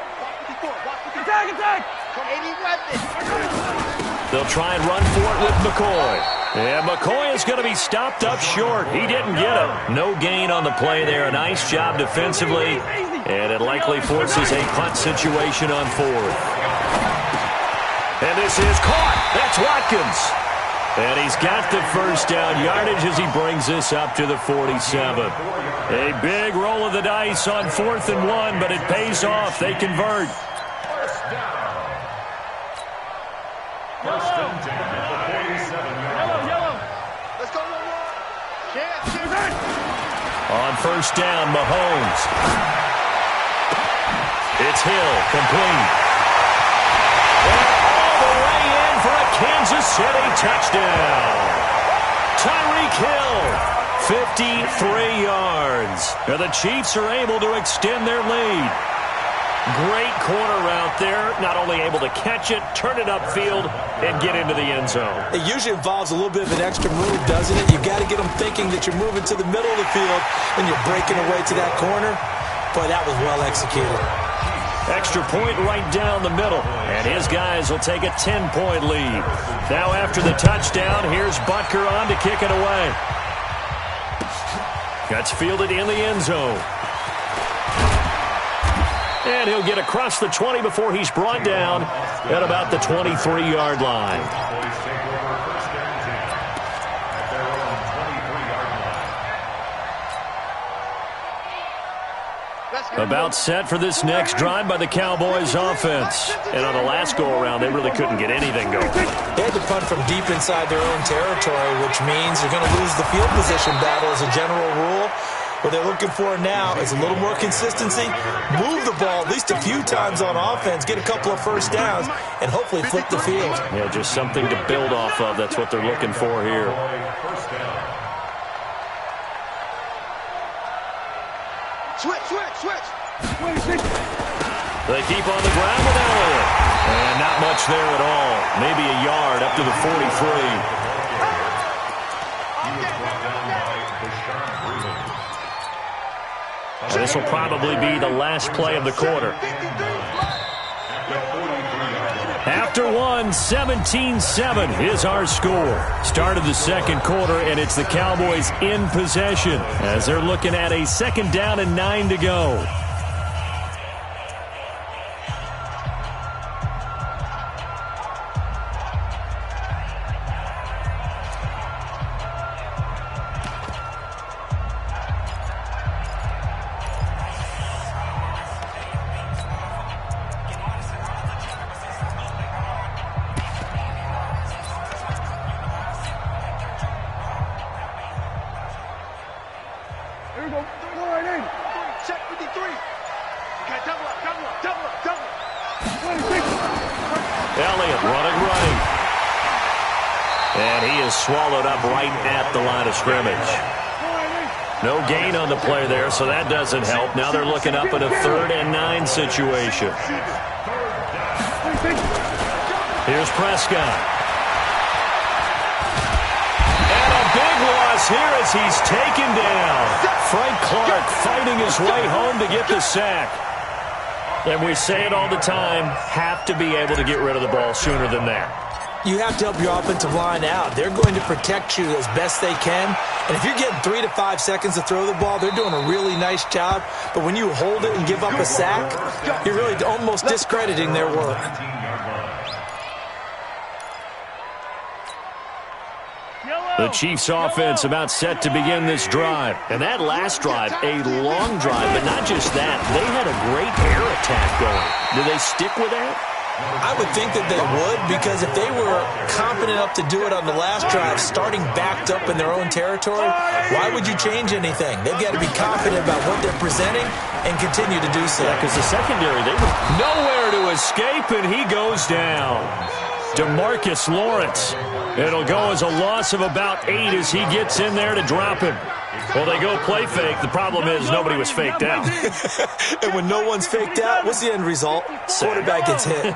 Attack. 80 weapons. They'll try and run for it with McCoy. And McCoy is going to be stopped up short. He didn't get it. No gain on the play there. A nice job defensively. And it likely forces a punt situation on 4th. And this is caught. That's Watkins. And he's got the first down yardage as he brings this up to the 47. A big roll of the dice on 4th and 1, but it pays off. They convert. First down. First and 10 at the 47-yard line. Let's go. On first down, Mahomes. It's Hill, complete. And all the way in for a Kansas City touchdown. Tyreek Hill, 53 yards. Now the Chiefs are able to extend their lead. Great corner route there. Not only able to catch it, turn it upfield, and get into the end zone. It usually involves a little bit of an extra move, doesn't it? You've got to get them thinking that you're moving to the middle of the field and you're breaking away to that corner. Boy, that was well executed. Extra point right down the middle. And his guys will take a 10-point lead. Now after the touchdown, here's Butker on to kick it away. That's fielded in the end zone. And he'll get across the 20 before he's brought down at about the 23-yard line. About set for this next drive by the Cowboys offense. And on the last go-around, they really couldn't get anything going. They had to punt from deep inside their own territory, which means you're going to lose the field position battle as a general rule. What they're looking for now is a little more consistency, move the ball at least a few times on offense, get a couple of first downs, and hopefully flip the field. Yeah, just something to build off of. That's what they're looking for here. Switch. They keep on the ground with Elliott. And not much there at all. Maybe a yard up to the 43. This will probably be the last play of the quarter. After one, 17-7 is our score. Start of the second quarter, and it's the Cowboys in possession as they're looking at a 2nd down and 9 to go. Elliott running right. And he is swallowed up right at the line of scrimmage. No gain on the play there, so that doesn't help. Now they're looking up at a 3rd and 9 situation. Here's Prescott. And a big loss here as he's taken down. Frank Clark fighting his way home to get the sack. And we say it all the time, have to be able to get rid of the ball sooner than that. You have to help your offensive line out. They're going to protect you as best they can. And if you're getting 3 to 5 seconds to throw the ball, they're doing a really nice job. But when you hold it and give up a sack, you're really almost discrediting their work. The Chiefs offense about set to begin this drive. And that last drive, a long drive, but not just that. They had a great air attack going. Do they stick with that? I would think that they would, because if they were confident enough to do it on the last drive, starting backed up in their own territory, why would you change anything? They've got to be confident about what they're presenting and continue to do so. Yeah, because the secondary, they were nowhere to escape, and he goes down. DeMarcus Lawrence. It'll go as a loss of about 8 as he gets in there to drop him. Well, they go play fake. The problem is nobody was faked out. And when no one's faked out, what's the end result? Quarterback gets hit.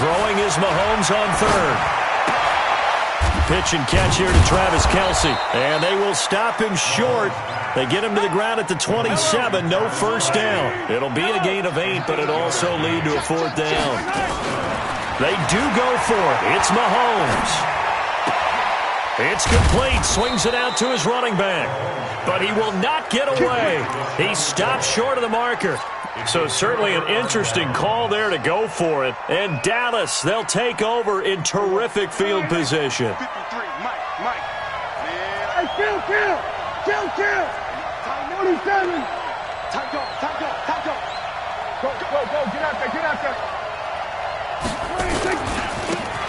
Throwing is Mahomes on 3rd. Pitch and catch here to Travis Kelce. And they will stop him short. They get him to the ground at the 27. No first down. It'll be a gain of 8, but it'll also lead to a 4th down. They do go for it. It's Mahomes. It's complete. Swings it out to his running back. But he will not get away. He stops short of the marker. So certainly an interesting call there to go for it. And Dallas, they'll take over in terrific field position. 53, Mike. Hey, kill. Time 47. Time go. Go. Get out there. 26.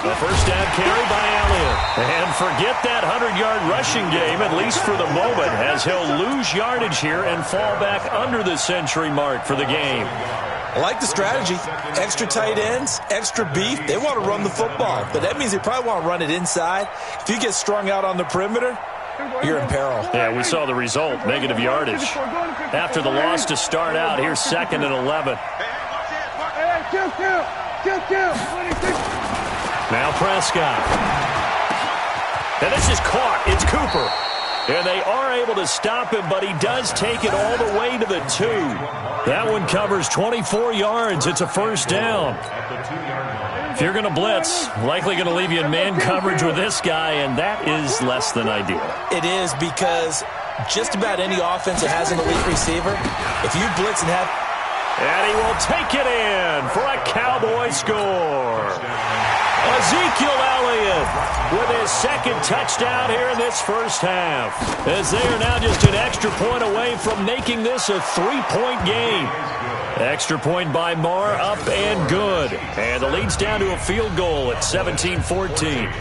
A first down carry by Elliott. And forget that 100-yard rushing game, at least for the moment, as he'll lose yardage here and fall back under the century mark for the game. I like the strategy. Extra tight ends, extra beef. They want to run the football, but that means they probably want to run it inside. If you get strung out on the perimeter, you're in peril. Yeah, we saw the result, negative yardage. After the loss to start out, here's 2nd and 11. Now Prescott. And this is caught. It's Cooper. And they are able to stop him, but he does take it all the way to the 2. That one covers 24 yards. It's a first down. If you're going to blitz, likely going to leave you in man coverage with this guy, and that is less than ideal. It is, because just about any offense that has an elite receiver, if you blitz and have... And he will take it in for a Cowboy score. Ezekiel Elliott with his 2nd touchdown here in this first half, as they are now just an extra point away from making this a 3-point game. Extra point by Marr, up and good. And the lead's down to a field goal at 17-14.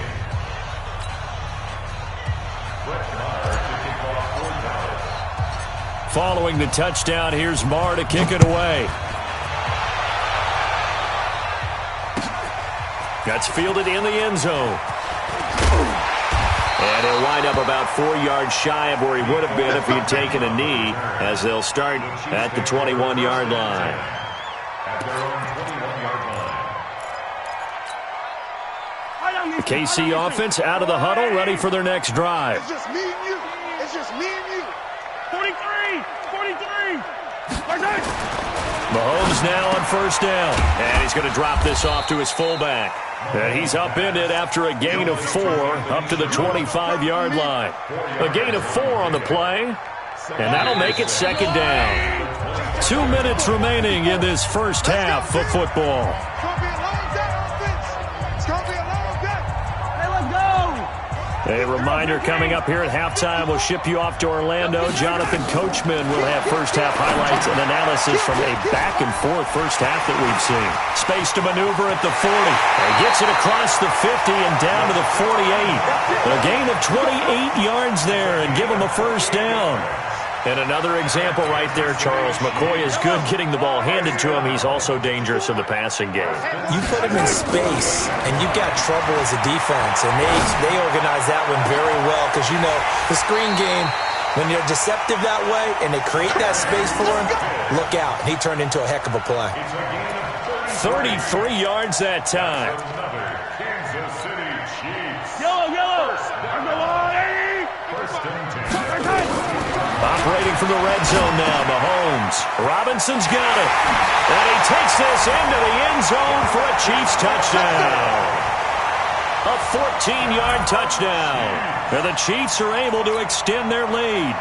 Following the touchdown, here's Marr to kick it away. That's fielded in the end zone. And he'll wind up about 4 yards shy of where he would have been if he had taken a knee, as they'll start at the 21-yard line. The KC offense out of the huddle, ready for their next drive. It's just me and you. It's just me and you. 43. Mahomes now on first down. And he's going to drop this off to his fullback. And he's upended after a gain of 4 up to the 25-yard line. A gain of 4 on the play. And that'll make it 2nd down. 2 minutes remaining in this first half of football. A reminder coming up here at halftime. We'll ship you off to Orlando. Jonathan Coachman will have first-half highlights and analysis from a back-and-forth first half that we've seen. Space to maneuver at the 40. He gets it across the 50 and down to the 48. A gain of 28 yards there and give him a first down. And another example right there, Charles. McCoy is good getting the ball handed to him. He's also dangerous in the passing game. You put him in space, and you've got trouble as a defense. And they organize that one very well, because, you know, the screen game, when you're deceptive that way and they create that space for him, look out. He turned into a heck of a play. 33 yards that time. Operating from the red zone now, Mahomes. Robinson's got it. And he takes this into the end zone for a Chiefs touchdown. A 14-yard touchdown. And the Chiefs are able to extend their lead.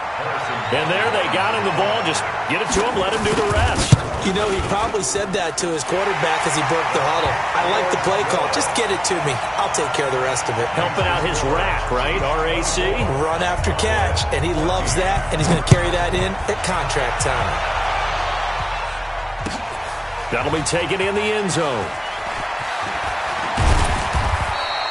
And there they got him the ball. Just get it to him, let him do the rest. You know, he probably said that to his quarterback as he broke the huddle. I like the play call. Just get it to me. I'll take care of the rest of it. Helping out his rack, right? RAC. Run after catch. And he loves that. And he's going to carry that in at contract time. That'll be taken in the end zone.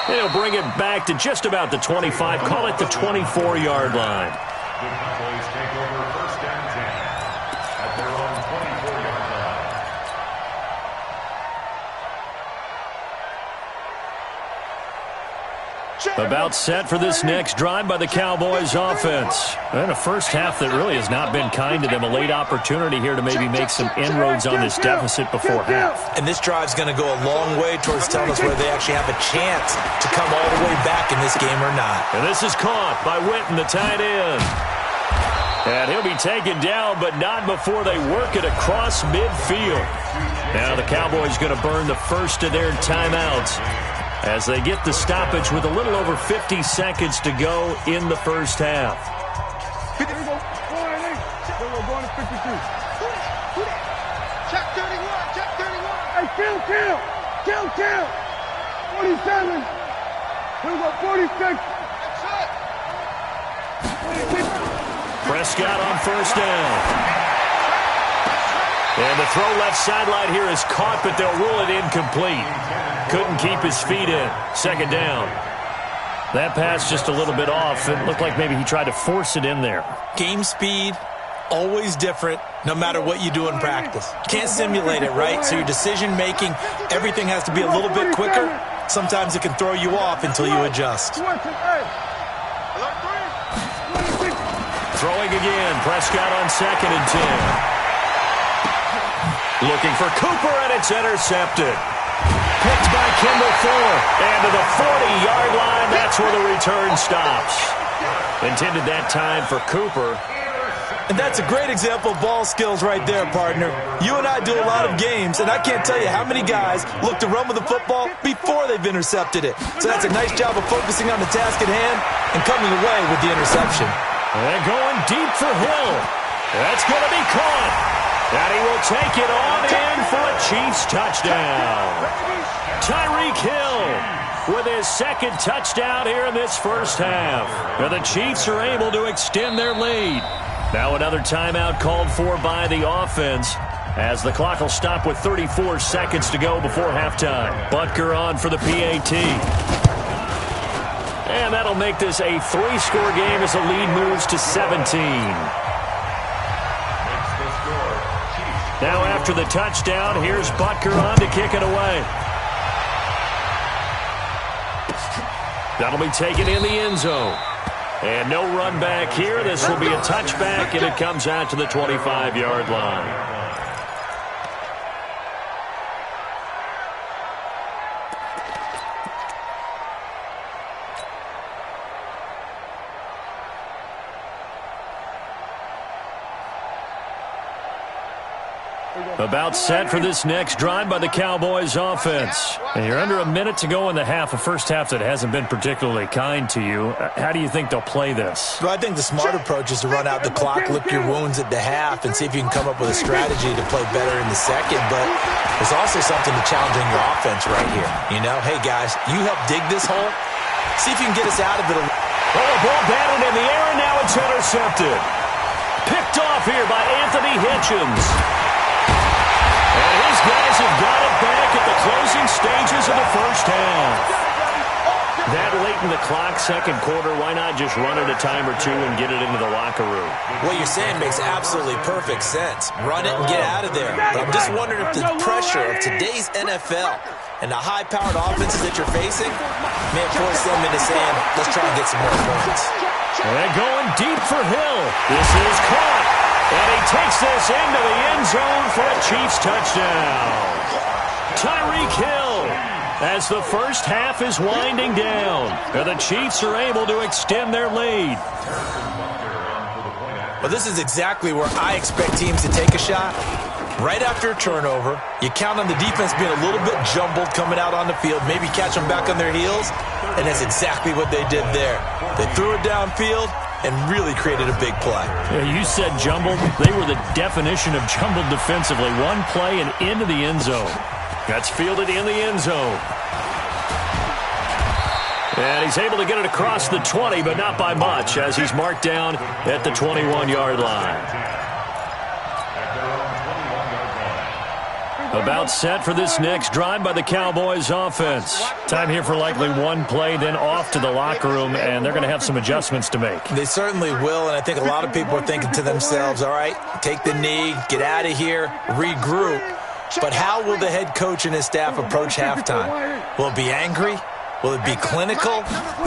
He'll bring it back to just about the 25. Call it the 24-yard line. The Cowboys take over first and 10 at their own 24-yard line. About set for this next drive by the Cowboys offense. And a first half that really has not been kind to them. A late opportunity here to maybe make some inroads on this deficit before half. And this drive's going to go a long way towards telling us whether they actually have a chance to come all the way back in this game or not. And this is caught by Witten, the tight end. And he'll be taken down, but not before they work it across midfield. Now the Cowboys going to burn the first of their timeouts as they get the stoppage with a little over 50 seconds to go in the first half. Check 31. Check 31. Hey, kill. 47. Here we go, 46. Prescott on first down. And the throw left sideline here is caught, but they'll rule it incomplete. Couldn't keep his feet in. Second down. That pass just a little bit off. It looked like maybe he tried to force it in there. Game speed, always different, no matter what you do in practice. You can't simulate it, right? So your decision-making, everything has to be a little bit quicker. Sometimes it can throw you off until you adjust. Throwing again. Prescott on 2nd and 10. Looking for Cooper, and it's intercepted. Picked by Kendall Fuller. And to the 40-yard line, that's where the return stops. Intended that time for Cooper. And that's a great example of ball skills right there, partner. You and I do a lot of games, and I can't tell you how many guys look to run with the football before they've intercepted it. So that's a nice job of focusing on the task at hand and coming away with the interception. And going deep for Hill. That's going to be caught. And he will take it on in for a Chiefs touchdown. Tyreek Hill with his second touchdown here in this first half. And the Chiefs are able to extend their lead. Now another timeout called for by the offense as the clock will stop with 34 seconds to go before halftime. Butker on for the PAT. And that'll make this a 3-score game as the lead moves to 17. Now after the touchdown, here's Butker on to kick it away. That'll be taken in the end zone. And no run back here. This will be a touchback, and it comes out to the 25-yard line. About set for this next drive by the Cowboys offense. And you're under a minute to go in the half, a first half that hasn't been particularly kind to you. How do you think they'll play this? Well, I think the smart approach is to run out the clock, lick your wounds at the half, and see if you can come up with a strategy to play better in the second. But there's also something to challenging your offense right here. You know, hey, guys, you help dig this hole. See if you can get us out of it. Oh, a ball batted in the air, and now it's intercepted. Picked off here by Anthony Hitchens. And his guys have got it back at the closing stages of the first half. That late in the clock, second quarter, why not just run it a time or two and get it into the locker room? What you're saying makes absolutely perfect sense. Run it and get out of there. But I'm just wondering if the pressure of today's NFL and the high-powered offenses that you're facing may force them into saying, let's try and get some more points. And going deep for Hill. This is caught. And he takes this into the end zone for a Chiefs touchdown. Tyreek Hill as the first half is winding down. And the Chiefs are able to extend their lead. Well, this is exactly where I expect teams to take a shot. Right after a turnover, you count on the defense being a little bit jumbled coming out on the field, maybe catch them back on their heels, and that's exactly what they did there. They threw it downfield and really created a big play. Yeah, you said jumbled. They were the definition of jumbled defensively. One play and into the end zone. That's fielded in the end zone. And he's able to get it across the 20, but not by much, as he's marked down at the 21-yard line. About set for this next drive by the Cowboys offense. Time here for likely one play, then off to the locker room, and they're going to have some adjustments to make. They certainly will, and I think a lot of people are thinking to themselves, all right, take the knee, get out of here, regroup. But how will the head coach and his staff approach halftime? Will it be angry? Will it be clinical?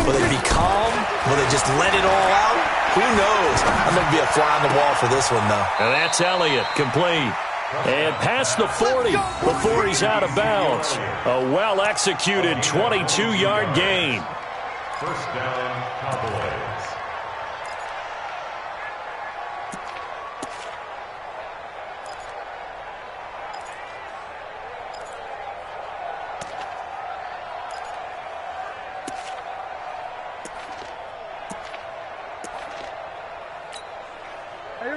Will it be calm? Will they just let it all out? Who knows? I'm going to be a fly on the wall for this one, though. And that's Elliott, complete. And past the 40 before he's out of bounds. A well-executed 22-yard gain. First down, Cowboys.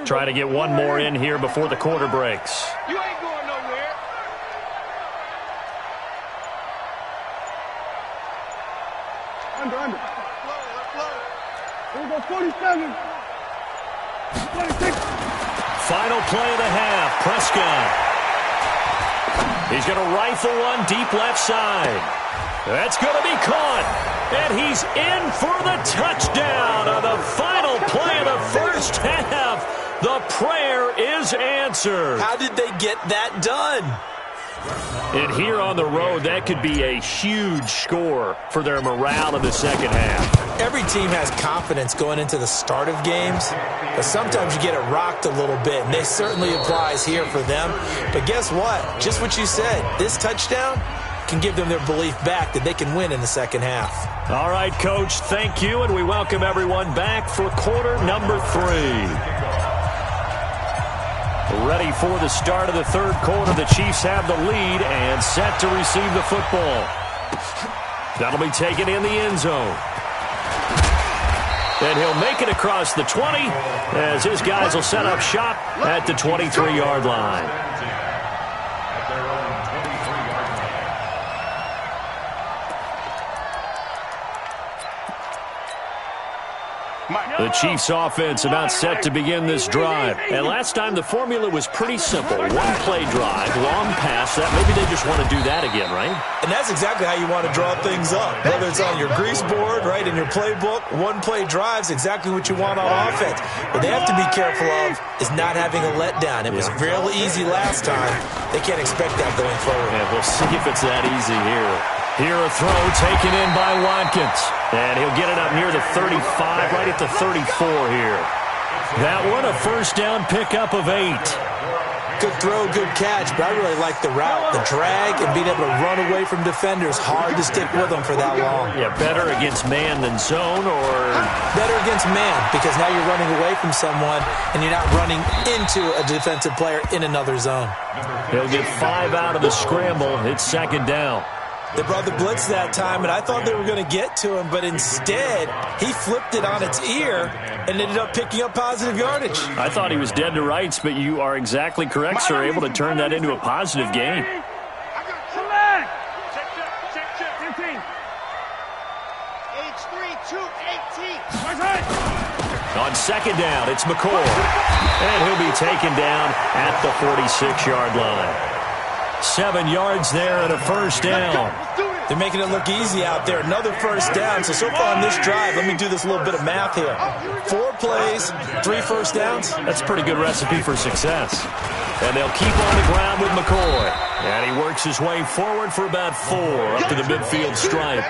Try to get one more in here before the quarter breaks. You ain't going nowhere. Under. Here we go, 47. 26. Final play of the half. Prescott He's going to rifle one deep left side. That's going to be caught. And he's in for the touchdown on the final play of the first half. The prayer is answered. How did they get that done? And here on the road, that could be a huge score for their morale in the second half. Every team has confidence going into the start of games, but sometimes you get it rocked a little bit, and this certainly applies here for them. But guess what? Just what you said, this touchdown can give them their belief back that they can win in the second half. All right, Coach, thank you, and we welcome everyone back for quarter number 3. Ready for the start of the third quarter. The Chiefs have the lead and set to receive the football. That'll be taken in the end zone. And he'll make it across the 20 as his guys will set up shop at the 23-yard line. The Chiefs offense about set to begin this drive. And last time the formula was pretty simple. One play drive, long pass. That maybe they just want to do that again, right? And that's exactly how you want to draw things up. Whether it's on your grease board, right, in your playbook, one play drive's exactly what you want on offense. What they have to be careful of is not having a letdown. It was real easy last time. They can't expect that going forward. Yeah, we'll see if it's that easy here. Here a throw taken in by Watkins. And he'll get it up near the 35, right at the 34 here. That one a first down pickup of 8. Good throw, good catch, but I really like the route. The drag and being able to run away from defenders, hard to stick with them for that long. Yeah, better against man than zone, or? Better against man, because now you're running away from someone and you're not running into a defensive player in another zone. He'll get 5 out of the scramble. It's second down. They brought the blitz that time, and I thought they were going to get to him, but instead, he flipped it on its ear and ended up picking up positive yardage. I thought he was dead to rights, but you are exactly correct, sir, able to turn that into a positive gain. On second down, it's McCoy, and he'll be taken down at the 46-yard line. 7 yards there and a first down. They're making it look easy out there. Another first down. So far on this drive, let me do this little bit of math here. 4 plays, 3 first downs. That's a pretty good recipe for success. And they'll keep on the ground with McCoy. And he works his way forward for about 4 up to the midfield stripe.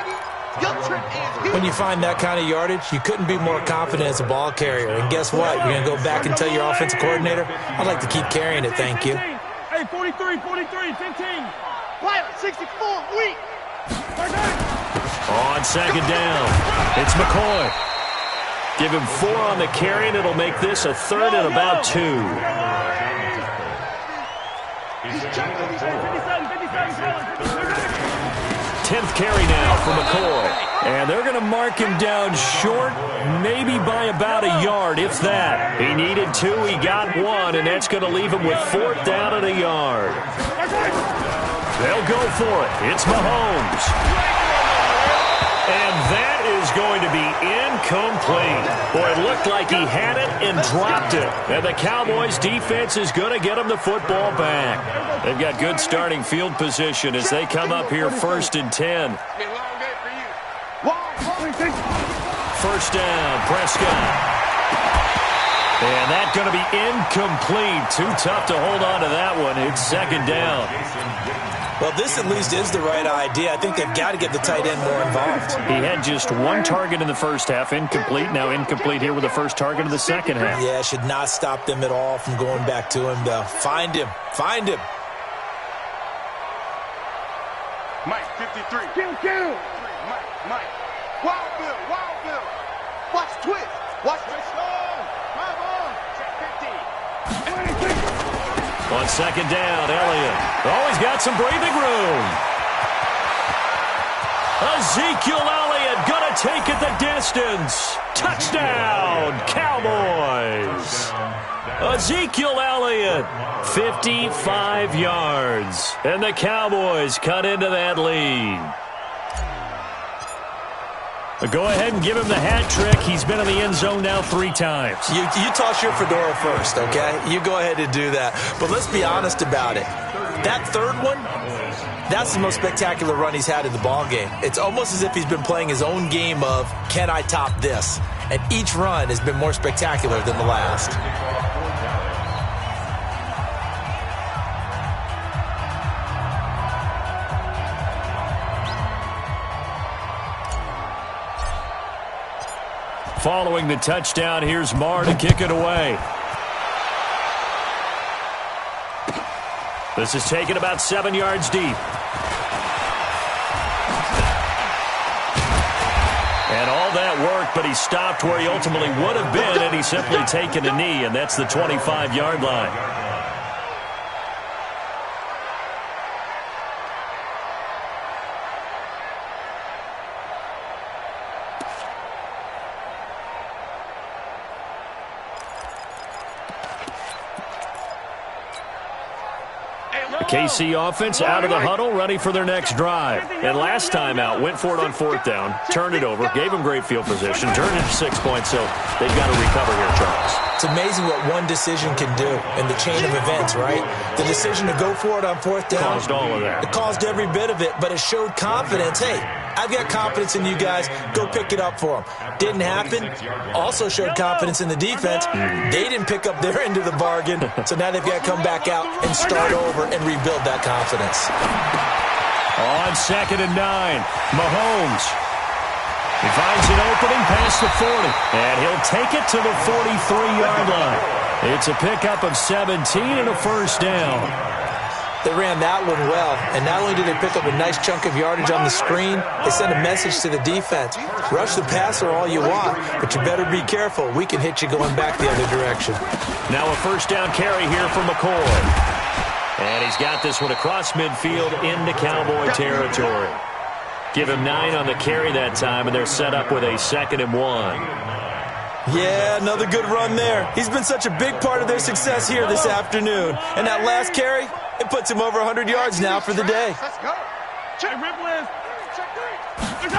When you find that kind of yardage, you couldn't be more confident as a ball carrier. And guess what? You're going to go back and tell your offensive coordinator, I'd like to keep carrying it, thank you. Hey, 43, 15. Pilot, 64, weak. On second down, it's McCoy. Give him 4 on the carry, and it'll make this a third and about 2. 10th carry now for McCoy. And they're going to mark him down short, maybe by about a yard, if that. He needed 2, he got 1, and that's going to leave him with 4th down and a yard. They'll go for it. It's Mahomes. And that is going to be incomplete. Boy, it looked like he had it and dropped it. And the Cowboys defense is going to get him the football back. They've got good starting field position as they come up here 1st and 10. First down, Prescott. And that's going to be incomplete. Too tough to hold on to that one. It's second down. Well, this at least is the right idea. I think they've got to get the tight end more involved. He had just 1 target in the first half, incomplete. Now incomplete here with the first target of the second half. Yeah, should not stop them at all from going back to him, though. Find him. Find him. Mike, 53. Kill. Mike. Wild Bill. Watch twist. Watch twist. Come on. Check 50. On second down, Elliott. Oh, he's got some breathing room. Ezekiel Elliott going to take it the distance. Touchdown, Cowboys. Ezekiel Elliott, 55 yards. And the Cowboys cut into that lead. Go ahead and give him the hat trick. He's been in the end zone now 3 times. You toss your fedora first, okay? You go ahead and do that. But let's be honest about it. That third one, that's the most spectacular run he's had in the ballgame. It's almost as if he's been playing his own game of, can I top this? And each run has been more spectacular than the last. Following the touchdown, here's Marr to kick it away. This is taken about 7 yards deep. And all that worked, but he stopped where he ultimately would have been, and he's simply taken a knee, and that's the 25-yard line. KC offense out of the huddle, ready for their next drive. And last time out, went for it on 4th down, turned it over, gave them great field position, turned it to 6 points, so they've got to recover here, Charles. It's amazing what one decision can do in the chain of events, right? The decision to go for it on 4th down. Caused all of that. It caused every bit of it, but it showed confidence. Hey, I've got confidence in you guys. Go pick it up for them. Didn't happen. Also showed confidence in the defense. They didn't pick up their end of the bargain, so now they've got to come back out and start over and rebuild that confidence. On 2nd and 9, Mahomes. He finds an opening past the 40, and he'll take it to the 43-yard line. It's a pickup of 17 and a first down. They ran that one well, and not only did they pick up a nice chunk of yardage on the screen, they sent a message to the defense. Rush the passer all you want, but you better be careful. We can hit you going back the other direction. Now a first down carry here from McCoy. And he's got this one across midfield into Cowboy territory. Give him 9 on the carry that time, and they're set up with a 2nd and 1. Yeah, another good run there. He's been such a big part of their success here this afternoon. And that last carry, it puts him over 100 yards now for the day. Let's go. Check rip list. Check 3.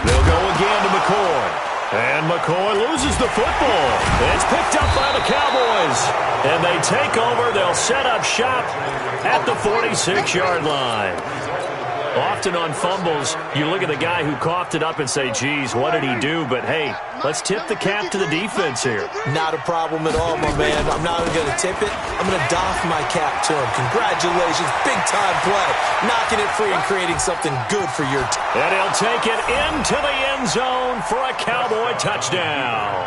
They'll go again to McCoy. And McCoy loses the football. It's picked up by the Cowboys. And they take over. They'll set up shop at the 46-yard line. Often on fumbles, you look at the guy who coughed it up and say, geez, what did he do? But, hey, let's tip the cap to the defense here. Not a problem at all, my man. I'm not even going to tip it. I'm going to doff my cap to him. Congratulations. Big-time play. Knocking it free and creating something good for your team. And he'll take it into the end zone for a Cowboy touchdown.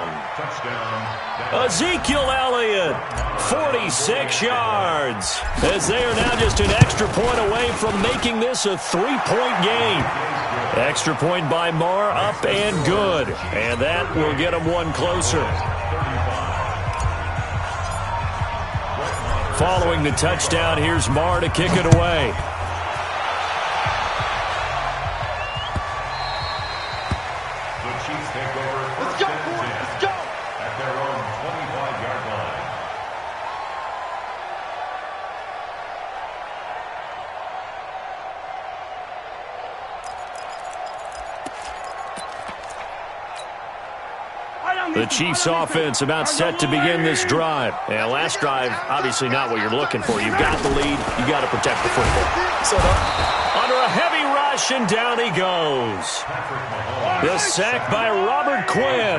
Ezekiel Elliott, 46 yards, as they are now just an extra point away from making this a 3-point game. Extra point by Marr, up and good, and that will get them one closer. Following the touchdown, here's Marr to kick it away. The Chiefs offense about set to begin this drive. And last drive, obviously not what you're looking for. You've got the lead. You got to protect the football. So under a heavy rush, and down he goes. The sack by Robert Quinn.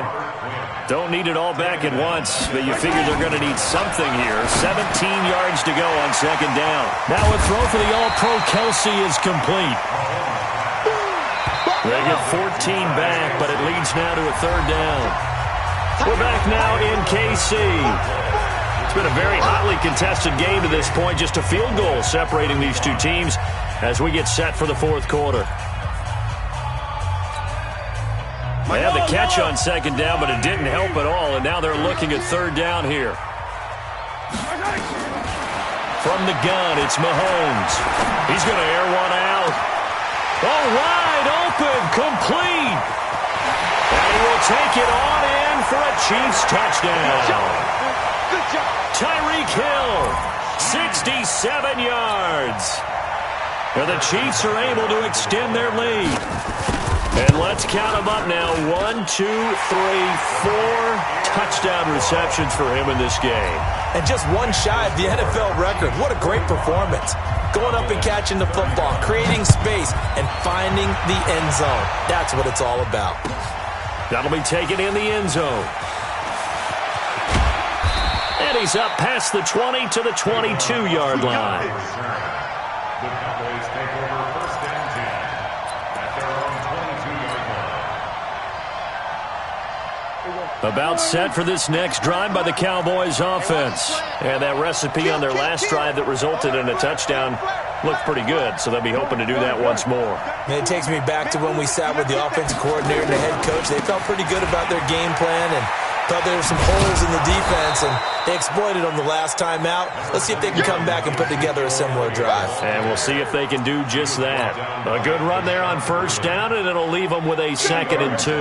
Don't need it all back at once, but you figure they're going to need something here. 17 yards to go on 2nd down. Now a throw for the All-Pro Kelsey is complete. They get 14 back, but it leads now to a 3rd down. We're back now in KC. It's been a very hotly contested game to this point. Just a field goal separating these two teams as we get set for the 4th quarter. They had the catch on 2nd down, but it didn't help at all, and now they're looking at 3rd down here. From the gun, it's Mahomes. He's going to air one out. Oh, wide open, complete. And he will take it on in for a Chiefs touchdown. Good job. Tyreek Hill, 67 yards. And the Chiefs are able to extend their lead. And let's count them up now. 1, 2, 3, 4 touchdown receptions for him in this game. And just one shy of the NFL record. What a great performance. Going up and catching the football, creating space, and finding the end zone. That's what it's all about. That'll be taken in the end zone. And he's up past the 20 to the 22-yard line. The Cowboys take over first and 10 at their own 22-yard line. About set for this next drive by the Cowboys offense. And that recipe on their last drive that resulted in a touchdown looked pretty good, so they'll be hoping to do that once more. And it takes me back to when we sat with the offensive coordinator and the head coach. They felt pretty good about their game plan and thought there were some holes in the defense, and they exploited them the last time out. Let's see if they can come back and put together a similar drive. And we'll see if they can do just that. A good run there on first down, and it'll leave them with a 2nd and 2.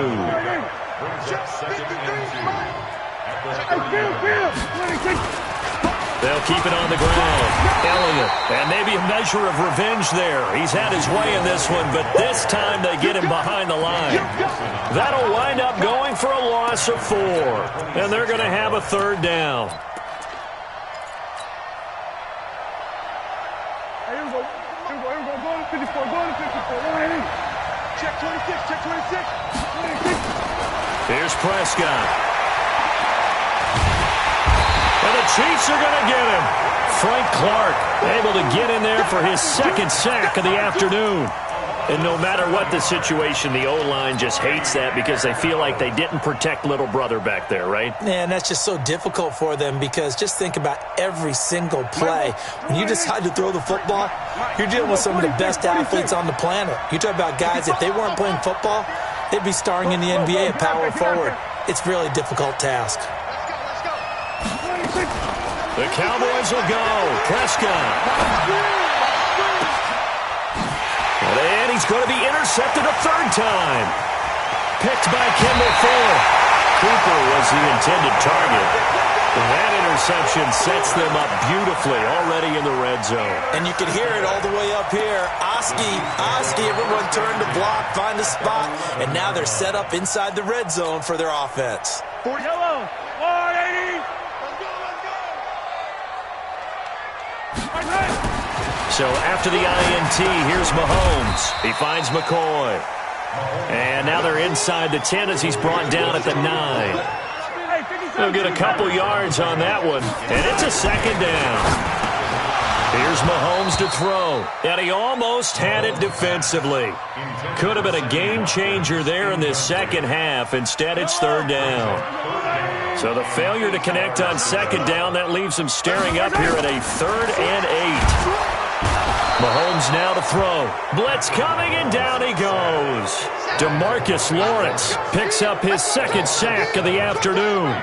They'll keep it on the ground. Elliott, and maybe a measure of revenge there. He's had his way in this one, but this time they get him behind the line. That'll wind up going for a loss of 4, and they're going to have a 3rd down. Here we go. Go to 54. Check 26. 26. Here's Prescott. And the Chiefs are going to get him. Frank Clark able to get in there for his 2nd sack of the afternoon. And no matter what the situation, the O-line just hates that because they feel like they didn't protect little brother back there, right? Man, that's just so difficult for them because just think about every single play. When you decide to throw the football, you're dealing with some of the best athletes on the planet. You talk about guys, if they weren't playing football, they'd be starring in the NBA at power forward. It's really a difficult task. The Cowboys will go. Prescott. And he's going to be intercepted a 3rd time. Picked by Kendall Fuller. Cooper was the intended target. That interception sets them up beautifully already in the red zone. And you can hear it all the way up here. Oski, everyone turned to block, find a spot, and now they're set up inside the red zone for their offense. 40 yellow. 180. So after the INT, here's Mahomes. He finds McCoy. And now they're inside the 10 as he's brought down at the 9. He'll get a couple yards on that one, and it's a 2nd down. Here's Mahomes to throw, and he almost had it defensively. Could have been a game changer there in this second half. Instead, it's 3rd down. So the failure to connect on 2nd down, that leaves him staring up here at a 3rd and 8. Mahomes now to throw. Blitz coming, and down he goes. DeMarcus Lawrence picks up his 2nd sack of the afternoon.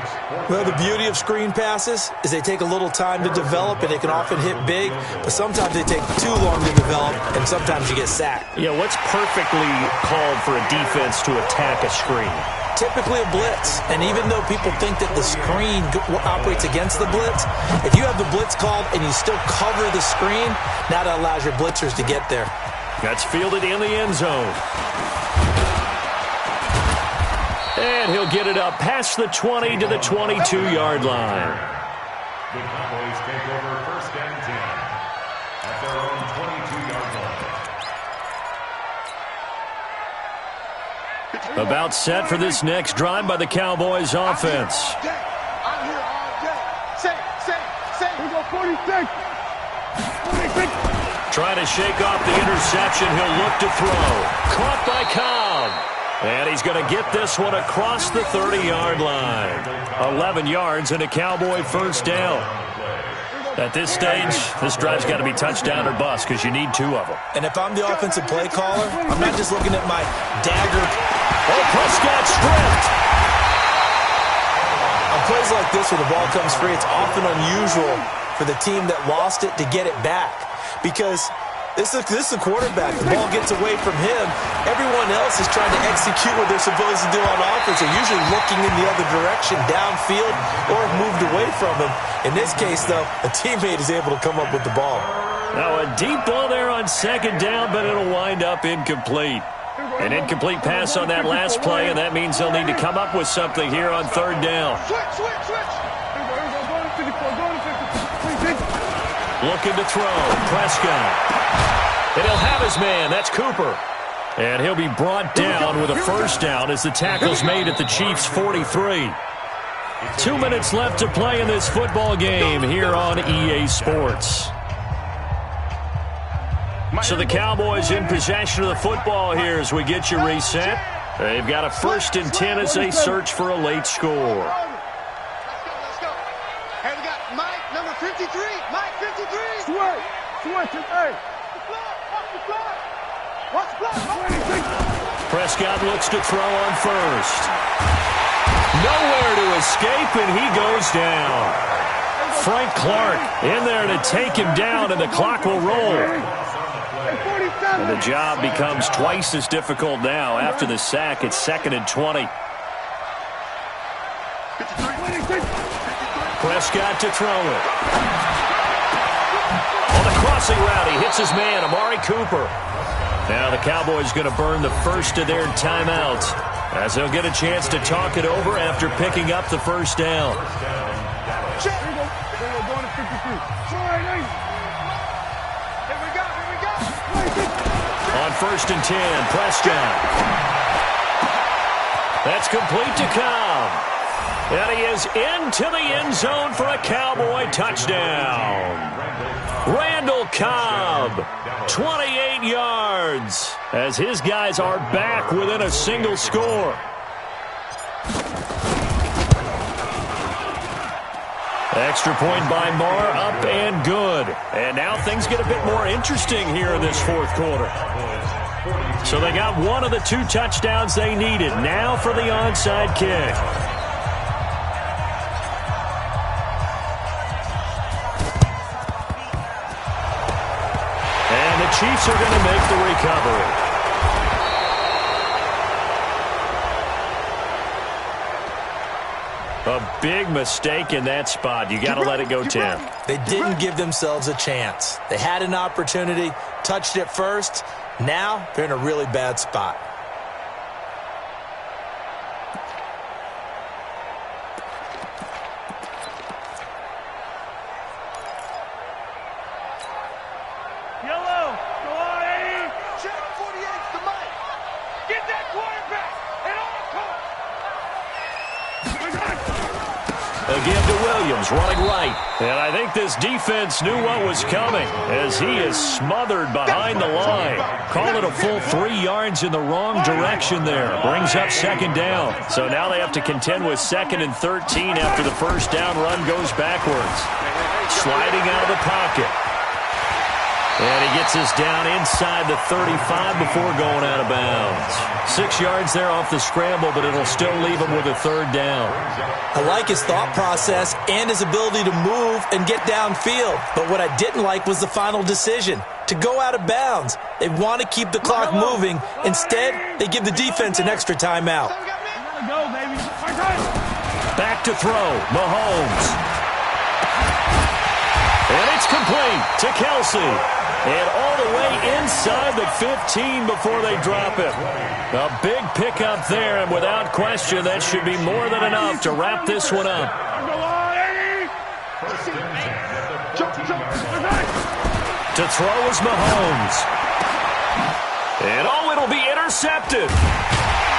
Well, the beauty of screen passes is they take a little time to develop, and they can often hit big, but sometimes they take too long to develop, and sometimes you get sacked. Yeah, what's perfectly called for a defense to attack a screen? Typically a blitz, and even though people think that the screen operates against the blitz, if you have the blitz called and you still cover the screen, now that allows your blitzers to get there. That's fielded in the end zone. And he'll get it up past the 20 to the 22-yard line. The Cowboys take over first and 10 at their own 22-yard line. About set for this next drive by the Cowboys offense. I'm here all day. Say. We go 46. Trying to shake off the interception. He'll look to throw. Caught by Cobb. And he's going to get this one across the 30-yard line. 11 yards and a Cowboy 1st down. At this stage, this drive's got to be touchdown or bust because you need 2 of them. And if I'm the offensive play caller, I'm not just looking at my dagger. Oh, Prescott stripped. On plays like this where the ball comes free, it's often unusual for the team that lost it to get it back because this is a quarterback. The ball gets away from him. Everyone else is trying to execute what they're supposed to do on offense. They're usually looking in the other direction, downfield, or moved away from him. In this case, though, a teammate is able to come up with the ball. Now a deep ball there on 2nd down, but it'll wind up incomplete. An incomplete pass on that last play, and that means they'll need to come up with something here on third down. Looking to throw. Prescott. And he'll have his man. That's Cooper. And he'll be brought down with a first down as the tackle's made at the Chiefs' 43. 2 minutes left to play in this football game here on EA Sports. So the Cowboys in possession of the football here as we get you reset. They've got a 1st and 10 as they search for a late score. Let's go. Hey, we got Mike, number 53. Mike, 53. Switch, hey. Watch the block. Prescott looks to throw on first. Nowhere to escape, and he goes down. Frank Clark in there to take him down, and the clock will roll. And the job becomes twice as difficult now. After the sack, it's 2nd and 20. Prescott to throw it. On the crossing route, he hits his man, Amari Cooper. Now the Cowboys going to burn the first of their timeouts as they'll get a chance to talk it over after picking up the first down. On 1st and 10, Prescott. That's complete to Cobb. And he is into the end zone for a Cowboy touchdown. Randall Cobb, 28 yards, as his guys are back within a single score. Extra point by Marr, up and good. And now things get a bit more interesting here in this 4th quarter. So they got one of the 2 touchdowns they needed. Now for the onside kick. And the Chiefs are going to make the recovery. A big mistake in that spot. You got to let it go, Tim. They didn't give themselves a chance. They had an opportunity, touched it first. Now they're in a really bad spot. Yellow, go on, Eddie. Check 48 to Mike. Get that quarterback at all costs. A give to Williams, running right. And I think this defense knew what was coming as he is smothered behind the line. Call it a full 3 yards in the wrong direction there. Brings up 2nd down. So now they have to contend with 2nd and 13 after the first down run goes backwards. Sliding out of the pocket. And he gets us down inside the 35 before going out of bounds. 6 yards there off the scramble, but it'll still leave him with a 3rd down. I like his thought process and his ability to move and get downfield. But what I didn't like was the final decision, to go out of bounds. They want to keep the clock moving. Instead, they give the defense an extra timeout. Back to throw, Mahomes. And it's complete to Kelsey. And all the way inside the 15 before they drop it. A big pickup there, and without question, that should be more than enough to wrap this one up. To throw is Mahomes. And it'll be intercepted.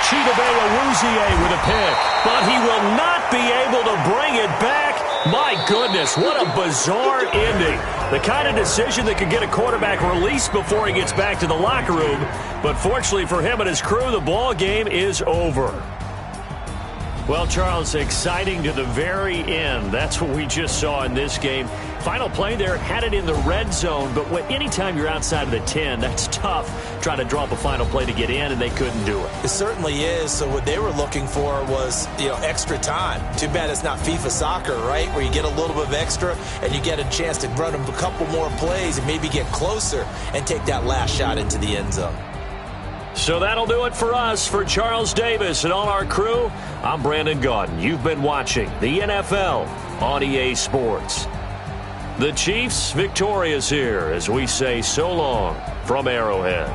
Chidobe Awuzie with a pick, but he will not be able to bring it back. My goodness, what a bizarre ending. The kind of decision that could get a quarterback released before he gets back to the locker room. But fortunately for him and his crew, the ball game is over. Well, Charles, exciting to the very end. That's what we just saw in this game. Final play there, had it in the red zone, but anytime you're outside of the 10, that's tough. Trying to draw up a final play to get in, and they couldn't do it. It certainly is. So what they were looking for was, extra time. Too bad it's not FIFA soccer, right, where you get a little bit of extra and you get a chance to run a couple more plays and maybe get closer and take that last shot into the end zone. So that'll do it for us. For Charles Davis and all our crew, I'm Brandon Gaudin. You've been watching the NFL on EA Sports. The Chiefs victorious here as we say so long from Arrowhead.